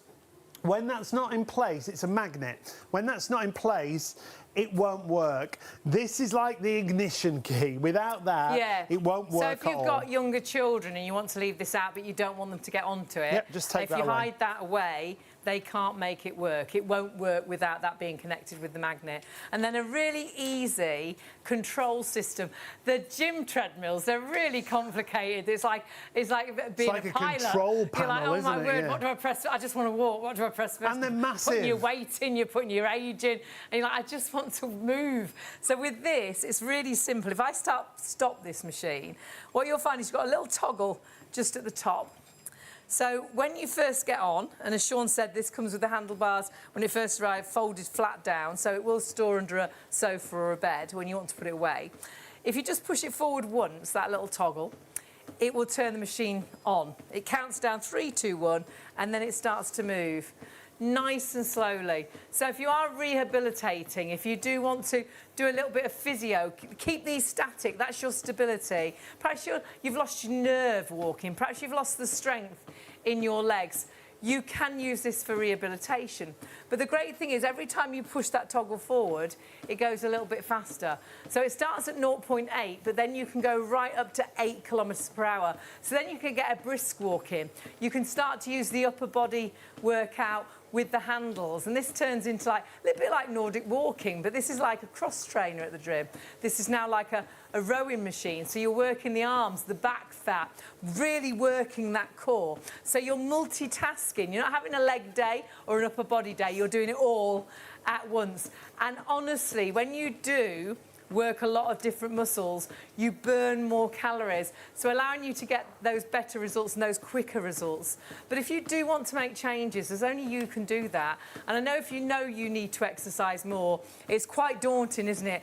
when that's not in place, it's a magnet. When that's not in place, it won't work. This is like the ignition key. Without that, it won't work. So if you've got younger children and you want to leave this out but you don't want them to get onto it, just take if that you away. hide that away, they can't make it work. It won't work without that being connected with the magnet. And then a really easy control system. The gym treadmills, they're really complicated. It's like being like a a pilot. control panel, You're like, oh my isn't it? word, Yeah. what do I press? I just want to walk. What do I press first? And they're massive. Putting your weight in, you're putting your age in, and you're like, I just want to move. So with this, it's really simple. If I stop this machine, what you'll find is you've got a little toggle just at the top. So when you first get on, and as Sean said, this comes with the handlebars when it first arrived, folded flat down, so it will store under a sofa or a bed when you want to put it away. If you just push it forward once, that little toggle, it will turn the machine on. It counts down 3, 2, 1, and then it starts to move. Nice and slowly. So if you are rehabilitating, if you do want to do a little bit of physio, keep these static, that's your stability. Perhaps you've lost your nerve walking, perhaps you've lost the strength in your legs. You can use this for rehabilitation. But the great thing is every time you push that toggle forward, it goes a little bit faster. So it starts at 0.8, but then you can go right up to 8 kilometres per hour. So then you can get a brisk walk in. You can start to use the upper body workout with the handles, and this turns into like a little bit like Nordic walking, but this is like a cross trainer at the gym. This is now like a rowing machine, so you're working the arms, the back fat, really working that core. So you're multitasking. You're not having a leg day or an upper body day, you're doing it all at once. And honestly, when you do work a lot of different muscles, you burn more calories, so allowing you to get those better results and those quicker results. But if you do want to make changes, there's only you can do that. And I know if you know you need to exercise more, it's quite daunting, isn't it?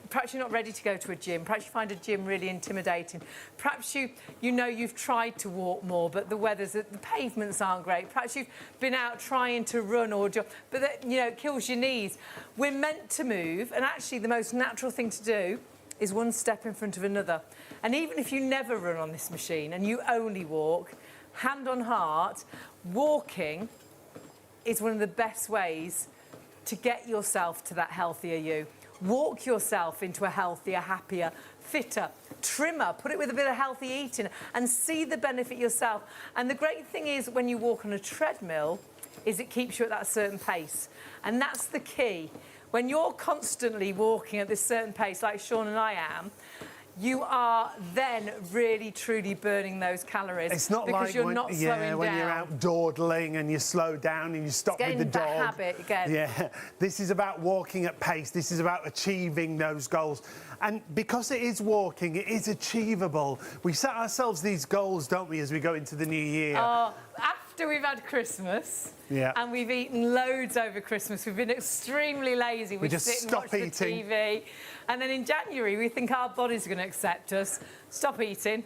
Perhaps you're not ready to go to a gym. Perhaps you find a gym really intimidating. Perhaps you know you've tried to walk more, but the pavements aren't great. Perhaps you've been out trying to run or jog, but it kills your knees. We're meant to move, and actually the most natural thing to do is one step in front of another. And even if you never run on this machine and you only walk, hand on heart, walking is one of the best ways to get yourself to that healthier you. Walk yourself into a healthier, happier, fitter, trimmer, put it with a bit of healthy eating and see the benefit yourself. And the great thing is when you walk on a treadmill is it keeps you at that certain pace. And that's the key. When you're constantly walking at this certain pace, like Sean and I am, you are then really truly burning those calories. It's not because like you're when, not slowing when down. you're out dawdling and you slow down and you stop with the Getting dog. that habit again. Yeah, this is about walking at pace. This is about achieving those goals. And because it is walking, it is achievable. We set ourselves these goals, don't we, as we go into the new year? After we've had Christmas and we've eaten loads over Christmas, we've been extremely lazy. We just sit and stop watch the eating. TV. And then in January, we think our body's going to accept us, stop eating,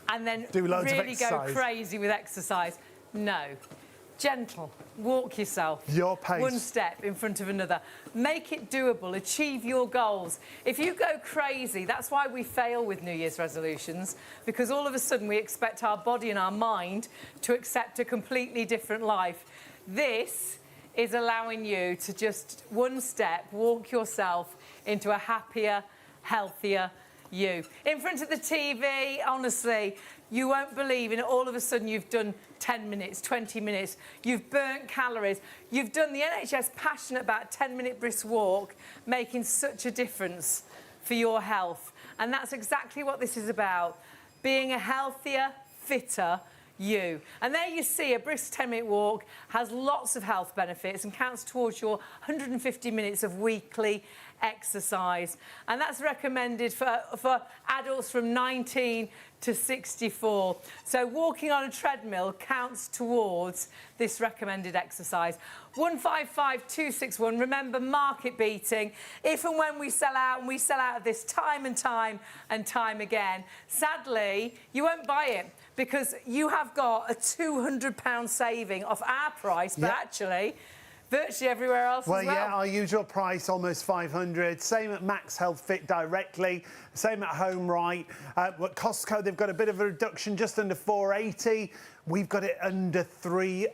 and then Do loads of really go exercise. crazy with exercise. No. Gentle. Walk yourself. Your pace. One step in front of another. Make it doable. Achieve your goals. If you go crazy, that's why we fail with New Year's resolutions, because all of a sudden we expect our body and our mind to accept a completely different life. This is allowing you to just one step, walk yourself into a happier, healthier you. In front of the TV, honestly, you won't believe, and all of a sudden you've done 10 minutes, 20 minutes, you've burnt calories, you've done the NHS passionate about 10-minute brisk walk, making such a difference for your health. And that's exactly what this is about, being a healthier, fitter you. And there you see a brisk 10-minute walk has lots of health benefits and counts towards your 150 minutes of weekly exercise. And that's recommended for adults from 19 to 64. So walking on a treadmill counts towards this recommended exercise. 155261, remember, market beating. If and when we sell out, and we sell out of this time and time and time again, sadly, you won't buy it because you have got a £200 saving off our price, but actually virtually everywhere else as well. Yeah, our usual price, almost 500. Same at MAXhealth Fit directly. Same at Home Right. At Costco, they've got a bit of a reduction, just under 480. We've got it under £300,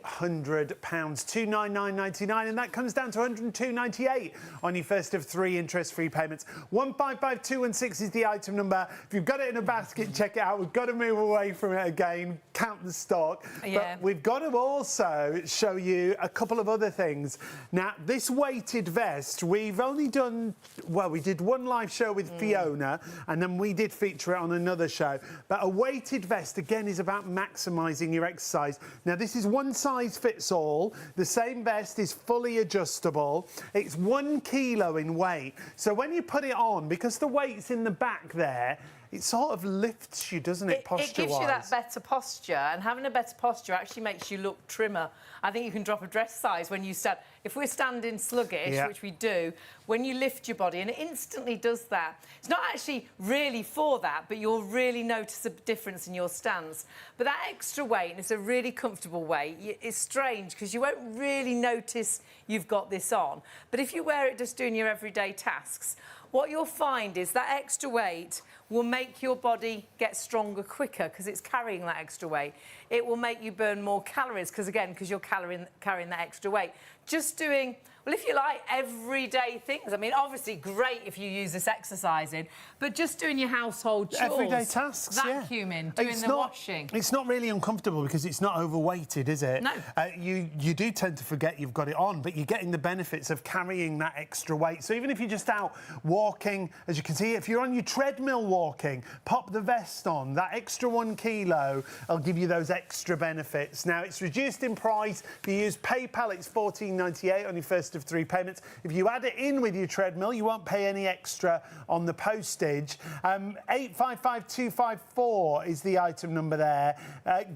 £299.99, and that comes down to £102.98 on your first of 3 interest-free payments. 155216 is the item number. If you've got it in a basket, check it out. We've got to move away from it again, count the stock. Yeah. But we've got to also show you a couple of other things. Now, this weighted vest, we've only done, well, we did one live show with Fiona, and then we did feature it on another show. But a weighted vest, again, is about maximising your exercise. Now, this is one size fits all. The same vest is fully adjustable. It's 1 kilo in weight. So when you put it on, because the weight's in the back there, it sort of lifts you, doesn't it, posture-wise? It gives you that better posture, and having a better posture actually makes you look trimmer. I think you can drop a dress size when you stand. If we're standing sluggish, which we do, when you lift your body, and it instantly does that. It's not actually really for that, but you'll really notice a difference in your stance. But that extra weight, and it's a really comfortable weight, it's strange because you won't really notice you've got this on. But if you wear it just doing your everyday tasks, what you'll find is that extra weight will make your body get stronger quicker because it's carrying that extra weight. It will make you burn more calories because you're carrying that extra weight. Just doing, well, if you like, everyday things. I mean, obviously great if you use this exercising, but just doing your household chores. Everyday tasks, vacuuming, doing the washing. It's not really uncomfortable because it's not overweighted, is it? No. You do tend to forget you've got it on, but you're getting the benefits of carrying that extra weight. So even if you're just out walking, as you can see, if you're on your treadmill walking, pop the vest on. That extra 1 kilo will give you those extra benefits. Now, it's reduced in price. If you use PayPal, it's $14.98 on your first of 3 payments. If you add it in with your treadmill, you won't pay any extra on the postage. 855254 is the item number there.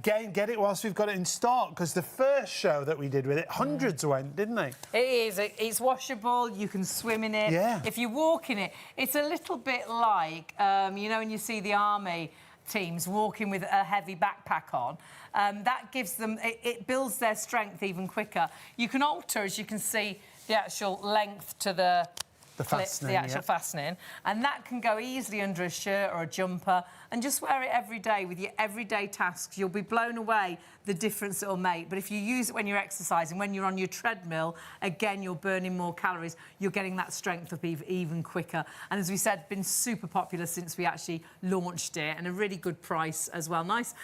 Get it whilst we've got it in stock, because the first show that we did with it, hundreds went, didn't they? It is. It's washable. You can swim in it. Yeah. If you walk in it, it's a little bit like, you know, when you see the army teams walking with a heavy backpack on, that gives them, it builds their strength even quicker. You can alter, as you can see, the actual length to the fastening, the actual fastening, and that can go easily under a shirt or a jumper, and just wear it every day with your everyday tasks. You'll be blown away the difference it'll make. But if you use it when you're exercising, when you're on your treadmill, again, you're burning more calories. You're getting that strength up even quicker. And as we said, been super popular since we actually launched it, and a really good price as well. Nice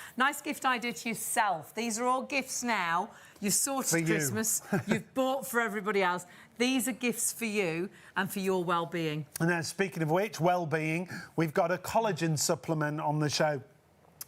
gift idea to yourself. These are all gifts now. You've sorted Christmas. You've bought for everybody else. These are gifts for you and for your well-being. And now, speaking of which, well-being, we've got a collagen supplement on the show.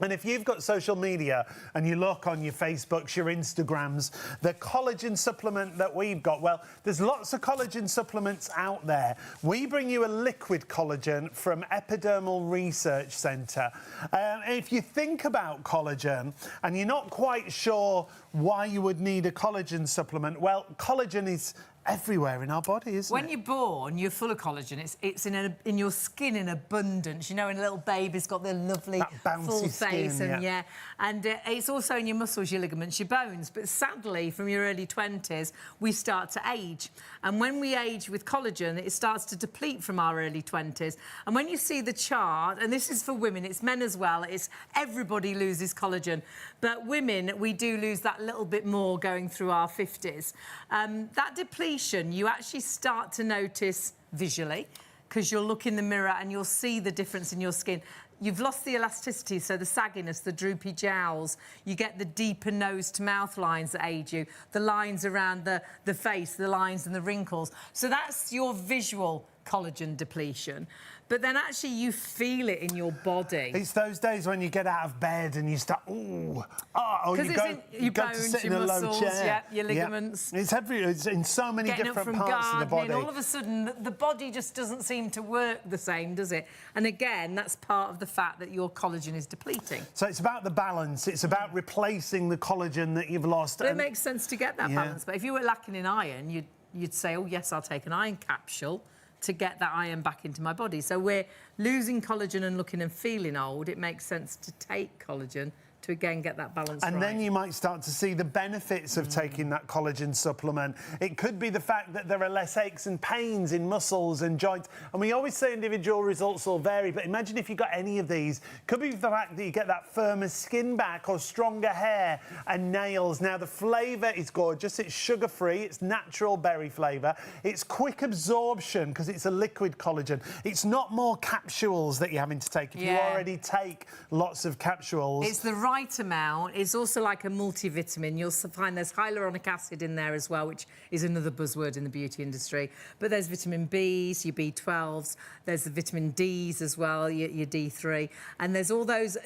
And if you've got social media and you look on your Facebooks, your Instagrams, the collagen supplement that we've got, well, there's lots of collagen supplements out there. We bring you a liquid collagen from Epidermal Research Centre. If you think about collagen and you're not quite sure why you would need a collagen supplement, well, collagen is everywhere in our body, isn't it? When you're born, you're full of collagen. It's in your skin in abundance. You know, when a little baby's got their lovely full face, skin, and it's also in your muscles, your ligaments, your bones. But sadly, from your early 20s, we start to age. And when we age with collagen, it starts to deplete from our early 20s. And when you see the chart, and this is for women, it's men as well, it's everybody loses collagen. But women, we do lose that little bit more going through our 50s. That depletion, you actually start to notice visually, because you'll look in the mirror and you'll see the difference in your skin. You've lost the elasticity, so the sagginess, the droopy jowls. You get the deeper nose to mouth lines that age you, the lines around the face, the lines and the wrinkles. So that's your visual collagen depletion. But then actually you feel it in your body. It's those days when you get out of bed and you start, or you go to sit in a low chair. Your ligaments. It's in so many different parts of the body. All of a sudden, the body just doesn't seem to work the same, does it? And again, that's part of the fact that your collagen is depleting. So it's about the balance. It's about replacing the collagen that you've lost. But it makes sense to get that balance. But if you were lacking in iron, you'd say, oh, yes, I'll take an iron capsule to get that iron back into my body. So we're losing collagen and looking and feeling old. It makes sense to take collagen to again get that balance right. And then you might start to see the benefits of taking that collagen supplement. It could be the fact that there are less aches and pains in muscles and joints. And we always say individual results will vary, but imagine if you got any of these. Could be the fact that you get that firmer skin back or stronger hair and nails. Now, the flavour is gorgeous. It's sugar-free. It's natural berry flavour. It's quick absorption because it's a liquid collagen. It's not more capsules that you're having to take if you already take lots of capsules. It's the right amount. It's also like a multivitamin. You'll find there's hyaluronic acid in there as well, which is another buzzword in the beauty industry. But there's vitamin Bs, your B12s. There's the vitamin Ds as well, your D3. And there's all those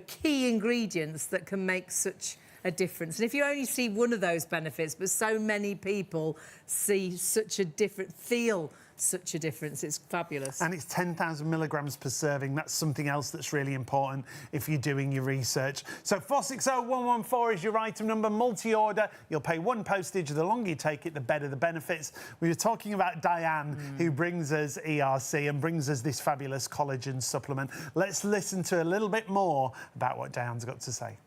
key ingredients that can make such a difference. And if you only see one of those benefits, but so many people see such a feel such a difference, it's fabulous. And it's 10,000 milligrams per serving. That's something else that's really important if you're doing your research. So 460114 is your item number, multi-order. You'll pay one postage. The longer you take it, the better the benefits. We were talking about Diane, who brings us ERC and brings us this fabulous collagen supplement. Let's listen to a little bit more about what Diane's got to say.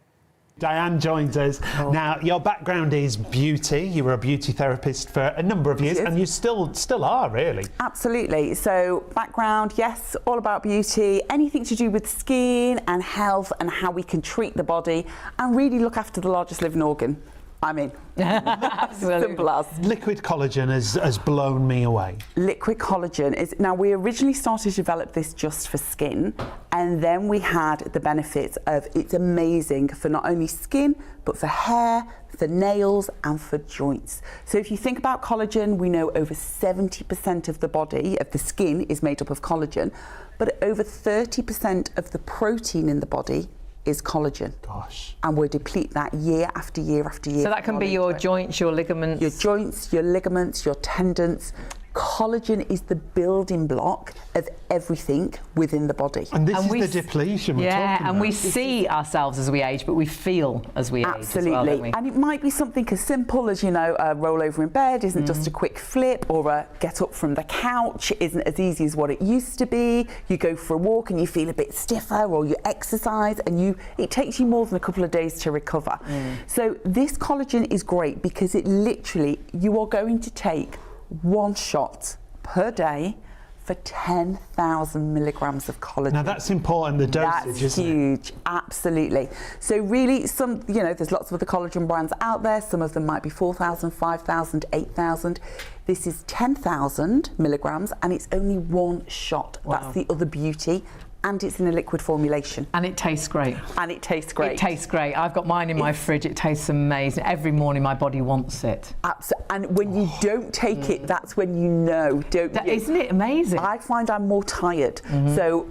Diane joins us. Now, your background is beauty. You were a beauty therapist for a number of years, and you still are, really. Absolutely. So, background, yes, all about beauty, anything to do with skin and health and how we can treat the body and really look after the largest living organ. I mean, simple as. Liquid collagen has blown me away. Liquid collagen is, now we originally started to develop this just for skin, and then we had the benefits of it's amazing for not only skin, but for hair, for nails and for joints. So if you think about collagen, we know over 70% of the body, of the skin, is made up of collagen, but over 30% of the protein in the body is collagen. Gosh. And we'll deplete that year after year after year. So that can be your joints, your ligaments. Your joints, your ligaments, your tendons. Collagen is the building block of everything within the body. And this is the depletion we're talking about. And we see ourselves as we age, but we feel as we age as well, don't we? And it might be something as simple as, a roll over in bed isn't just a quick flip, or a get up from the couch isn't as easy as what it used to be. You go for a walk and you feel a bit stiffer, or you exercise and it takes you more than a couple of days to recover. So this collagen is great because it literally, you are going to take one shot per day for 10,000 milligrams of collagen. Now that's important, the dosage, That's isn't it? huge, absolutely. So really, there's lots of other collagen brands out there. Some of them might be 4,000, 5,000, 8,000. This is 10,000 milligrams, and it's only one shot. Wow. That's the other beauty. And it's in a liquid formulation. And it tastes great. And it tastes great. It tastes great. I've got mine in my fridge. It tastes amazing. Every morning my body wants it. And when you don't take it, that's when you know, don't you? Isn't it amazing? I find I'm more tired. So,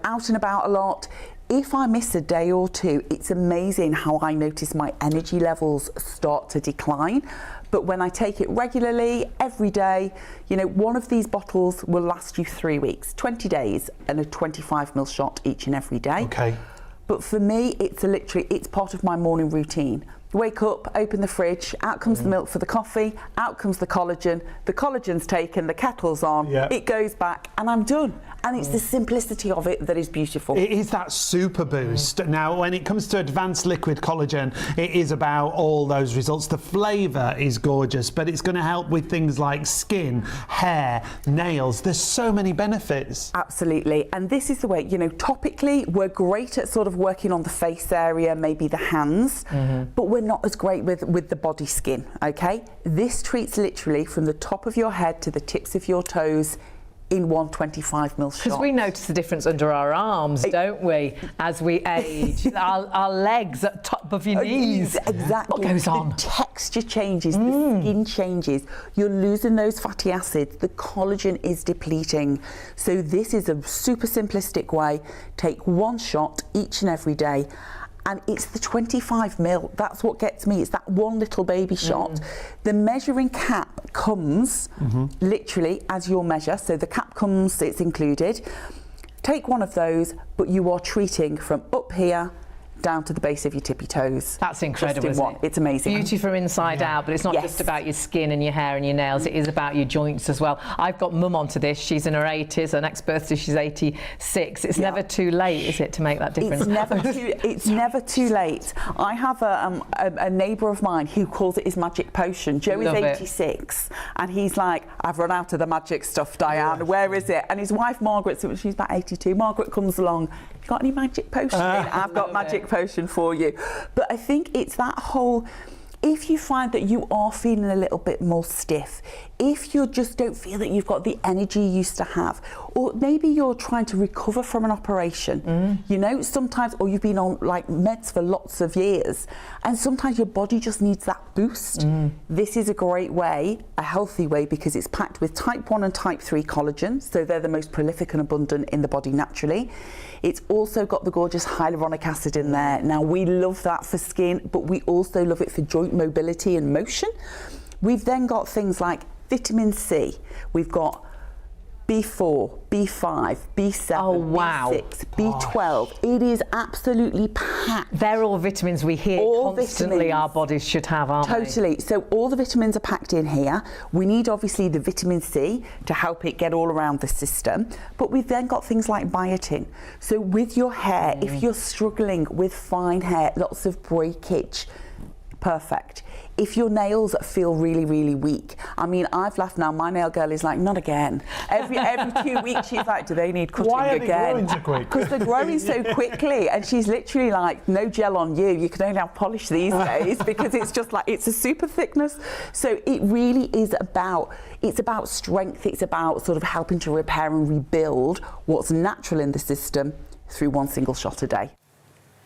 out and about a lot. If I miss a day or two, it's amazing how I notice my energy levels start to decline. But when I take it regularly, every day, one of these bottles will last you 3 weeks, 20 days, and a 25ml shot each and every day. Okay. But for me, it's part of my morning routine. Wake up, open the fridge, out comes the milk for the coffee, out comes the collagen's taken, the kettle's on, it goes back, and I'm done. And it's the simplicity of it that is beautiful. It is that super boost. Now, when it comes to advanced liquid collagen, it is about all those results. The flavour is gorgeous, but it's going to help with things like skin, hair, nails. There's so many benefits. Absolutely. And this is the way, topically, we're great at sort of working on the face area, maybe the hands, but we're not as great with the body skin, okay? This treats literally from the top of your head to the tips of your toes in one 25ml shot. Because we notice the difference under our arms, don't we, as we age? our legs at top of your knees. Exactly. What goes on? The texture changes, the skin changes. You're losing those fatty acids. The collagen is depleting. So this is a super simplistic way. Take one shot each and every day. And it's the 25ml. That's what gets me. It's that one little baby shot. The measuring cap comes literally as your measure. So the cap comes, it's included. Take one of those, but you are treating from up here down to the base of your tippy toes. That's incredible, Just in one. It's amazing. Beauty from inside out, but it's not just about your skin and your hair and your nails, it is about your joints as well. I've got mum onto this. She's in her 80s. Her next birthday, she's 86. It's never too late, is it, to make that difference? It's never too late. I have a neighbour of mine who calls it his magic potion. Joe is 86, and he's like, I've run out of the magic stuff, Diane. Where is it? And his wife, Margaret, she's about 82. Margaret comes along. You got any magic potion? I've got magic potion for you. But I think it's that whole, if you find that you are feeling a little bit more stiff, if you just don't feel that you've got the energy you used to have, or maybe you're trying to recover from an operation, sometimes, or you've been on like meds for lots of years, and sometimes your body just needs that boost. This is a great way, a healthy way, because it's packed with type 1 and type 3 collagen, so they're the most prolific and abundant in the body naturally. It's also got the gorgeous hyaluronic acid in there. Now, we love that for skin, but we also love it for joint mobility and motion. We've then got things like vitamin C. We've got B4, B5, B7, B6, B12. It is absolutely packed. They're all vitamins we hear constantly our bodies should have, aren't they? Totally. So all the vitamins are packed in here. We need obviously the vitamin C to help it get all around the system. But we've then got things like biotin. So with your hair, if you're struggling with fine hair, lots of breakage, perfect. If your nails feel really, really weak, I mean, I've laughed now. My nail girl is like, not again. Every 2 weeks, she's like, do they need cutting again? Why are they growing so quick? Because they're growing so quickly, and she's literally like, no gel on you. You can only have polish these days because it's just like, it's a super thickness. So it really is about, it's about strength. It's about sort of helping to repair and rebuild what's natural in the system through one single shot a day.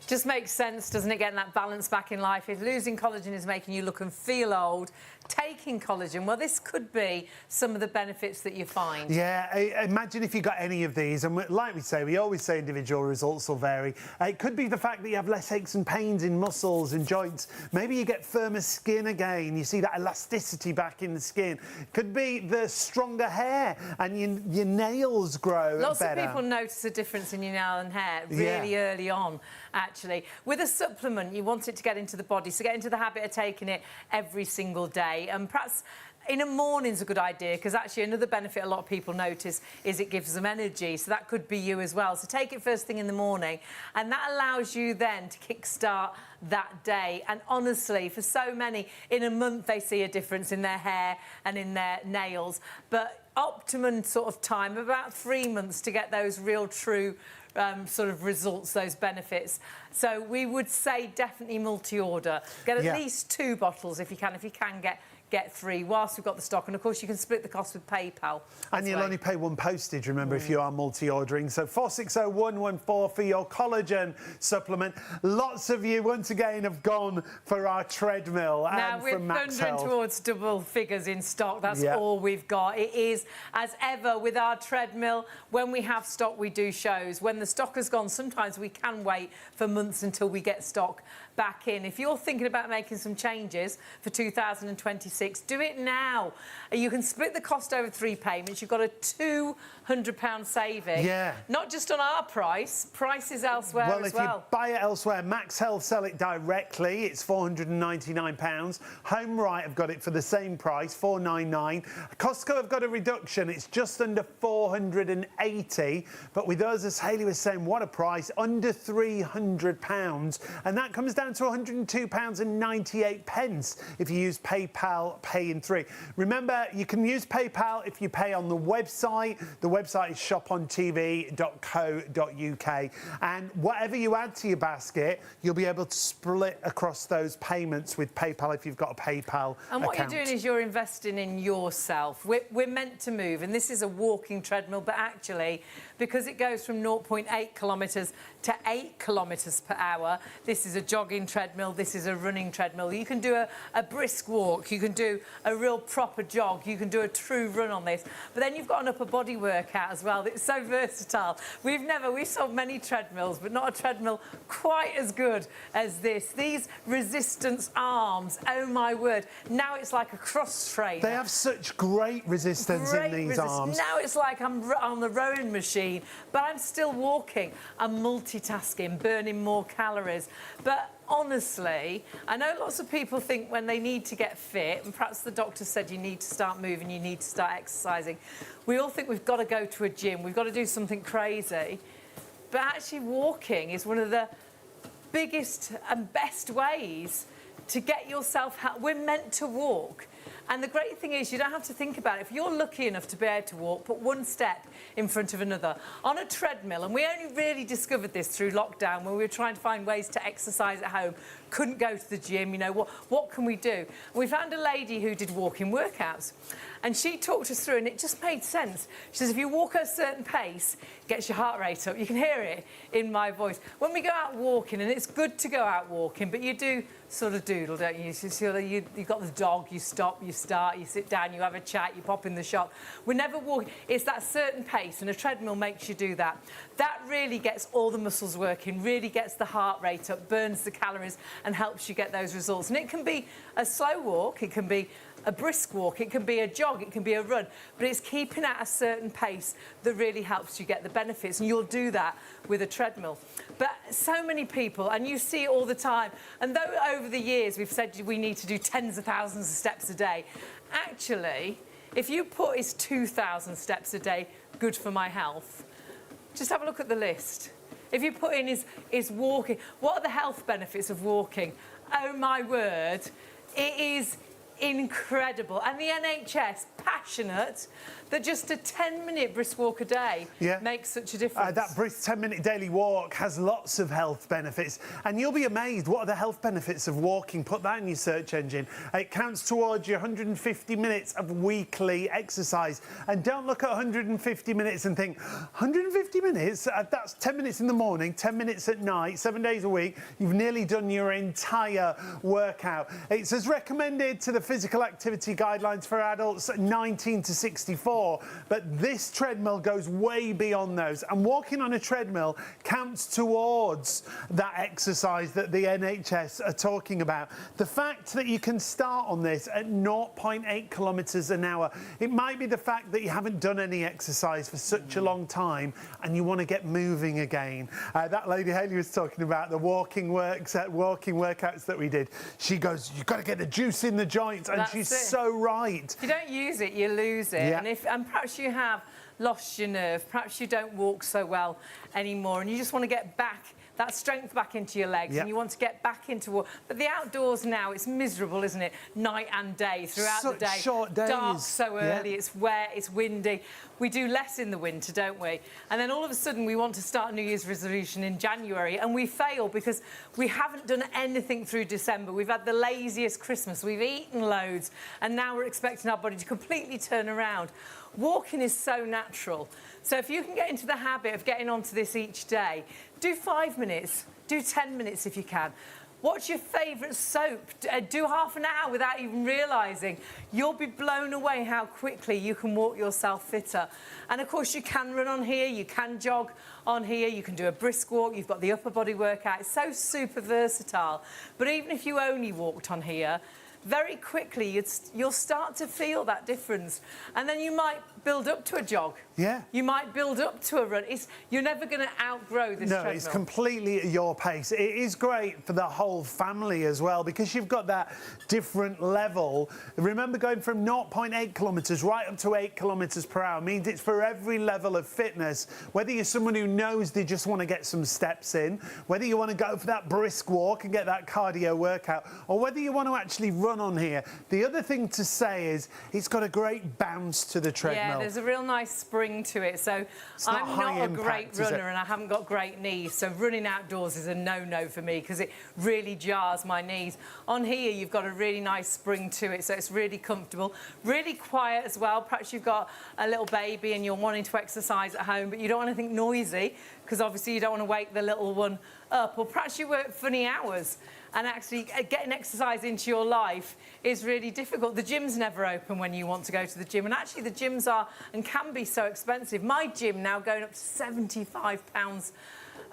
Just makes sense, doesn't it, getting that balance back in life? If losing collagen is making you look and feel old, taking collagen, well, this could be some of the benefits that you find. Yeah, imagine if you got any of these, and like we say, we always say individual results will vary. It could be the fact that you have less aches and pains in muscles and joints. Maybe you get firmer skin again. You see that elasticity back in the skin. Could be the stronger hair, and your nails grow Lots better. of people notice a difference in your nail and hair really early on, actually. With a supplement, you want it to get into the body, so get into the habit of taking it every single day. And perhaps in a morning's a good idea, because actually another benefit a lot of people notice is it gives them energy. So that could be you as well. So take it first thing in the morning, and that allows you then to kickstart that day. And honestly, for so many, in a month they see a difference in their hair and in their nails. But optimum sort of time, about 3 months to get those real true sort of results, those benefits. So we would say definitely multi-order. Get at least 2 bottles if you can. If you can get 3 whilst we've got the stock, and of course you can split the cost with PayPal. And you'll only pay 1 postage, remember, if you are multi-ordering. So 460114 for your collagen supplement. Lots of you once again have gone for our treadmill. Now we're thundering towards double figures in stock. That's all we've got. It is, as ever with our treadmill, when we have stock we do shows. When the stock has gone, sometimes we can wait for months until we get stock back in. If you're thinking about making some changes for 2026, do it now. You can split the cost over 3 payments. You've got a £200 saving. Yeah. Not just on our prices elsewhere as well. Well, if you buy it elsewhere, MAXhealth sell it directly. It's £499. Home Right have got it for the same price, £499. Costco have got a reduction. It's just under £480. But with us, as Hayley was saying, what a price, under £300. And that comes down to £102.98 if you use PayPal Pay in 3. Remember, you can use PayPal if you pay on the website. The website is shopontv.co.uk. And whatever you add to your basket, you'll be able to split across those payments with PayPal if you've got a PayPal And what account. you're doing is you're investing in yourself. We're meant to move, and this is a walking treadmill, but actually, because it goes from 0.8 kilometres to 8 kilometres per hour, this is a jogging treadmill, this is a running treadmill. You can do a brisk walk, you can do a real proper jog, you can do a true run on this, but then you've got an upper body workout as well. It's so versatile. We've sold many treadmills, but not a treadmill quite as good as this. These resistance arms, oh my word, now it's like a cross trainer. They have such great resistance in these arms. Now it's like I'm on the rowing machine, but I'm still walking. I'm multitasking, burning more calories. But honestly, I know lots of people think when they need to get fit, and perhaps the doctor said you need to start moving, you need to start exercising. We all think we've got to go to a gym, we've got to do something crazy. But actually walking is one of the biggest and best ways to get yourself help. We're meant to walk. And the great thing is you don't have to think about it. If you're lucky enough to be able to walk, put 1 step in front of another. On a treadmill, and we only really discovered this through lockdown when we were trying to find ways to exercise at home, couldn't go to the gym, you know, what can we do? And we found a lady who did walking workouts, and she talked us through, and it just made sense. She says, if you walk at a certain pace, it gets your heart rate up. You can hear it in my voice. When we go out walking, and it's good to go out walking, but you do sort of doodle, don't you? You've got the dog, you stop, you start, you sit down, you have a chat, you pop in the shop. We're never walking. It's that certain pace, and a treadmill makes you do that. That really gets all the muscles working, really gets the heart rate up, burns the calories, and helps you get those results. And it can be a slow walk, it can be a brisk walk, it can be a jog, it can be a run, but it's keeping at a certain pace that really helps you get the benefits, and you'll do that with a treadmill. But so many people, and you see it all the time, and though over the years we've said we need to do tens of thousands of steps a day, actually, if you put is 2,000 steps a day good for my health, just have a look at the list. If you put in is walking, what are the health benefits of walking? Oh my word, it is incredible. And the NHS, passionate that just a 10-minute brisk walk a day makes such a difference. That brisk 10-minute daily walk has lots of health benefits, and you'll be amazed. What are the health benefits of walking? Put that in your search engine. It counts towards your 150 minutes of weekly exercise. And don't look at 150 minutes and think, 150 minutes? That's 10 minutes in the morning, 10 minutes at night, 7 days a week. You've nearly done your entire workout. It's as recommended to the physical activity guidelines for adults, 19 to 64, but this treadmill goes way beyond those. And walking on a treadmill counts towards that exercise that the NHS are talking about. The fact that you can start on this at 0.8 kilometres an hour, it might be the fact that you haven't done any exercise for such a long time and you want to get moving again. That lady Hayley was talking about the walking workouts that we did. She goes, you've got to get the juice in the joints, and she's so right. If you don't use it, you lose it. Yeah. And perhaps you have lost your nerve, perhaps you don't walk so well anymore, and you just want to get back that strength back into your legs, and you want to get back into walk. But the outdoors now, it's miserable, isn't it? Night and day, throughout the day. Short days. Dark so early, it's wet, it's windy. We do less in the winter, don't we? And then all of a sudden we want to start a New Year's resolution in January, and we fail because we haven't done anything through December. We've had the laziest Christmas, we've eaten loads, and now we're expecting our body to completely turn around. Walking is so natural. So if you can get into the habit of getting onto this each day, do 5 minutes, do 10 minutes if you can. What's your favourite soap? Do half an hour without even realising. You'll be blown away how quickly you can walk yourself fitter. And of course you can run on here, you can jog on here, you can do a brisk walk, you've got the upper body workout. It's so super versatile. But even if you only walked on here, very quickly you'll start to feel that difference, and then you might build up to a jog. Yeah. You might build up to a run. You're never going to outgrow this treadmill. No, it's completely at your pace. It is great for the whole family as well, because you've got that different level. Remember, going from 0.8 kilometres right up to 8 kilometres per hour means it's for every level of fitness. Whether you're someone who knows they just want to get some steps in, whether you want to go for that brisk walk and get that cardio workout, or whether you want to actually run on here. The other thing to say is it's got a great bounce to the treadmill. Yeah, there's a real nice spring to it. So I'm not a great runner and I haven't got great knees. So running outdoors is a no-no for me because it really jars my knees. On here, you've got a really nice spring to it. So it's really comfortable, really quiet as well. Perhaps you've got a little baby and you're wanting to exercise at home, but you don't want anything noisy because obviously you don't want to wake the little one up. Or perhaps you work funny hours and actually getting exercise into your life is really difficult. The gym's never open when you want to go to the gym, and actually the gyms are and can be so expensive. My gym now going up to £75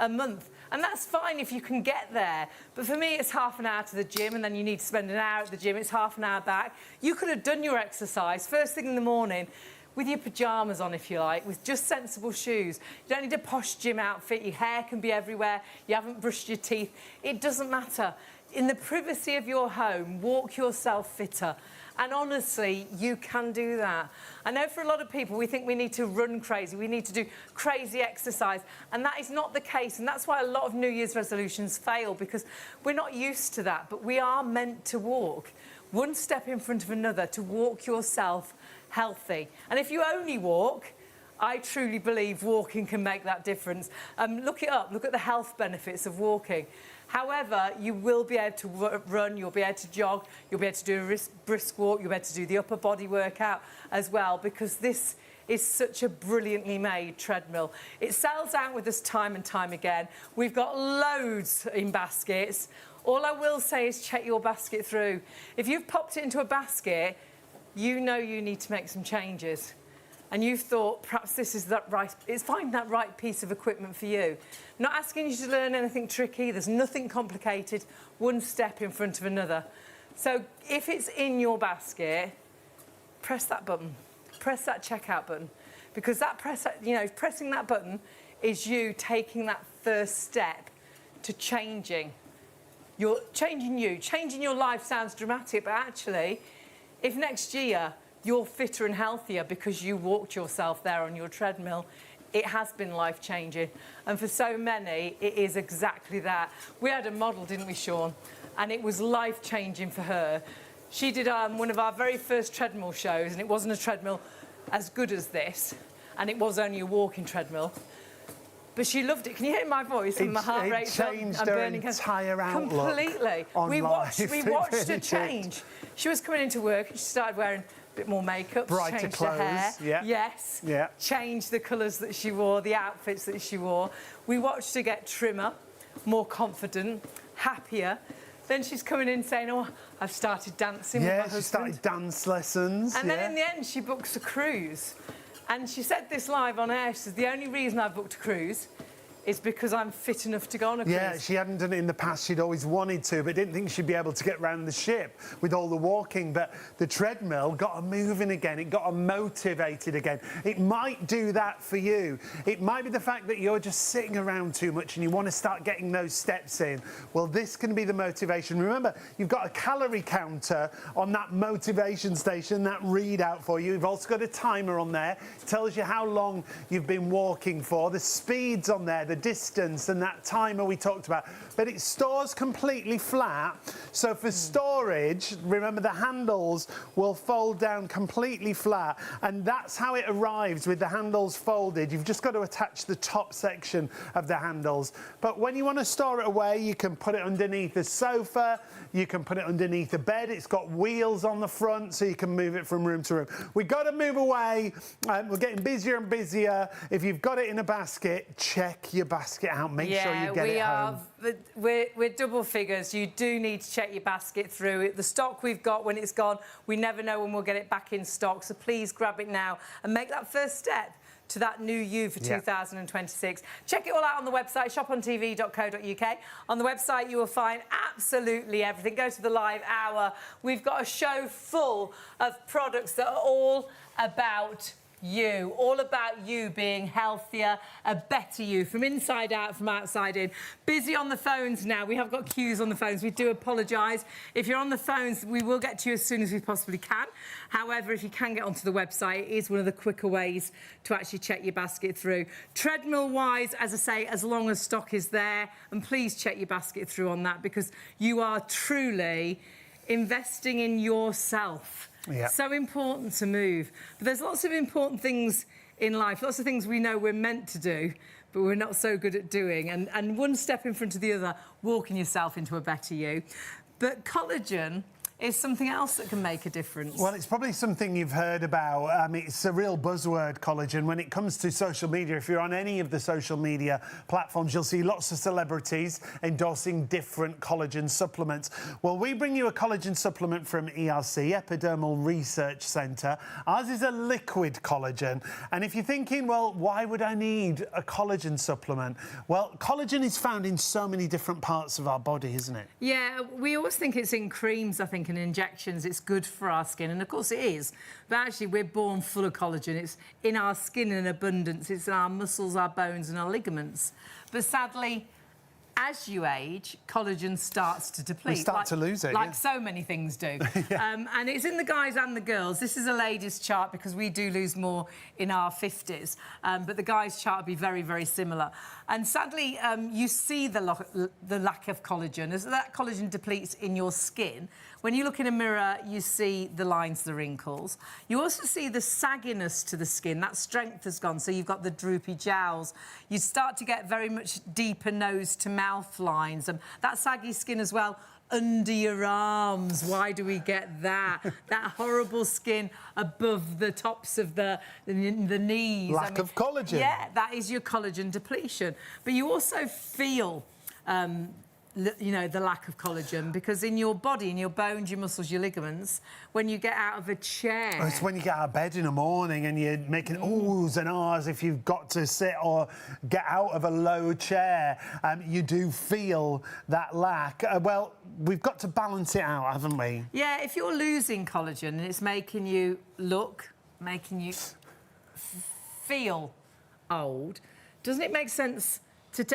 a month, and that's fine if you can get there, but for me it's half an hour to the gym and then you need to spend an hour at the gym, it's half an hour back. You could have done your exercise first thing in the morning with your pyjamas on, if you like, with just sensible shoes. You don't need a posh gym outfit, your hair can be everywhere, you haven't brushed your teeth, it doesn't matter. In the privacy of your home, walk yourself fitter. And honestly, you can do that. I know for a lot of people, we think we need to run crazy, we need to do crazy exercise, and that is not the case. And that's why a lot of New Year's resolutions fail, because we're not used to that, but we are meant to walk one step in front of another to walk yourself healthy. And if you only walk, I truly believe walking can make that difference. Look it up, look at the health benefits of walking. However, you will be able to run, you'll be able to jog, you'll be able to do a brisk walk, you'll be able to do the upper body workout as well, because this is such a brilliantly made treadmill. It sells out with us time and time again. We've got loads in baskets. All I will say is check your basket through. If you've popped it into a basket, you know you need to make some changes. And you've thought, perhaps this is that right, it's finding that right piece of equipment for you. Not asking you to learn anything tricky, there's nothing complicated, one step in front of another. So if it's in your basket, press that button, press that checkout button, because that pressing that button is you taking that first step to changing. You're changing you. Changing your life sounds dramatic, but actually, if next year you're fitter and healthier because you walked yourself there on your treadmill, it has been life-changing. And for so many, it is exactly that. We had a model, didn't we, Sean? And it was life-changing for her. She did one of our very first treadmill shows, and it wasn't a treadmill as good as this, and it was only a walking treadmill. But she loved it. Can you hear my voice and my heart rate? It changed her entire outlook. Completely. We watched her change. She was coming into work and she started wearing a bit more makeup, brighter changed clothes, her hair. yeah. Yes. Yeah. Changed the colours that she wore, the outfits that she wore. We watched her get trimmer, more confident, happier. Then she's coming in saying, oh, I've started dancing with my husband. Yeah, she started dance lessons. And then in the end, she books a cruise. And she said this live on air. She says, the only reason I've booked a cruise is because I'm fit enough to go on a cruise. Yeah, she hadn't done it in the past. She'd always wanted to, but didn't think she'd be able to get round the ship with all the walking. But the treadmill got her moving again. It got her motivated again. It might do that for you. It might be the fact that you're just sitting around too much and you want to start getting those steps in. Well, this can be the motivation. Remember, you've got a calorie counter on that motivation station, that readout for you. You've also got a timer on there. It tells you how long you've been walking for. The speed's on there, the distance and that timer we talked about, but it stores completely flat. So for storage, remember the handles will fold down completely flat, and that's how it arrives with the handles folded. You've just got to attach the top section of the handles. But when you want to store it away, you can put it underneath a sofa, you can put it underneath a bed. It's got wheels on the front, so you can move it from room to room. We've got to move away. We're getting busier and busier. If you've got it in a basket, check your basket out. Make sure you get it home. We're double figures. You do need to check your basket through. The stock we've got, when it's gone, we never know when we'll get it back in stock. So please grab it now and make that first step to that new you for 2026. Check it all out on the website, shopontv.co.uk. On the website, you will find absolutely everything. Go to the live hour. We've got a show full of products that are all about you, all about you being healthier, a better you, from inside out, from outside in. Busy on the phones now. We have got queues on the phones. We do apologise. If you're on the phones, we will get to you as soon as we possibly can. However, if you can get onto the website, it is one of the quicker ways to actually check your basket through. Treadmill-wise, as I say, as long as stock is there, and please check your basket through on that, because you are truly investing in yourself. Yeah. So important to move. But there's lots of important things in life, lots of things we know we're meant to do, but we're not so good at doing. And one step in front of the other, walking yourself into a better you. But collagen is something else that can make a difference. Well, it's probably something you've heard about. It's a real buzzword, collagen. When it comes to social media, if you're on any of the social media platforms, you'll see lots of celebrities endorsing different collagen supplements. Well, we bring you a collagen supplement from ERC, Epidermal Research Centre. Ours is a liquid collagen. And if you're thinking, well, why would I need a collagen supplement? Well, collagen is found in so many different parts of our body, isn't it? Yeah, we always think it's in creams, I think, and injections. It's good for our skin, and of course it is. But actually, we're born full of collagen. It's in our skin in abundance. It's in our muscles, our bones, and our ligaments. But sadly, as you age, collagen starts to deplete. We start to lose it, like so many things do. And it's in the guys and the girls. This is a ladies' chart because we do lose more in our 50s. But the guys' chart will be very, very similar. And sadly, you see the lack of collagen. As that collagen depletes in your skin, when you look in a mirror, you see the lines, the wrinkles. You also see the sagginess to the skin. That strength has gone, so you've got the droopy jowls. You start to get very much deeper nose to mouth lines. And that saggy skin as well under your arms. Why do we get that? That horrible skin above the tops of the knees. Lack of collagen. Yeah, that is your collagen depletion. But you also feel you know, the lack of collagen, because in your body, in your bones, your muscles, your ligaments, when you get out of a chair... Oh, it's when you get out of bed in the morning and you're making oohs and ahs if you've got to sit or get out of a low chair, you do feel that lack. Well, we've got to balance it out, haven't we? Yeah, if you're losing collagen and it's making you look, making you feel old, doesn't it make sense...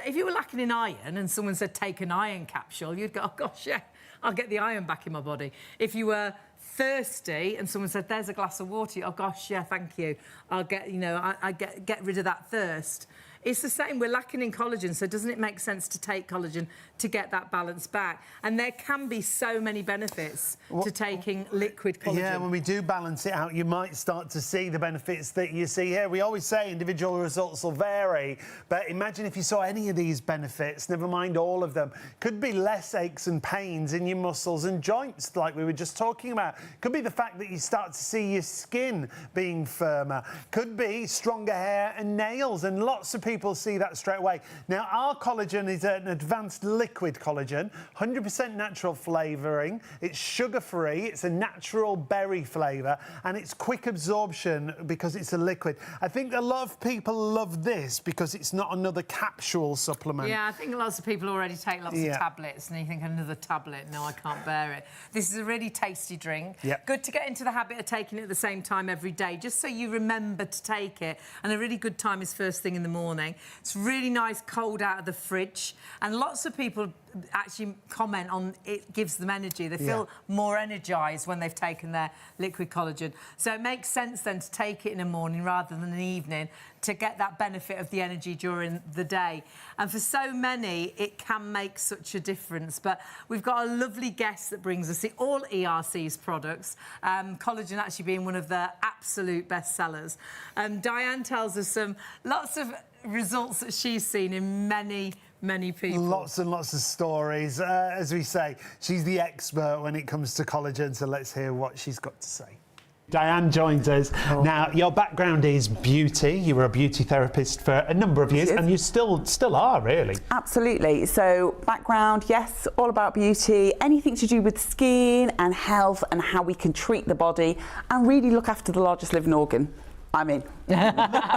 if you were lacking in iron and someone said take an iron capsule, you'd go, oh gosh, yeah, I'll get the iron back in my body. If you were thirsty and someone said there's a glass of water, oh gosh, yeah, thank you, I'll get, you know, I get rid of that thirst. It's the same, we're lacking in collagen, so doesn't it make sense to take collagen to get that balance back? And there can be so many benefits to taking liquid collagen. Yeah, when we do balance it out, you might start to see the benefits that you see here. We always say individual results will vary, but imagine if you saw any of these benefits, never mind all of them. Could be less aches and pains in your muscles and joints, like we were just talking about. Could be the fact that you start to see your skin being firmer. Could be stronger hair and nails, and lots of people people see that straight away. Now, our collagen is an advanced liquid collagen, 100% natural flavouring. It's sugar-free, it's a natural berry flavour, and it's quick absorption because it's a liquid. I think a lot of people love this because it's not another capsule supplement. Yeah, I think lots of people already take lots of tablets, and you think, another tablet? No, I can't bear it. This is a really tasty drink. Yep. Good to get into the habit of taking it at the same time every day, just so you remember to take it. And a really good time is first thing in the morning. It's really nice cold out of the fridge, and lots of people actually comment on it gives them energy. They feel more energised when they've taken their liquid collagen. So it makes sense then to take it in the morning rather than an evening to get that benefit of the energy during the day. And for so many, it can make such a difference. But we've got a lovely guest that brings us all ERC's products, collagen actually being one of the absolute best sellers. Diane tells us lots of results that she's seen in many people. Lots and lots of stories. As we say, she's the expert when it comes to collagen, so let's hear what she's got to say. Diane joins us. Now, your background is beauty. You were a beauty therapist for a number of years, and you still are, really. Absolutely. So, background, yes, all about beauty, anything to do with skin and health and how we can treat the body and really look after the largest living organ. I mean,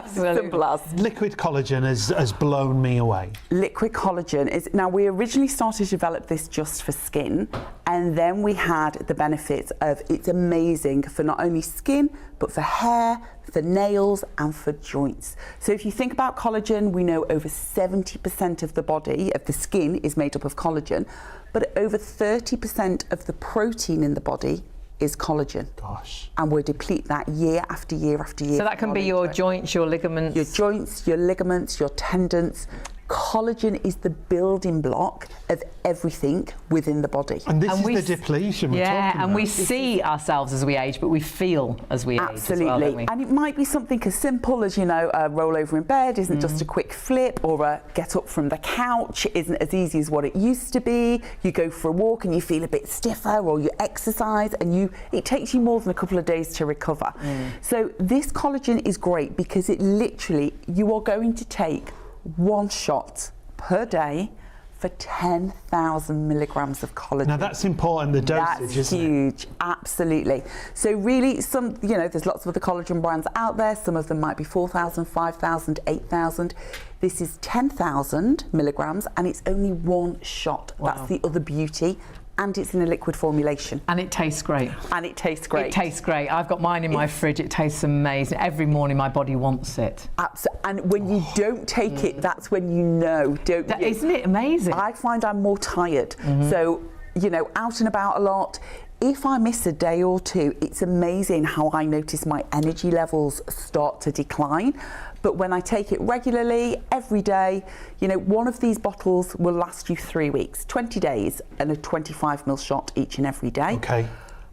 simple as. Liquid collagen has blown me away. Liquid collagen is, now we originally started to develop this just for skin, and then we had the benefits of it's amazing for not only skin, but for hair, for nails, and for joints. So if you think about collagen, we know over 70% of the body, of the skin, is made up of collagen, but over 30% of the protein in the body is collagen. Gosh. And we'll deplete that year after year after year. So that can be your joints, your ligaments. Your joints, your ligaments, your tendons. Collagen is the building block of everything within the body. And this is the depletion we're talking about. And we see ourselves as we age, but we feel as we age as well, don't we? And it might be something as simple as, you know, a roll over in bed isn't just a quick flip, or a get up from the couch isn't as easy as what it used to be. You go for a walk and you feel a bit stiffer, or you exercise and it takes you more than a couple of days to recover. So this collagen is great because it literally, you are going to take one shot per day for 10,000 milligrams of collagen. Now that's important, the dosage, isn't it? That's huge, absolutely. So really, there's lots of other collagen brands out there. Some of them might be 4,000, 5,000, 8,000. This is 10,000 milligrams, and it's only one shot. Wow. That's the other beauty. And it's in a liquid formulation. And it tastes great. And it tastes great. It tastes great. I've got mine in my fridge. It tastes amazing. Every morning my body wants it. Absolutely. And when you don't take it, that's when you know, don't you? Isn't it amazing? I find I'm more tired. So, you know, out and about a lot. If I miss a day or two, it's amazing how I notice my energy levels start to decline. But when I take it regularly, every day, you know, one of these bottles will last you 3 weeks, 20 days, and a 25ml shot each and every day. Okay.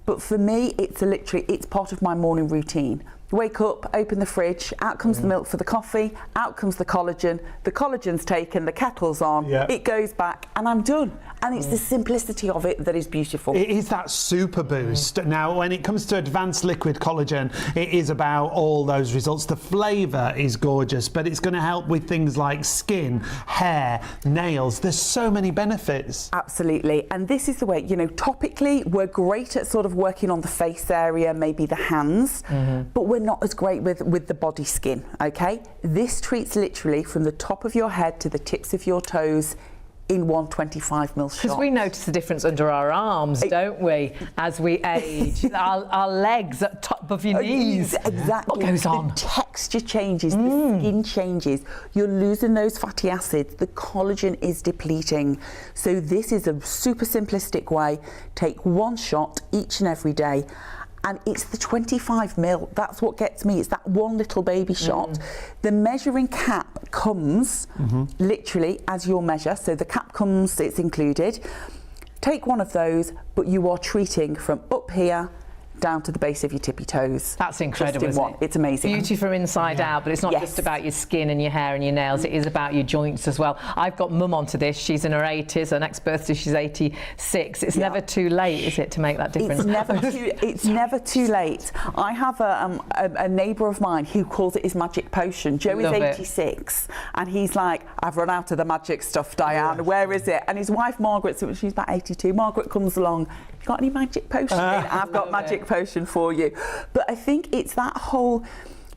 But for me, it's part of my morning routine. Wake up, open the fridge, out comes the milk for the coffee, out comes the collagen's taken, the kettle's on, it goes back, and I'm done. And it's the simplicity of it that is beautiful. It is that super boost. Now, when it comes to advanced liquid collagen, it is about all those results. The flavour is gorgeous, but it's going to help with things like skin, hair, nails. There's so many benefits. Absolutely. And this is the way, you know, topically, we're great at sort of working on the face area, maybe the hands, but we're not as great with the body skin, okay? This treats literally from the top of your head to the tips of your toes in one 25ml shot. Because we notice the difference under our arms, don't we, as we age? our legs at top of your knees. Exactly. What goes on? The texture changes, the skin changes. You're losing those fatty acids. The collagen is depleting. So this is a super simplistic way. Take one shot each and every day. And it's the 25ml. That's what gets me. It's that one little baby shot. The measuring cap comes literally as your measure. So the cap comes, it's included. Take one of those, but you are treating from up here down to the base of your tippy toes. That's incredible, Just in one. It's amazing. Beauty from inside out, but it's not Yes. just about your skin and your hair and your nails, it is about your joints as well. I've got mum onto this, she's in her 80s, her next birthday she's 86. It's never too late, is it, to make that difference? It's never too late. I have a neighbour of mine who calls it his magic potion. Joe is 86 and he's like, I've run out of the magic stuff, Diane, where is it? And his wife Margaret, so she's about 82, Margaret comes along, you got any magic potion? I've got magic potion for you. But I think it's that whole,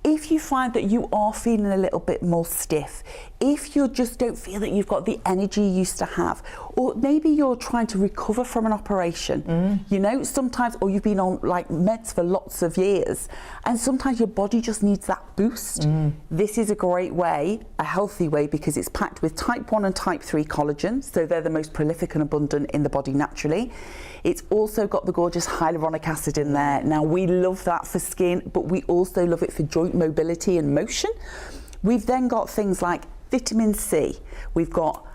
if you find that you are feeling a little bit more stiff, if you just don't feel that you've got the energy you used to have, or maybe you're trying to recover from an operation, you know, sometimes, or you've been on like meds for lots of years, and sometimes your body just needs that boost. This is a great way, a healthy way, because it's packed with type 1 and type 3 collagen, so they're the most prolific and abundant in the body naturally. It's also got the gorgeous hyaluronic acid in there. Now, we love that for skin, but we also love it for joint mobility and motion. We've then got things like vitamin C. We've got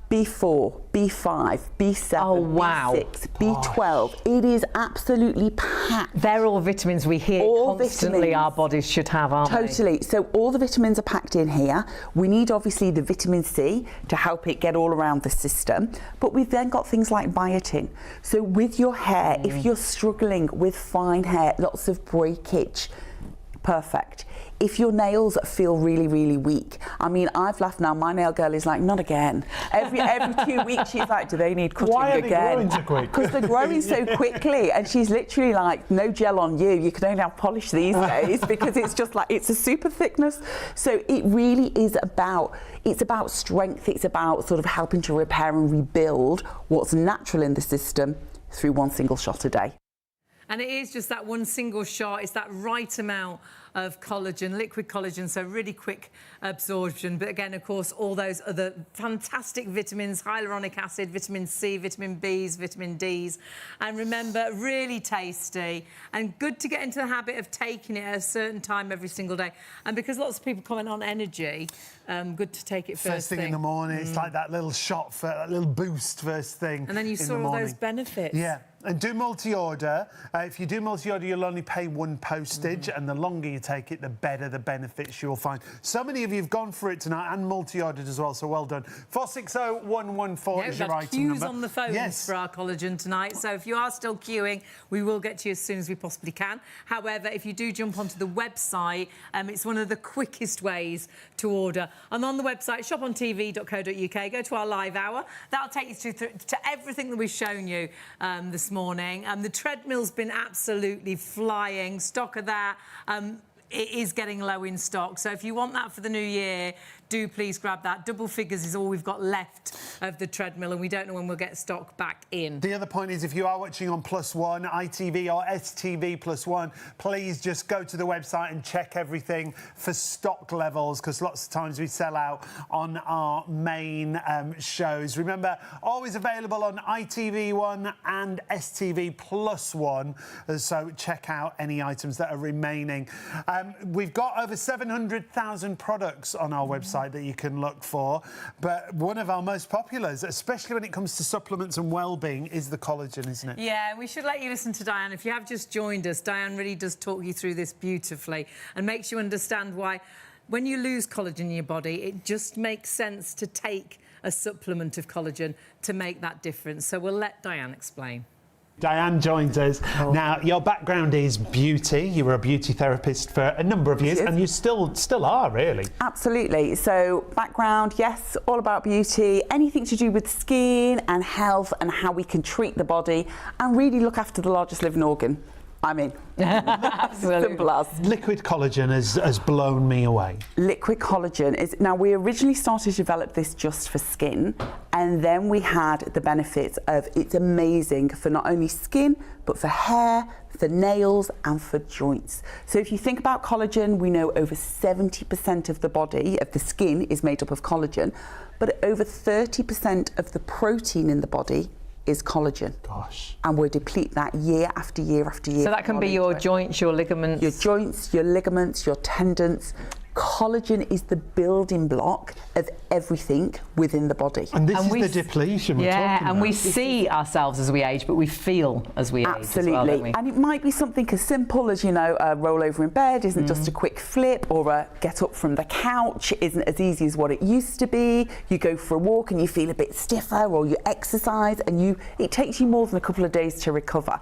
B4, B5, B7, B6, B12. It is absolutely packed. They're all vitamins we hear constantly our bodies should have, aren't they? Totally. So all the vitamins are packed in here. We need obviously the vitamin C to help it get all around the system. But we've then got things like biotin. So with your hair, if you're struggling with fine hair, lots of breakage, perfect. If your nails feel really, really weak, I mean, I've laughed now, my nail girl is like, not again. Every 2 weeks she's like, do they need cutting Why are again? they growing so quick? Because they're growing so quickly, and she's literally like, no gel on you, you can only have polish these days, because it's just like, it's a super thickness. So it really is about, it's about strength, it's about sort of helping to repair and rebuild what's natural in the system through one single shot a day. And it is just that one single shot. It's that right amount of collagen, liquid collagen, so really quick absorption. But again, of course, all those other fantastic vitamins, hyaluronic acid, vitamin C, vitamin Bs, vitamin Ds. And remember, really tasty and good to get into the habit of taking it at a certain time every single day. And because lots of people comment on energy, good to take it first thing in the morning. It's like that little shot, for that little boost first thing. And then you saw all those benefits. Yeah. And do multi-order. If you do multi-order, you'll only pay one postage, and the longer you take it, the better the benefits you'll find. So many of you have gone for it tonight and multi-ordered as well, so well done. 460114 is your item number. Queues on the phones for our collagen tonight, so if you are still queuing, we will get to you as soon as we possibly can. However, if you do jump onto the website, it's one of the quickest ways to order. And on the website, shopontv.co.uk, go to our live hour. That'll take you through to everything that we've shown you this morning. The treadmill's been absolutely flying. Stock of that. It is getting low in stock. So if you want that for the new year, do please grab that. Double figures is all we've got left of the treadmill, and we don't know when we'll get stock back in. The other point is, if you are watching on +1, ITV or STV +1, please just go to the website and check everything for stock levels, because lots of times we sell out on our main shows. Remember, always available on ITV1 and STV +1, so check out any items that are remaining. We've got over 700,000 products on our website that you can look for, but one of our most populars, especially when it comes to supplements and well-being, is the collagen, isn't it? Yeah, we should let you listen to Diane. If you have just joined us, Diane really does talk you through this beautifully and makes you understand why when you lose collagen in your body, it just makes sense to take a supplement of collagen to make that difference. So we'll let Diane explain. Diane joins us. Now, your background is beauty. You were a beauty therapist for a number of years, and you still are, really. Absolutely. So, background, yes, all about beauty, anything to do with skin and health and how we can treat the body and really look after the largest living organ. I mean, simple as. Liquid collagen has blown me away. Liquid collagen is, now we originally started to develop this just for skin, and then we had the benefits of it's amazing for not only skin, but for hair, for nails and for joints. So if you think about collagen, we know over 70% of the body, of the skin, is made up of collagen, but over 30% of the protein in the body is collagen. Gosh. And we'll deplete that year after year after year. So that can be your joints, your ligaments. Your joints, your ligaments, your tendons, Collagen is the building block of everything within the body. And this is the depletion we're talking about. And we see ourselves as we age, but we feel as we age as well, don't we? And it might be something as simple as, you know, a roll over in bed isn't just a quick flip, or a get up from the couch isn't as easy as what it used to be. You go for a walk and you feel a bit stiffer, or you exercise and it takes you more than a couple of days to recover.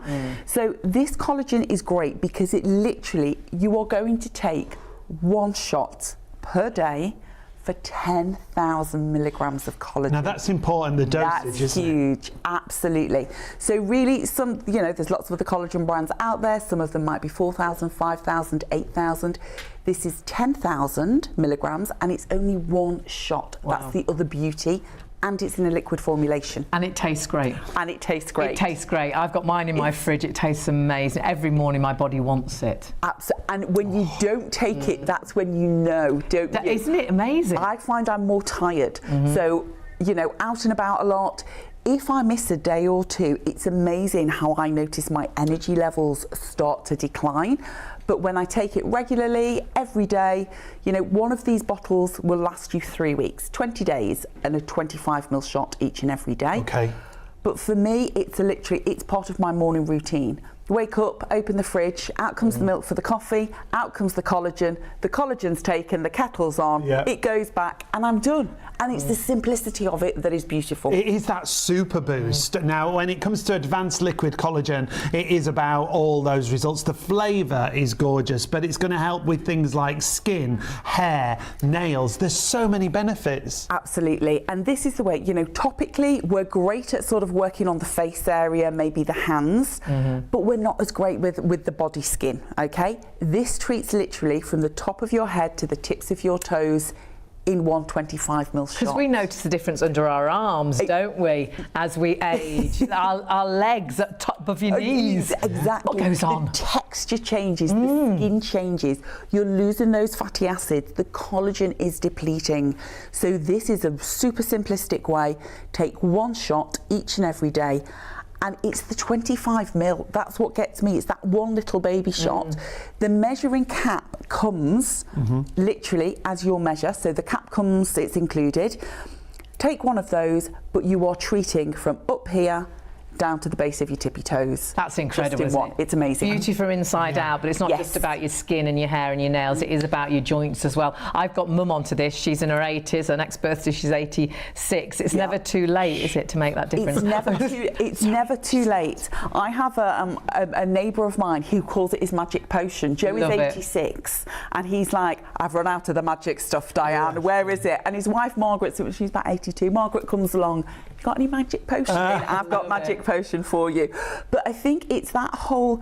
So this collagen is great because it literally, you are going to take one shot per day for 10,000 milligrams of collagen. Now that's important, the dosage, That's isn't huge, absolutely. So really, there's lots of other collagen brands out there. Some of them might be 4,000, 5,000, 8,000. This is 10,000 milligrams and it's only one shot. Wow. That's the other beauty. And it's in a liquid formulation. And it tastes great. And it tastes great. It tastes great. I've got mine in my fridge. It tastes amazing. Every morning my body wants it. Absolutely. And when you don't take it, that's when you know, don't you? Isn't it amazing? I find I'm more tired. So, you know, out and about a lot. If I miss a day or two, it's amazing how I notice my energy levels start to decline. But when I take it regularly, every day, you know, one of these bottles will last you 3 weeks, 20 days, and a 25ml shot each and every day. Okay. But for me, it's part of my morning routine. Wake up, open the fridge, out comes the milk for the coffee, out comes the collagen's taken, the kettle's on, it goes back, and I'm done. And it's the simplicity of it that is beautiful. It is that super boost. Now, when it comes to advanced liquid collagen, it is about all those results. The flavour is gorgeous, but it's going to help with things like skin, hair, nails. There's so many benefits. Absolutely. And this is the way, you know, topically, we're great at sort of working on the face area, maybe the hands, but we're not as great with the body skin, okay? This treats literally from the top of your head to the tips of your toes in one 25ml shot. Because we notice the difference under our arms, don't we, as we age? our legs at top of your knees. Exactly. What goes on? The texture changes, the skin changes. You're losing those fatty acids. The collagen is depleting. So this is a super simplistic way. Take one shot each and every day. And it's the 25ml. That's what gets me. It's that one little baby shot. The measuring cap comes literally as your measure. So the cap comes, it's included. Take one of those, but you are treating from up here down to the base of your tippy toes. That's incredible, isn't it? It's amazing. Beauty from inside out, but it's not just about your skin and your hair and your nails, it is about your joints as well. I've got mum onto this, she's in her 80s, her next birthday she's 86. It's never too late, is it, to make that difference? It's never too late. I have a neighbour of mine who calls it his magic potion. Joe is 86 and he's like, I've run out of the magic stuff, Diane, where is it? And his wife Margaret, she's about 82, Margaret comes along, got any magic potion? I've got magic potion for you. But I think it's that whole,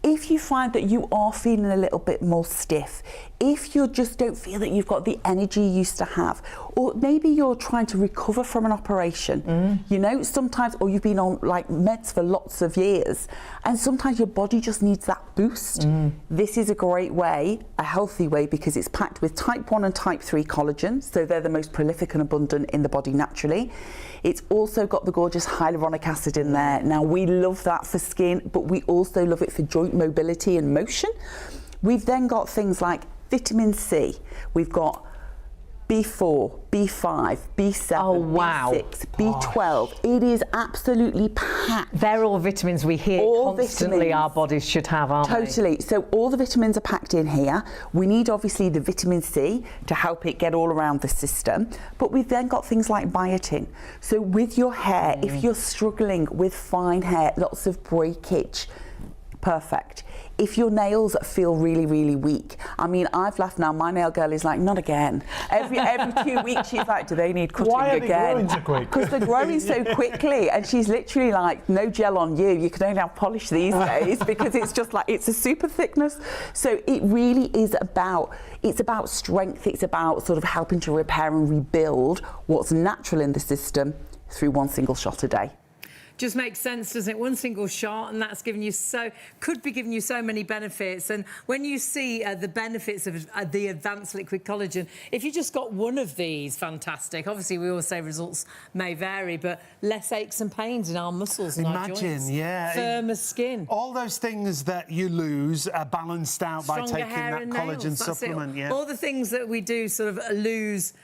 if you find that you are feeling a little bit more stiff, if you just don't feel that you've got the energy you used to have, or maybe you're trying to recover from an operation, you know, sometimes, or you've been on like meds for lots of years, and sometimes your body just needs that boost. This is a great way, a healthy way, because it's packed with type 1 and type 3 collagen, so they're the most prolific and abundant in the body naturally. It's also got the gorgeous hyaluronic acid in there. Now, we love that for skin, but we also love it for joint mobility and motion. We've then got things like vitamin C. We've got B4, B5, B7, B6, B12. It is absolutely packed. They're all vitamins we hear constantly our bodies should have, aren't they? Totally. So all the vitamins are packed in here. We need obviously the vitamin C to help it get all around the system. But we've then got things like biotin. So with your hair, if you're struggling with fine hair, lots of breakage, perfect. If your nails feel really, really weak, I mean, I've laughed now, my nail girl is like, not again. Every 2 weeks she's like, do they need cutting again? Why are they growing so quick? Because they're growing so quickly, and she's literally like, no gel on you, you can only have polish these days, because it's just like, it's a super thickness. So it really is about, it's about strength, it's about sort of helping to repair and rebuild what's natural in the system through one single shot a day. just makes sense, doesn't it? One single shot, and that's could be giving you so many benefits. And when you see the benefits of the advanced liquid collagen, if you just got one of these, fantastic. Obviously, we always say results may vary, but less aches and pains in our muscles and our joints. Yeah. Firmer skin. All those things that you lose are balanced out by Stronger taking hair that and collagen nails, that's supplement. it. Yeah. All the things that we do sort of lose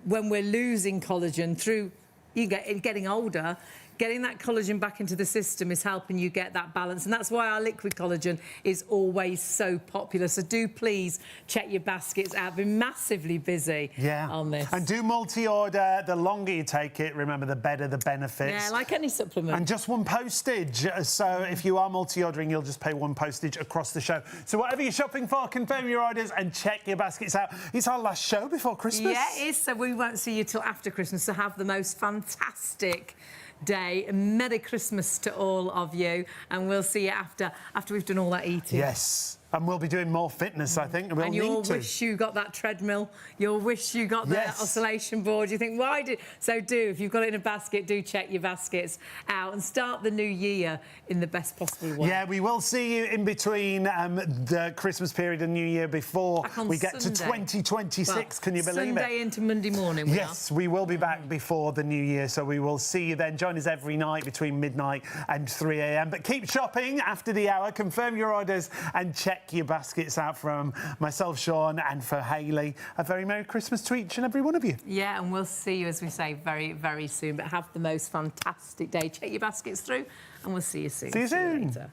when we're losing collagen through getting older. Getting that collagen back into the system is helping you get that balance, and that's why our liquid collagen is always so popular. So do please check your baskets out. I've been massively busy on this. And do multi-order. The longer you take it, remember, the better the benefits. Yeah, like any supplement. And just one postage. So if you are multi-ordering, you'll just pay one postage across the show. So whatever you're shopping for, confirm your orders and check your baskets out. It's our last show before Christmas. Yeah, it is. So we won't see you till after Christmas. So have the most fantastic day. Merry Christmas to all of you, and we'll see you after we've done all that eating. Yes, and we'll be doing more fitness, I think. We'll and you'll wish you got that treadmill. You'll wish you got the oscillation board. You think, why did... So if you've got it in a basket, do check your baskets out and start the new year in the best possible way. Yeah, we will see you in between the Christmas period and New Year before we get to 2026. Well, can you believe it? Sunday into Monday morning. Yes, we will be back before the New Year, so we will see you then. Join us every night between midnight and 3 a.m. But keep shopping after the hour. Confirm your orders and check your baskets out. From myself, Sean, and for Hayley, a very Merry Christmas to each and every one of you. Yeah, and we'll see you, as we say, very, very soon. But have the most fantastic day. Check your baskets through, and we'll see you soon. See you soon. Later.